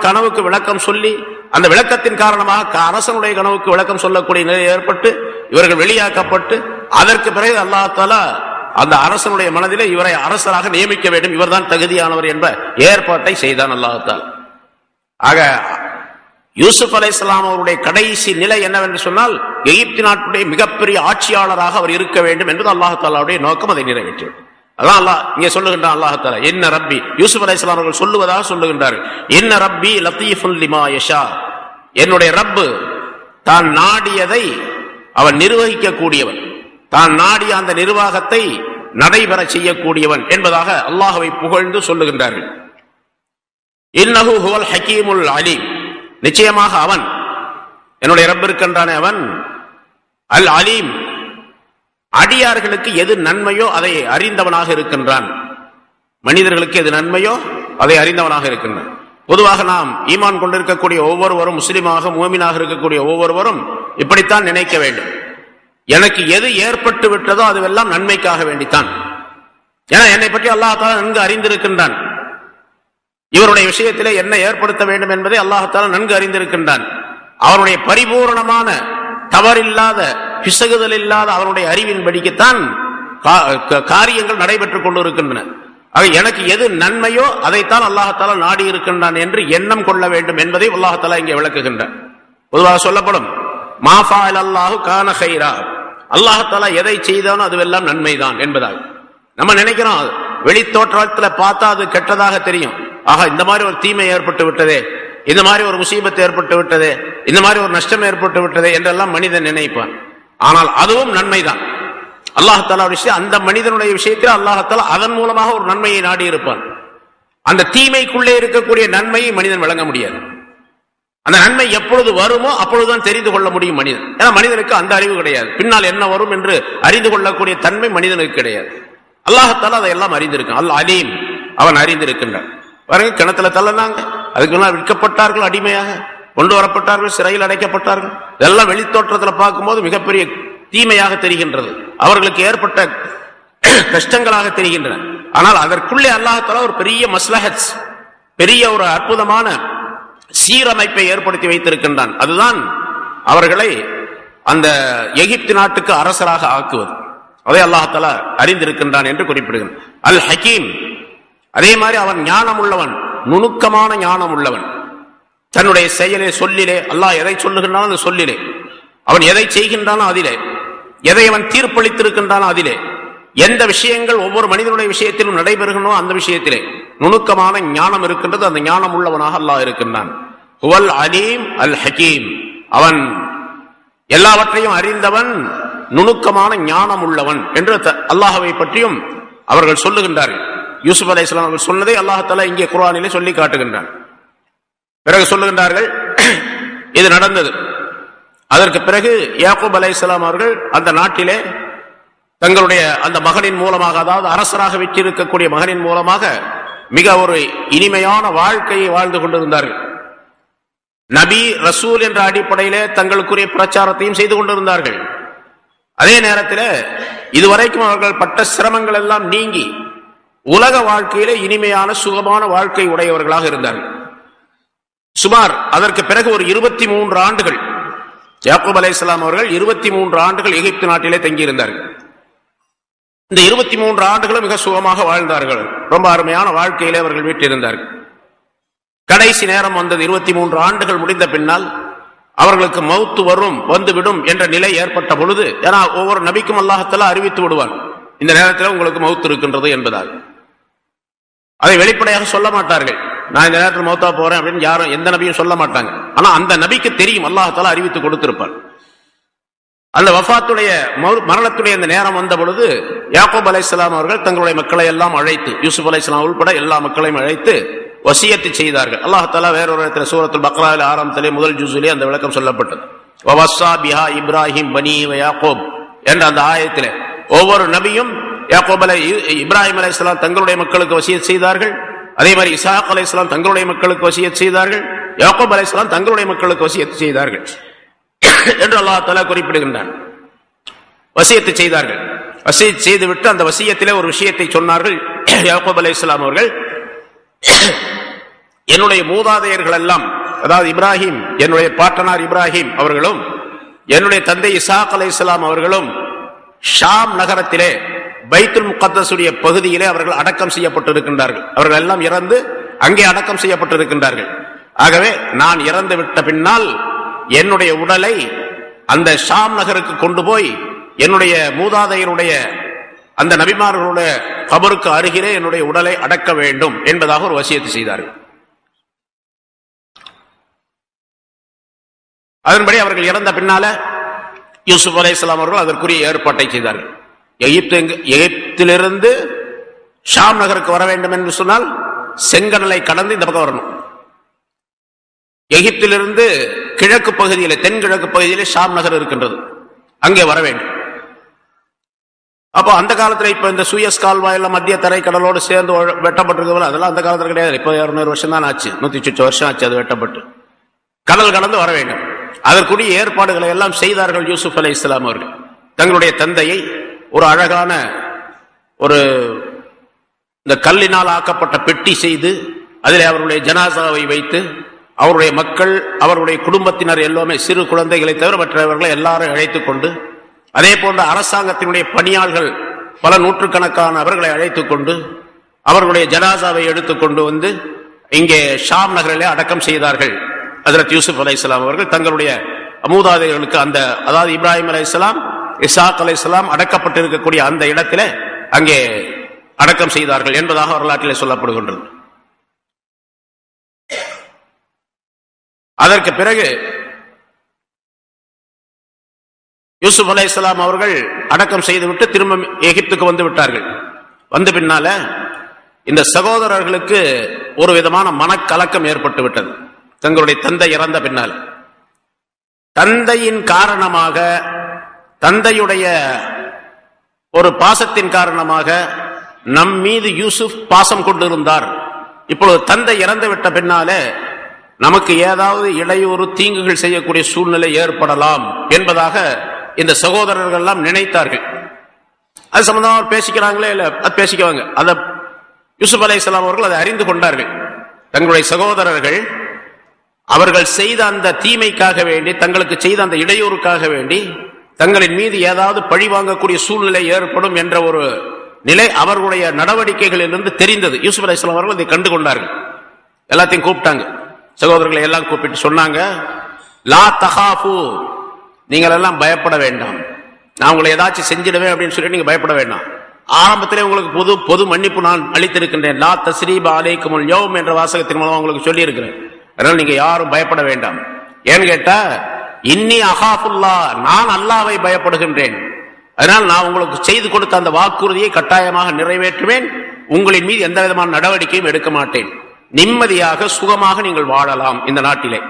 கனவுக்கு விளக்கம் சொல்லி, அந்த விளக்கத்தின் காரணமாக அரசனுடைய கனவுக்கு விளக்கம் சொல்லக்கூடிய நிலை ஏற்பட்டு இவர்கள் வெளியாக்கப்பட்டு, அதற்கு பிறகு அல்லாஹ் தஆலா அந்த அரசனுடைய மனதிலே இவரை அரசராக நியமிக்க வேண்டும், இவர்தான் தகுதியானவர் என்ற ஏற்பாட்டை செய்தான் அல்லாஹ் தஆலா. ஆக யூசுப் அலைஹிஸ்ஸலாம் அவருடைய கடைசி நிலை என்னவென்று சொன்னால், எகிப்து நாட்டுடைய மிகப்பெரிய ஆட்சியாளராக அவர் இருக்க வேண்டும் என்பது அல்லாஹ் தஆலாவுடைய நோக்கம். அதை நிறைவேற்றியது. அதான் அல்லாஹ் இங்கே சொல்லுகின்றான். அல்லாஹ் தஆலா என்ன ரப்பி, யூசுப் அலைஹிஸ்ஸலாம் அவர்கள் சொல்லுவதாக சொல்லுகின்றார்கள். என்ன ரப்பி லத்தீஃபுல் லிமா யஷா, என்னுடைய ரப்பு தான் நாடியதை அவன் நிர்வகிக்க கூடியவன், தான் நாடிய அந்த நிர்வாகத்தை நடைபெற செய்யக்கூடியவன் என்பதாக அல்லாஹ்வை புகழ்ந்து சொல்லுகின்றார்கள். இன்னஹு ஹுவல் ஹக்கீமுல் அலீம், நிச்சயமாக அவன், என்னுடைய ரப் இருக்கின்றானே அவன், அல் அலீம், அடியார்களுக்கு எது நன்மையோ அதை அறிந்தவனாக இருக்கின்றான். மனிதர்களுக்கு எது நன்மையோ அதை அறிந்தவனாக இருக்கின்றான். பொதுவாக நாம் ஈமான் கொண்டிருக்கக்கூடிய ஒவ்வொருவரும், முஸ்லிமாக மூமினாக இருக்கக்கூடிய ஒவ்வொருவரும் இப்படித்தான் நினைக்க வேண்டும். எனக்கு எது ஏற்பட்டு விட்டதோ அதுவெல்லாம் நன்மைக்காக வேண்டித்தான். ஏன்னா என்னை பற்றி அல்லாஹ்தாலா நன்கு அறிந்திருக்கின்றான். இவருடைய விஷயத்திலே என்ன ஏற்படுத்த வேண்டும் என்பதை அல்லாஹ்தாலா நன்கு அறிந்திருக்கின்றான். அவருடைய பரிபூர்ணமான தவறில்லாத பிசகுதல் இல்லாத அவருடைய அறிவின்படிக்குத்தான் காரியங்கள் நடைபெற்றுக் கொண்டிருக்கின்றன. எனக்கு எது நன்மையோ அதைத்தான் அல்லாஹ்தாலா நாடி இருக்கின்றான் என்று எண்ணம் கொள்ள வேண்டும் என்பதை அல்லாஹ்தாலா இங்கே விளக்குகின்றான். பொதுவாக சொல்லப்படும் மாஃபஅல் அல்லாஹு கான கைரா, அல்லாஹ்தாலா எதை செய்தானோ அதுவெல்லாம் நன்மைதான் என்பதாக நம்ம நினைக்கிறோம். வெளி தோற்றத்தில் பார்த்தா அது கெட்டதாக தெரியும். ஆக இந்த மாதிரி ஒரு தீமை ஏற்பட்டு விட்டதே, இந்த மாதிரி ஒரு முசீபத்து ஏற்பட்டு விட்டதே, இந்த மாதிரி ஒரு நஷ்டம் ஏற்பட்டு விட்டதே என்றெல்லாம் மனிதன் நினைப்பான். ஆனால் அதுவும் நன்மைதான். அல்லாஹ்தாலா விஷயம், அந்த மனிதனுடைய விஷயத்தில் அல்லாஹ்தாலா அதன் மூலமாக ஒரு நன்மையை நாடி இருப்பான். அந்த தீமைக்குள்ளே இருக்கக்கூடிய நன்மையை மனிதன் வழங்க முடியாது. அந்த நன்மை எப்பொழுது வருமோ அப்பொழுதுதான் தெரிந்து கொள்ள முடியும் மனிதன். ஏன்னா மனிதனுக்கு அந்த அறிவு கிடையாது. பின்னால் என்ன வரும் என்று அறிந்து கொள்ளக்கூடிய தன்மை மனிதனுக்கு கிடையாது. அல்லாஹ்தாலா அதையெல்லாம் அறிந்திருக்கான். அல் அலீம், அவன் அறிந்திருக்கின்றான். பாருங்க, கிணத்துல தள்ளனாங்க, அதுக்கு விற்கப்பட்டார்கள், அடிமையாக கொண்டு வரப்பட்டார்கள், சிறையில் அடைக்கப்பட்டார்கள். இதெல்லாம் வெளித்தோற்றத்தில் பார்க்கும்போது மிகப்பெரிய தீமையாக தெரிகின்றது, அவர்களுக்கு ஏற்பட்ட கஷ்டங்களாக தெரிகின்றன. ஆனால் அதற்குள்ளே அல்லாஹ்தாலா ஒரு பெரிய மஸ்லஹத், பெரிய ஒரு அற்புதமான சீரமைப்பை ஏற்படுத்தி வைத்திருக்கின்றான். அதுதான் அவர்களை அந்த எகிப்து நாட்டுக்கு அரசராக ஆக்குவது. அதை அல்லாஹ்தாலா அறிந்திருக்கின்றான் என்று குறிப்பிடுகிறான். அல் ஹக்கீம், அதே மாதிரி அவன் ஞானம் உள்ளவன், நுணுக்கமான ஞானம் உள்ளவன். தன்னுடைய செயலே சொல்லிலே, அல்லாஹ் எதை சொல்லுகின்றானோ அந்த சொல்லிலே, அவன் எதை செய்கின்றானோ அதிலே, எதை அவன் தீர்ப்பளித்திருக்கின்றானோ அதிலே, எந்த விஷயங்கள் ஒவ்வொரு மனிதனுடைய விஷயத்திலும் நடைபெறுகின்றோ அந்த விஷயத்திலே நுணுக்கமான ஞானம் இருக்கின்றது. அந்த ஞானம் உள்ளவனாக அல்லாஹ் இருக்கின்றான். ஹுவல் அலீம் அல் ஹக்கீம், அவன் எல்லாவற்றையும் அறிந்தவன், நுணுக்கமான ஞானம் உள்ளவன் என்று அல்லாஹ்வை பற்றியும் அவர்கள் சொல்லுகின்றார்கள். யூசுப் அலைஹிஸ்ஸலாம் அவர்கள் சொன்னதை அல்லாஹ்தாலா இங்கே குர்ஆனிலே சொல்லி காட்டுகின்றான். பிறகு சொல்லுகின்றார்கள், இது நடந்தது. அதற்கு பிறகு யாக்கூப் அலைஹிஸ்ஸலாம் அவர்கள் அந்த நாட்டிலே தங்களுடைய அந்த மகனின் மூலமாக, அதாவது அரசராக வச்சிருக்கக்கூடிய மகனின் மூலமாக மிக ஒரு இனிமையான வாழ்க்கையை வாழ்ந்து கொண்டிருந்தார்கள். நபி ரசூல் என்ற அடிப்படையிலே தங்களுக்குரிய பிரச்சாரத்தையும் செய்து கொண்டிருந்தார்கள். அதே நேரத்தில் இதுவரைக்கும் அவர்கள் பட்ட சிரமங்கள் எல்லாம் நீங்கி உலக வாழ்க்கையிலே இனிமையான சுகமான வாழ்க்கை உடையவர்களாக இருந்தார்கள். சுமார் அதற்கு பிறகு ஒரு 23 ஆண்டுகள் யாக்கூப் அலைஹிஸ்ஸலாம் அவர்கள் 23 ஆண்டுகள் எகிப்து நாட்டிலே தங்கியிருந்தார்கள். இந்த 23 ஆண்டுகளும் மிக சுகமாக வாழ்ந்தார்கள். ரொம்ப அருமையான வாழ்க்கையிலே அவர்கள் வீட்டிருந்தார்கள். கடைசி நேரம் வந்தது. 23 ஆண்டுகள் முடிந்த பின்னால் அவர்களுக்கு மௌத்து வரும், வந்துவிடும் என்ற நிலை ஏற்பட்ட பொழுது, ஏன்னா ஒவ்வொரு நபிக்கும் அல்லாஹ்தாலா அறிவித்து விடுவான், இந்த நேரத்தில் உங்களுக்கு மௌத்து இருக்கின்றது என்பதால். அதை வெளிப்படையாக சொல்ல மாட்டார்கள், நான் இந்த நேரத்தில் மௌத்தா போறேன் அப்படின்னு யாரும் எந்த நபியும் சொல்ல மாட்டாங்க. ஆனா அந்த நபிக்கு தெரியும், அல்லாஹ்தாலா அறிவித்து கொடுத்திருப்பார். அந்த வஃபாத்துடைய மரணத்துடைய இந்த நேரம் வந்த பொழுது யாக்கூப் அலைஹிஸ்ஸலாம் அவர்கள் தங்களுடைய மக்களை எல்லாம் அழைத்து, யூசுப் அலைஹிஸ்ஸலாம் உள்பட எல்லா மக்களையும் அழைத்து வசியத்து செய்தார்கள். அல்லாஹ்தாலா வேறொரு இடத்துல சூரத்துல் பக்ராவில் ஆரம்பத்திலே முதல் ஜுஸிலே அந்த விளக்கம் சொல்லப்பட்டது. வவஸ்ஸா பிஹா இப்ராஹிம் பனி வ யாக்கூப் என்ற அந்த ஆயத்திலே ஒவ்வொரு நபியும் இப்ராஹிம் அலைஹிஸ்ஸலாம் தங்களுடைய மக்களுக்கு வசியத் செய்தார்கள். அதே மாதிரி இஸ்ஹாக் அலைஹிஸ்ஸலாம் தங்களுடைய மக்களுக்கு வசியத் செய்தார்கள். யாக்கூப் அலைஹிஸ்ஸலாம் தங்களுடைய மக்களுக்கு வசியத் செய்தார்கள் என்று அல்லாஹ்தாலா குறிப்பிடுகின்றான். வசியத்து செய்தார்கள். வசியத் செய்துவிட்டு அந்த வசியத்திலே ஒரு விஷயத்தை சொன்னார்கள் யாக்கூப் அலைஹிஸ்ஸலாம் அவர்கள், என்னுடைய மூதாதையர்கள் எல்லாம், அதாவது இப்ராஹிம், என்னுடைய பாட்டனார் இப்ராஹிம் அவர்களும் என்னுடைய தந்தை இஸ்ஹாக் அலைஹிஸ்ஸலாம் அவர்களும் ஷாம் நகரத்திலே பைத்துல் முகத்தஸுடைய பகுதியிலே அவர்கள் அடக்கம் செய்யப்பட்டிருக்கின்றார்கள். அவர்கள் எல்லாம் இறந்து அங்கே அடக்கம் செய்யப்பட்டிருக்கின்றார்கள். ஆகவே நான் இறந்து விட்ட பின்னால் என்னுடைய உடலை அந்த ஷாம் நகருக்கு கொண்டு போய் என்னுடைய மூதாதையருடைய அந்த நபிமார்களுடைய கபருக்கு அருகிலே என்னுடைய உடலை அடக்க வேண்டும் என்பதாக ஒரு வசியத்து செய்தார்கள். அதன்படி அவர்கள் இறந்த பின்னால யூசுப் அலைஹிஸ்ஸலாம் அவர்கள் அதற்குரிய ஏற்பாட்டை செய்தார்கள். எகிப்திலிருந்து ஷாம் நகருக்கு வர வேண்டும் என்று சொன்னால் செங்கடலை கடந்து இந்த பக்கம் வரணும். எகிப்திலிருந்து கிழக்கு பகுதியிலே, தென்கிழக்கு பகுதியிலே ஷாம் நகர் இருக்கின்றது, அங்கே வர வேண்டும். அப்போ அந்த காலத்துல இப்ப இந்த சூயஸ் கால்வாயெல்லாம் மத்திய தரைக்கடலோடு சேர்ந்து வெட்டப்பட்டிருக்கவங்க அதெல்லாம் அந்த காலத்துல கிடையாது. இப்போ 200 வருஷம் தான் ஆச்சு, 100 வருஷம் ஆச்சு அது வெட்டப்பட்டு. கடல் கடந்து வர வேண்டும். அதற்குரிய ஏற்பாடுகளை எல்லாம் செய்தார்கள் யூசுப் அலைஹிஸ்ஸலாம் அவர்கள். தங்களுடைய தந்தையை ஒரு அழகான ஒரு இந்த கல்லினால் ஆக்கப்பட்ட பெட்டி செய்து அதில் அவருடைய ஜனாசாவை வைத்து அவருடைய மக்கள் அவருடைய குடும்பத்தினர் எல்லாமே சிறு குழந்தைகளை தவிர மற்றவர்களை எல்லாரும் அழைத்துக் கொண்டு, அதே போன்ற அரசாங்கத்தினுடைய பணியாளர்கள் பல நூற்றுக்கணக்கான அவர்களை அழைத்துக் கொண்டு அவர்களுடைய ஜனாசாவை எடுத்துக்கொண்டு வந்து இங்கே ஷாம் நகரிலே அடக்கம் செய்தார்கள். ஹஜ்ரத் யூசுப் அலைஹிஸ்ஸலாம் அவர்கள் தங்களுடைய மூதாதையர்களுக்கு அந்த அதாவது இப்ராஹிம் அலைஹிஸ்ஸலாம் இஸ்ஹாக் அலைஹிஸ்ஸலாம் அடக்கப்பட்டிருக்கக்கூடிய அந்த இடத்திலே அங்கே அடக்கம் செய்தார்கள் என்பதாக வரலாற்றிலே சொல்லப்படுகின்றது. அதற்கு பிறகு யூசுப் அலைஹிஸ்ஸலாம் அவர்கள் அடக்கம் செய்துவிட்டு திரும்ப எகிப்துக்கு வந்து விட்டார்கள். வந்து பின்னால இந்த சகோதரர்களுக்கு ஒரு விதமான மனக்கலக்கம் ஏற்பட்டு விட்டது. தங்களுடைய தந்தை இறந்த பின்னால் தந்தையின் காரணமாக, தந்தையுடைய ஒரு பாசத்தின் காரணமாக நம் மீது யூசுப் பாசம் கொண்டிருந்தார். இப்பொழுது தந்தை இறந்து விட்ட பின்னாலே நமக்கு ஏதாவது இடையூறு தீங்குகள் செய்யக்கூடிய சூழ்நிலை ஏற்படலாம் என்பதாக இந்த சகோதரர்கள் எல்லாம் நினைத்தார்கள். அது சம்பந்தமாக பேசிக்கிறாங்களே இல்ல, அது பேசிக்குவாங்க. அத யூசுப் அலைஹிஸ்ஸலாம் அவர்கள் அதை அறிந்து கொண்டார்கள். தங்களுடைய சகோதரர்கள் அவர்கள் செய்த அந்த தீமைக்காக வேண்டி, தங்களுக்கு செய்த அந்த இடையூறுக்காக வேண்டி தங்களின் மீது ஏதாவது பழி வாங்கக்கூடிய சூழ்நிலை ஏற்படும் என்ற ஒரு நிலை அவர்களுடைய நடவடிக்கைகளிலிருந்து தெரிந்தது. யூசுப் அலைஹிஸ்ஸலாம் அவர்கள் இதை கண்டு கொண்டார்கள். எல்லாத்தையும் கூப்பிட்டாங்க, சகோதரர்களை எல்லாம் கூப்பிட்டு சொன்னாங்க, லா தகாஃபு, நீங்கள் எல்லாம் பயப்பட வேண்டாம், நான் உங்களை ஏதாச்சும் செஞ்சிடுவேன் அப்படின்னு சொல்லி நீங்க பயப்பட வேண்டாம். ஆரம்பத்திலே உங்களுக்கு பொது மன்னிப்பு நான் அளித்திருக்கின்றேன். லா தஸ்ரீப அலைக்குமுல் யௌம் என்ற வாசகத்தின் மூலம் உங்களுக்கு சொல்லி இருக்கிறேன். அதனால நீங்க யாரும் பயப்பட வேண்டாம். ஏன்னு கேட்டா, இன்னி அகாஃபுல்லா, நான் அல்லாஹ்வை பயப்படுகின்றேன். அதனால் நான் உங்களுக்கு செய்து கொடுத்த அந்த வாக்குறுதியை கட்டாயமாக நிறைவேற்றுவேன். உங்களின் மீது எந்த விதமான நடவடிக்கையும் எடுக்க மாட்டேன். நிம்மதியாக சுகமாக நீங்கள் வாழலாம், இந்த நாட்டிலே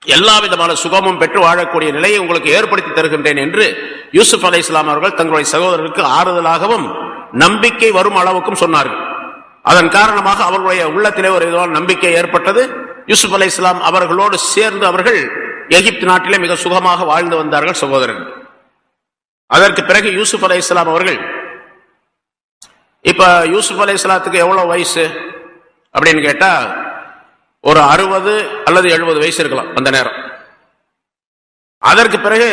எல்லா விதமான சுகமும் பெற்று வாழக்கூடிய நிலையை உங்களுக்கு ஏற்படுத்தி தருகின்றேன் என்று யூசுப் அலைஹிஸ்ஸலாம் அவர்கள் தங்களுடைய சகோதரருக்கு ஆறுதலாகவும் நம்பிக்கை வரும் அளவுக்கும் சொன்னார்கள். அதன் காரணமாக அவர்களுடைய உள்ளத்திலே ஒரு விதமான நம்பிக்கை ஏற்பட்டது. யூசுப் அலைஹிஸ்ஸலாம் அவர்களோடு சேர்ந்து அவர்கள் எகிப்து நாட்டிலே மிக சுகமாக வாழ்ந்து வந்தார்கள் சகோதரர்கள். அதற்கு பிறகு யூசுப் அலைஹிஸ்ஸலாம் அவர்கள், இப்ப யூசுப் அலைஹிஸ்ஸலாத்துக்கு எவ்வளவு வயசு அப்படின்னு கேட்டா ஒரு 60 அல்லது 70 வயசு இருக்கலாம் அந்த நேரம். அதற்கு பிறகு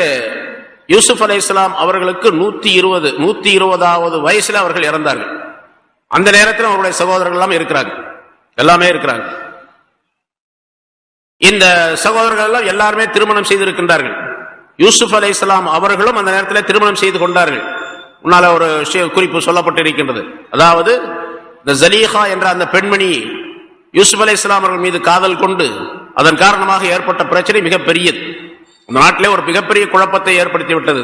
யூசுப் அலைஹிஸ்ஸலாம் அவர்களுக்கு 120வது வயசுல அவர்கள் இறந்தார்கள். அந்த நேரத்தில் அவருடைய சகோதரர்கள் எல்லாம் இருக்கிறாங்க, எல்லாமே இருக்கிறாங்க. இந்த சகோதரர்கள் எல்லாம் எல்லாருமே திருமணம் செய்திருக்கின்றார்கள். யூசுப் அலைஹிஸ்ஸலாம் அவர்களும் அந்த நேரத்தில் திருமணம் செய்து கொண்டார்கள். முன்னால ஒரு குறிப்பு சொல்லப்பட்டிருக்கின்றது. அதாவது இந்த ஜலீஹா என்ற அந்த பெண்மணி யூசுப் அலைஹிஸ்ஸலாம் அவர்கள் மீது காதல் கொண்டு அதன் காரணமாக ஏற்பட்ட பிரச்சனை மிகப்பெரியது. அந்த நாட்டிலே ஒரு மிகப்பெரிய குழப்பத்தை ஏற்படுத்தி விட்டது.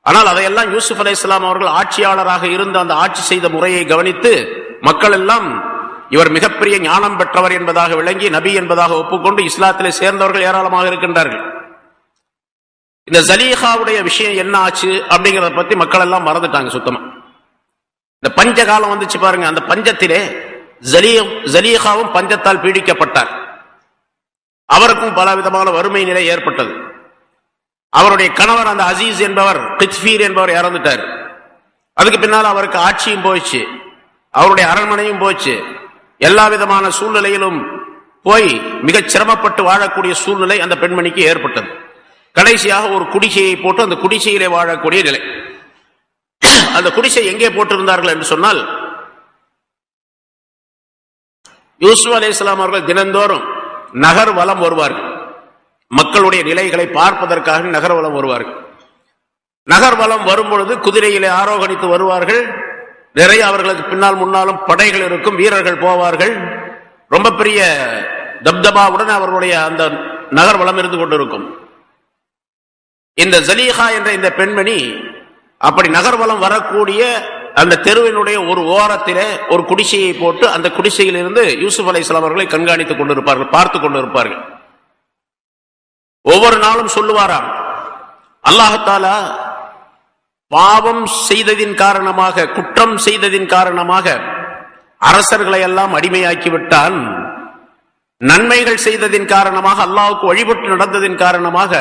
ஆனால் அதையெல்லாம் யூசுப் அலைஹிஸ்ஸலாம் அவர்கள் ஆட்சியாளராக இருந்து அந்த ஆட்சி செய்த முறையை கவனித்து மக்கள் எல்லாம் இவர் மிகப்பெரிய ஞானம் பெற்றவர் என்பதாக விளங்கி நபி என்பதாக ஒப்புக்கொண்டு இஸ்லாத்திலே சேர்ந்தவர்கள் ஏராளமாக இருக்கின்றார்கள். இந்த ஜலீஹாவுடைய விஷயம் என்ன ஆச்சு அப்படிங்கறத பத்தி மக்கள் எல்லாம் மறந்துட்டாங்க சுத்தமா. இந்த பஞ்ச காலம் வந்துச்சு பாருங்க, அந்த பஞ்சத்திலே ஜலீஹாவும் பஞ்சத்தால் பீடிக்கப்பட்டார். அவருக்கும் பல விதமான வறுமை நிலை ஏற்பட்டது. அவருடைய கணவர் அந்த அசீஸ் என்பவர், கித்ஃபீர் என்பவர் இறந்துட்டார். அதுக்கு பின்னால் அவருக்கு ஆட்சியும் போயிடுச்சு, அவருடைய அரண்மனையும் போச்சு. எல்லா விதமான சூழ்நிலையிலும் போய் மிகச் சிரமப்பட்டு வாழக்கூடிய சூழ்நிலை அந்த பெண்மணிக்கு ஏற்பட்டது. கடைசியாக ஒரு குடிசையை போட்டு அந்த குடிசையிலே வாழக்கூடிய நிலை. அந்த குடிசை எங்கே போட்டிருந்தார்கள் என்று சொன்னால், யூசுப் அலைஹிஸ்ஸலாம் அவர்கள் தினந்தோறும் நகர் வலம் வருவார்கள். மக்களுடைய நிலைகளை பார்ப்பதற்காக நகர் வலம் வருவார்கள். நகர் வலம் வரும்பொழுது குதிரையிலே ஆரோகணித்து வருவார்கள். நிறைய அவர்களுக்கு பின்னால் முன்னாலும் படைகள் இருக்கும், வீரர்கள் போவார்கள். ரொம்ப பெரிய தப்தபாவுடன் அவர்களுடைய அந்த நகர் வலம் இருந்து கொண்டிருக்கும். இந்த ஜலீஹா என்ற இந்த பெண்மணி அப்படி நகர்வலம் வரக்கூடிய அந்த தெருவினுடைய ஒரு ஓரத்திலே ஒரு குடிசையை போட்டு அந்த குடிசையில் இருந்து யூசுப் அலைஹிஸ்ஸலாம் அவர்களை கண்காணித்துக் கொண்டிருப்பார்கள், பார்த்து கொண்டிருப்பார்கள். ஒவ்வொரு நாளும் சொல்லுவாராம், அல்லாஹ் தஆலா பாவம் செய்ததின் காரணமாக, குற்றம் செய்ததின் காரணமாக அரசர்களை எல்லாம் அடிமையாக்கி விட்டான். நன்மைகள் செய்ததின் காரணமாக, அல்லாஹ்வுக்கு வழிபட்டு நடந்ததின் காரணமாக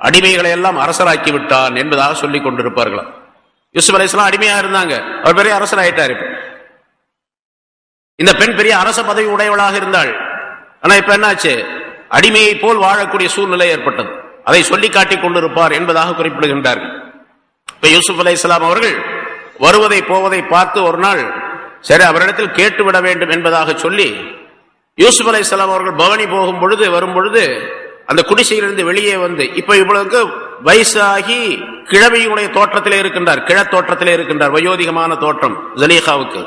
அடிமைகளை எல்லாம் அரசராக்கி விட்டான் என்பதாக சொல்லிக் கொண்டிருப்பார்கள். யூசுப் அலைஹிஸ்ஸலாம் அடிமையா இருந்தாங்க, அவர் பெரிய அரசர் ஆயிட்டார். இந்த பெண் பெரிய அரச பதவி உடையவளாக இருந்தாள். ஆனா இப்ப என்னாச்சு, அடிமையை போல் வாழக்கூடிய சூழ்நிலை ஏற்பட்டது. அதை சொல்லி காட்டிக் கொண்டிருப்பார் என்பதாக குறிப்பிடுகின்றார்கள். இப்ப யூசுப் அலைஹிஸ்ஸலாம் அவர்கள் வருவதை போவதை பார்த்து ஒரு நாள் சரி அவரிடத்தில் கேட்டுவிட வேண்டும் என்பதாக சொல்லி யூசுப் அலைஹிஸ்ஸலாம் அவர்கள் பவனி போகும் பொழுது வரும் பொழுது அந்த குடிசையிலிருந்து வெளியே வந்து, இப்ப இவ்வளவுக்கு வயசாகி கிழவியுடைய தோற்றத்திலே இருக்கின்றார், கிழத்தோற்றத்திலே இருக்கின்றார், வயோதிகமான தோற்றம் ஜலீஹாவுக்கு.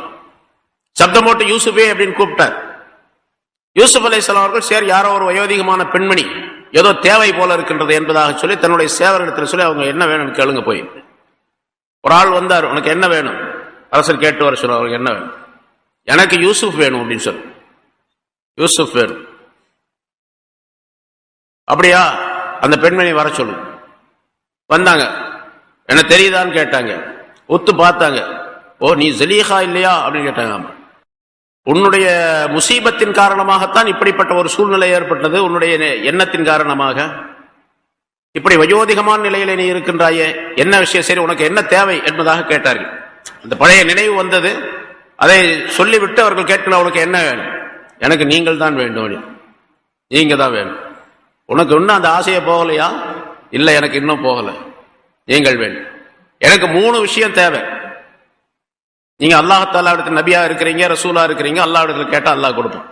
சப்தம் போட்டு யூசுஃபே அப்படின்னு கூப்பிட்டார். யூசுப் அலைஹிஸ்ஸலாம் அவர்கள் சரி யாரோ ஒரு வயோதிகமான பெண்மணி ஏதோ தேவை போல இருக்கின்றது என்பதாக சொல்லி தன்னுடைய சேவரிடத்தில் சொல்லி அவங்க என்ன வேணும்னு கேளுங்க போய். ஒரு ஆள் வந்தார், உனக்கு என்ன வேணும்? அரசர் கேட்டு வர சொல்ல, அவருக்கு என்ன வேணும்? எனக்கு யூசுப் வேணும் அப்படின்னு சொல்லு. யூசுப் வேணும். அப்படியா, அந்த பெண்மணி வர சொல்லு. வந்தாங்க, என்ன தெரியுதான்னு கேட்டாங்க. ஒத்து பார்த்தாங்க. ஓ நீ ஜலீஹா இல்லையா அப்படின்னு கேட்டாங்க. ஆமா, உன்னுடைய முசீபத்தின் காரணமாகத்தான் இப்படிப்பட்ட ஒரு சூழ்நிலை ஏற்பட்டது, உன்னுடைய எண்ணத்தின் காரணமாக இப்படி வயோதிகமான நிலையில நீ இருக்கின்றாயே, என்ன விஷயம், சரி உனக்கு என்ன தேவை என்பதாக கேட்டார்கள். அந்த பழைய நினைவு வந்தது. அதை சொல்லிவிட்டு அவர்கள் கேட்கல, உனக்கு என்ன வேணும்? எனக்கு நீங்கள் தான் வேண்டும். நீங்க தான் வேணும். உனக்கு இன்னும் அந்த ஆசையை போகலையா? இல்ல எனக்கு இன்னும் போகல, நீங்கள் வேண்டும். எனக்கு 3 விஷயம் தேவை. நீங்க அல்லாஹ் இடத்துல நபியா இருக்கிறீங்க, ரசூலா இருக்கிறீங்க, அல்லாஹ் இடத்துல கேட்டா அல்லாஹ் கொடுப்பான்.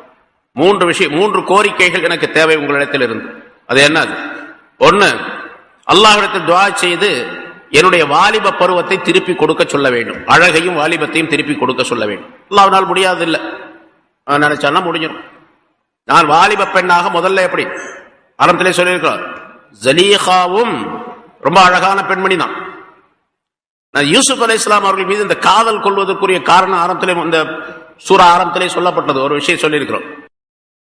3 விஷயம், 3 கோரிக்கைகள் எனக்கு தேவை உங்களிடத்தில் இருந்து. அது என்னது? ஒன்னு, அல்லாஹ்விடத்தில் துஆ செய்து என்னுடைய வாலிப பருவத்தை திருப்பி கொடுக்க சொல்ல வேண்டும். அழகையும் வாலிபத்தையும் திருப்பி கொடுக்க சொல்ல வேண்டும். அல்லாஹ்வால் முடியாது இல்ல, நினைச்சானா முடிஞ்சிடும். நான் வாலிப பெண்ணாக முதல்ல எப்படி ஆரம்பத்திலே சொல்லியிருக்கிறார், ஜலீஹாவும் ரொம்ப அழகான பெண்மணி தான். யூசுப் அலைஹிஸ்ஸலாம் அவர்கள் மீது இந்த காதல் கொள்வதற்குரிய காரணம் ஆரம்பத்திலே, இந்த சூரா ஆரம்பத்திலே சொல்லப்பட்டது. ஒரு விஷயம் சொல்லியிருக்கிறோம்.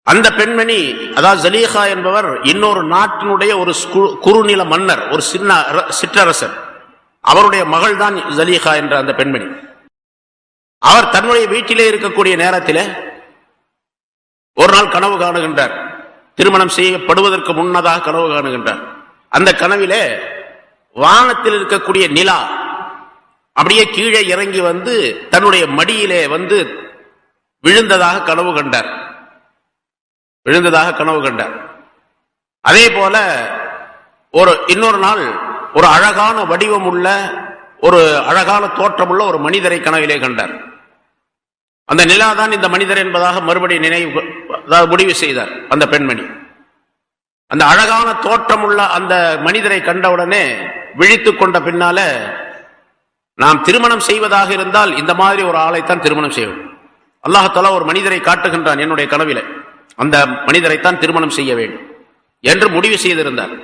அந்த பெண்மணி, அதாவது ஜலீஹா என்பவர் இன்னொரு நாட்டினுடைய ஒரு குறுநில மன்னர், ஒரு சிற்றரசர், அவருடைய மகள் தான் ஜலீஹா என்ற அந்த பெண்மணி. அவர் தன்னுடைய வீட்டிலே இருக்கக்கூடிய நேரத்தில் ஒரு நாள் கனவு காணுகின்றார். திருமணம் செய்யப்படுவதற்கு முன்னதாக கனவு காணுகின்றார். அந்த கனவிலே வானத்தில் இருக்கக்கூடிய நிலா அப்படியே கீழே இறங்கி வந்து தன்னுடைய மடியிலே வந்து விழுந்ததாக கனவு கண்டார். அதே போல இன்னொரு நாள் ஒரு அழகான வடிவம் உள்ள, ஒரு அழகான தோற்றமுள்ள ஒரு மனிதரை கனவிலே கண்டார். அந்த நிலா தான் இந்த மனிதர் என்பதாக மறுபடியும் முடிவு செய்தார் அந்த பெண்மணி. அந்த அழகான தோற்றமுள்ள அந்த மனிதரை கண்டவுடனே விழித்துக் கொண்ட பின்னால, நாம் திருமணம் செய்வதாக இருந்தால் இந்த மாதிரி ஒரு ஆளைத்தான் திருமணம் செய்வோம். அல்லாஹ் ஒரு மனிதரை காட்டுகின்றான் என்னுடைய கனவிலே, அந்த மனிதரைத்தான் திருமணம் செய்ய வேண்டும் என்று முடிவு செய்திருந்தார்.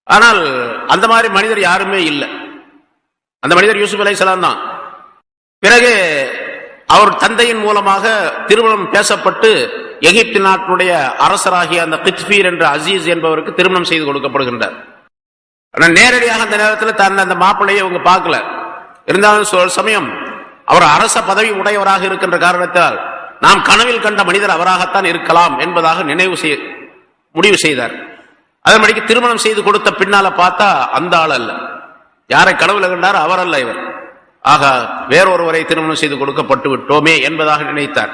ஆனால் அந்த மாதிரி மனிதர் யாருமே இல்லை. அந்த மனிதர் யூசுப் அலைஹிஸ்ஸலாம் தான். பிறகு அவர் தந்தையின் மூலமாக திருமணம் பேசப்பட்டு எகிப்து நாட்டினுடைய அரசராகிய அந்த கித்பீர் என்ற அசீஸ் என்பவருக்கு திருமணம் செய்து கொடுக்கப்படுகின்றார். ஆனால் நேரடியாக அந்த நேரத்தில் தன் அந்த மாப்பிள்ளையை அவங்க பார்க்கல. இருந்தாலும் சமயம் அவர் அரச பதவி உடையவராக இருக்கின்ற காரணத்தால் நாம் கனவில் கண்ட மனிதர் அவராகத்தான் இருக்கலாம் என்பதாக முடிவு செய்தார். அதன்படிக்கு திருமணம் செய்து கொடுத்த பின்னால பார்த்தா அந்த ஆள் அல்ல. யாரை கனவுல கண்டார் அவர் அல்ல இவர். ஆக வேறொருவரை திருமணம் செய்து கொடுக்கப்பட்டு விட்டோமே என்பதாக நினைத்தார்.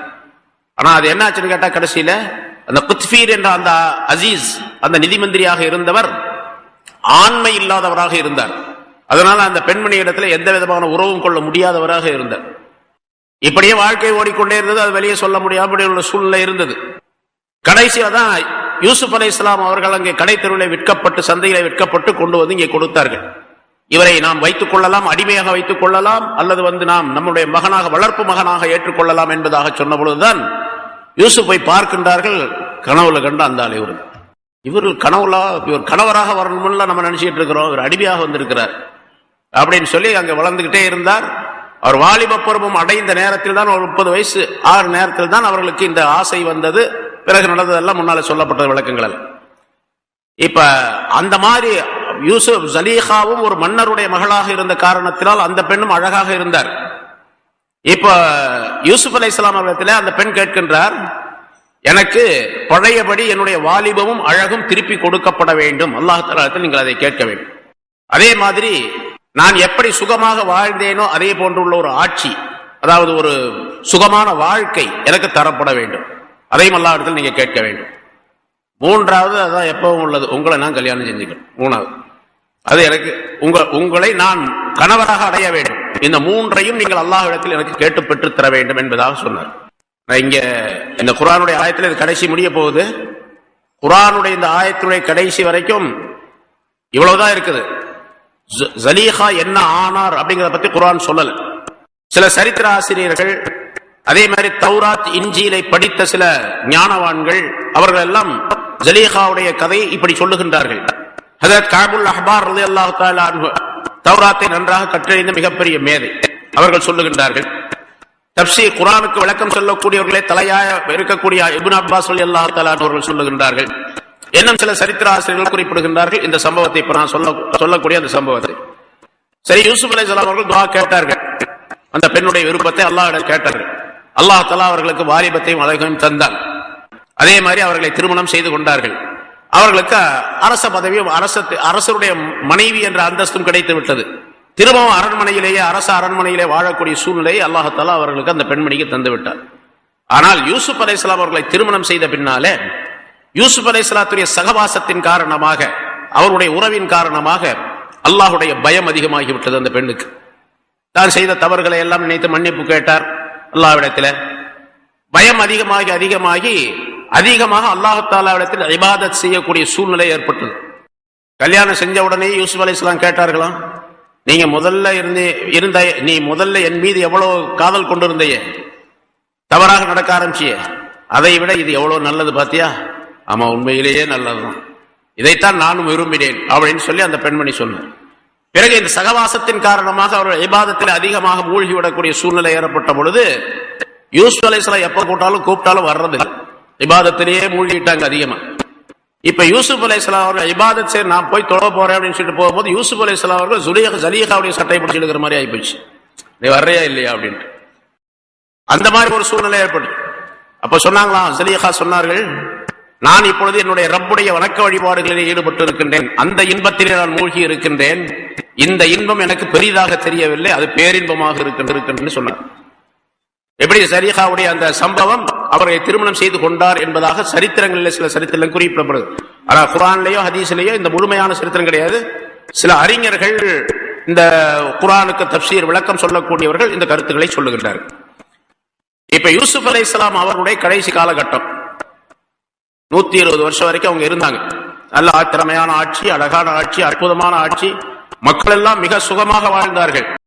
ஆனா அது என்ன ஆச்சுன்னு கேட்டா, கடைசியில அந்த குத்பீர் என்ற அந்த அசீஸ், அந்த நிதி மந்திரியாக இருந்தவர் ஆண்மை இல்லாதவராக இருந்தார். அதனால அந்த பெண்மணி இடத்துல எந்த விதமான உறவும் கொள்ள முடியாதவராக இருந்தார். இப்படியே வாழ்க்கை ஓடிக்கொண்டே இருந்தது. அது வெளியே சொல்ல முடியாத சூழ்நிலை இருந்தது. கடைசியா தான் யூசுப் அலைஹிஸ்ஸலாம் அவர்கள் அங்கே கடை தெருவிலே விற்கப்பட்டு, சந்தையிலே விற்கப்பட்டு கொண்டு வந்து இங்கே கொடுத்தார்கள். இவரை நாம் வைத்துக் கொள்ளலாம், அடிமையாக வைத்துக் கொள்ளலாம், அல்லது நாம் நம்முடைய மகனாக, வளர்ப்பு மகனாக ஏற்றுக்கொள்ளலாம் என்பதாக சொன்ன பொழுதுதான் யூசுப்பை பார்க்கின்றார்கள். கனவுல கண்ட அந்த ஆள் இவர்கள் கனவுலா, இவர் கணவராக வரணும்ல நம்ம நினைச்சிட்டு இருக்கிறோம், இவர் அடிமையாக வந்திருக்கிறார் அப்படின்னு சொல்லி அங்கே வளர்ந்துகிட்டே இருந்தார். அவர் வாலிப பருவம் அடைந்த நேரத்தில் தான், ஒரு 30 வயசு ஆறு நேரத்தில் தான் அவர்களுக்கு இந்த ஆசை வந்தது. பிறகு நடந்ததெல்லாம் முன்னால சொல்லப்பட்ட விளக்கங்கள். இப்ப அந்த மாதிரி யூசுப் ஜலீஹாவும் ஒரு மன்னருடைய மகளாக இருந்த காரணத்தினால் அந்த பெண்ணும் அழகாக இருந்தார். இப்ப யூசுப் அலைஹிஸ்ஸலாம் அவர்களிடத்தில் அந்த பெண் கேட்கின்றார், எனக்கு பழையபடி என்னுடைய வாலிபமும் அழகும் திருப்பி கொடுக்கப்பட வேண்டும், அல்லாஹ் தஆலா நீங்கள் அதை கேட்க வேண்டும். அதே மாதிரி நான் எப்படி சுகமாக வாழ்ந்தேனோ அதே போன்றுள்ள ஒரு ஆட்சி, அதாவது ஒரு சுகமான வாழ்க்கை எனக்கு தரப்பட வேண்டும், அதையும் அல்லாஹ் இடத்தில் நீங்க கேட்க வேண்டும். மூன்றாவது, அதான் எப்பவும் உள்ளது, உங்களை நான் கல்யாணம் செஞ்சுக்கிறேன். மூணாவது, அது எனக்கு உங்களை நான் கணவராக அடைய வேண்டும். இந்த மூன்றையும் நீங்கள் அல்லாஹ் இடத்தில் எனக்கு கேட்டு பெற்று தர வேண்டும் என்பதாக சொன்னார். இங்க இந்த குர்ஆனுடைய ஆயத்தில் இது கடைசி முடிய போகுது. குர்ஆனுடைய இந்த ஆயத்துடைய கடைசி வரைக்கும் இவ்வளவுதான் இருக்குது. ஜலீஹா என்ன ஆனார் அப்படிங்கறத பத்தி குர்ஆன் சொல்லல. சில சரித்திர ஆசிரியர்கள், அதே மாதிரி தௌராத் இன்ஜீலை படித்த சில ஞானவான்கள், அவர்கள் எல்லாம் ஜலீஹாவுடைய கதையை இப்படி சொல்லுகின்றார்கள். ஹஜரத் கஅபுல் அஹ்பார் ரலியல்லாஹு தஆலா அன்ஹு தௌராத்தை நன்றாக கற்றறிந்த மிகப்பெரிய மேதை, அவர்கள் சொல்லுகின்றார்கள். தப்சீர் குர்ஆனுக்கு விளக்கம் சொல்லக்கூடியவர்களே தலையாய இருக்கக்கூடிய இப்னு அப்பாஸ் ரலியல்லாஹு தஆலா அவர்கள் சொல்லுகின்றார்கள். இன்னும் சில சரித்திர ஆசிரியர்கள் குறிப்பிடுகின்றார்கள் இந்த சம்பவத்தை. இப்ப நான் சொல்லக்கூடிய அந்த சம்பவத்தை, சரி, யூசுப் அலைஹிஸ்ஸலாம் அவர்கள் துஆ கேட்டார்கள், அந்த பெண்ணுடைய விருப்பத்தை அல்லாஹ்விடம் கேட்டார்கள். அல்லாஹ் தஆலா அவர்களுக்கு வாலிபத்தையும் அழகையும் தந்தான். அதே மாதிரி அவர்களை திருமணம் செய்து கொண்டார்கள். அவர்களுக்கு அரச பதவியும் அரசருடைய மனைவி என்ற அந்தஸ்தும் கிடைத்து விட்டது. திரும்பவும் அரண்மனையிலேயே, அரச அரண்மனையிலே வாழக்கூடிய சூழ்நிலையை அல்லாஹ் தஆலா அவர்களுக்கு அந்த பெண்மணிக்கு தந்து விட்டார். ஆனால் யூசுப் அலைஹிஸ்ஸலாம் அவர்களை திருமணம் செய்த பின்னாலே யூசுப் அலைஹிஸ்ஸலாத்துடைய சகவாசத்தின் காரணமாக, அவருடைய உறவின் காரணமாக அல்லாஹுடைய பயம் அதிகமாகிவிட்டது. அந்த பெண்ணுக்கு தான் செய்த தவறுகளை எல்லாம் நினைத்து மன்னிப்பு கேட்டார் அல்லாஹ்விடத்தில். பயம் அதிகமாகி அதிகமாக அல்லாஹ் தஆலாவிடத்தில் இபாதத் செய்யக்கூடிய சூழ்நிலை ஏற்பட்டது. கல்யாணம் செஞ்ச உடனே யூசுப் அலைஹிஸ்ஸலாம் கேட்டார்களாம், நீங்க நீ முதல்ல என் மீது எவ்வளவு காதல் கொண்டிருந்தையே, தவறாக நடக்க ஆரம்பிச்சியே, அதை விட இது எவ்வளவு நல்லது பாத்தியா? ஆமா, உண்மையிலேயே நல்லதுதான், இதைத்தான் நானும் விரும்பினேன் அப்படின்னு சொல்லி அந்த பெண்மணி சொன்னார். பிறகு இந்த சகவாசத்தின் காரணமாக அவர்கள் இபாதத்தில் அதிகமாக மூழ்கிவிடக்கூடிய சூழ்நிலை ஏற்பட்ட பொழுது யூசுப் அலைஹிஸ்ஸலாம் எப்ப கூப்பிட்டாலும் வர்றதில்லை, இபாதத்திலேயே மூழ்கிட்டாங்க அதிகமா. இப்ப யூசுப் அலைஹிஸ்ஸலாம் அவர்கள் இபாதத் செய்ய நான் போய் தொழ போறேன் அப்படின்னு சொல்லிட்டு போகும்போது யூசுப் அலைஹிஸ்ஸலாம் அவர்கள் ஜலீஹாவுடைய சட்டை பிடிச்சி எடுக்கிற மாதிரி ஆயிப்போச்சு, நீ வர்றையா இல்லையா அப்படின்ட்டு. அந்த மாதிரி ஒரு சூழ்நிலை ஏற்பட்டு அப்ப சொன்னாங்களாம், ஜலீஹா சொன்னார்கள், நான் இப்பொழுது என்னுடைய ரப்புடைய வணக்க வழிபாடுகளில் ஈடுபட்டு இருக்கின்றேன், அந்த இன்பத்திலே நான் மூழ்கி இருக்கின்றேன், இந்த இன்பம் எனக்கு பெரிதாக தெரியவில்லை, அது பேரின்பமாக இருக்கின்றன்னு சொன்னார். எப்படி ஜலீஹாவுடைய அந்த சம்பவம் அவரை திருமணம் செய்து கொண்டார் என்பதாக சரித்திரங்களில் சில சரித்திரம் குறிப்பிடப்படுது. ஆனால் குர்ஆன்லயோ ஹதீஸ்லயோ இந்த முழுமையான சரித்திரம் கிடையாது. சில அறிஞர்கள், இந்த குர்ஆனுக்கு தப்சீர் விளக்கம் சொல்லக்கூடியவர்கள் இந்த கருத்துக்களை சொல்லுகின்றார்கள். இப்ப யூசுப் அலைஹிஸ்ஸலாம் அவர்களுடைய கடைசி காலகட்டம் 120 வருஷம் வரைக்கும் அவங்க இருந்தாங்க. நல்ல திறமையான ஆட்சி, அழகான ஆட்சி, அற்புதமான ஆட்சி, மக்கள் எல்லாம் மிக சுகமாக வாழ்ந்தார்கள்.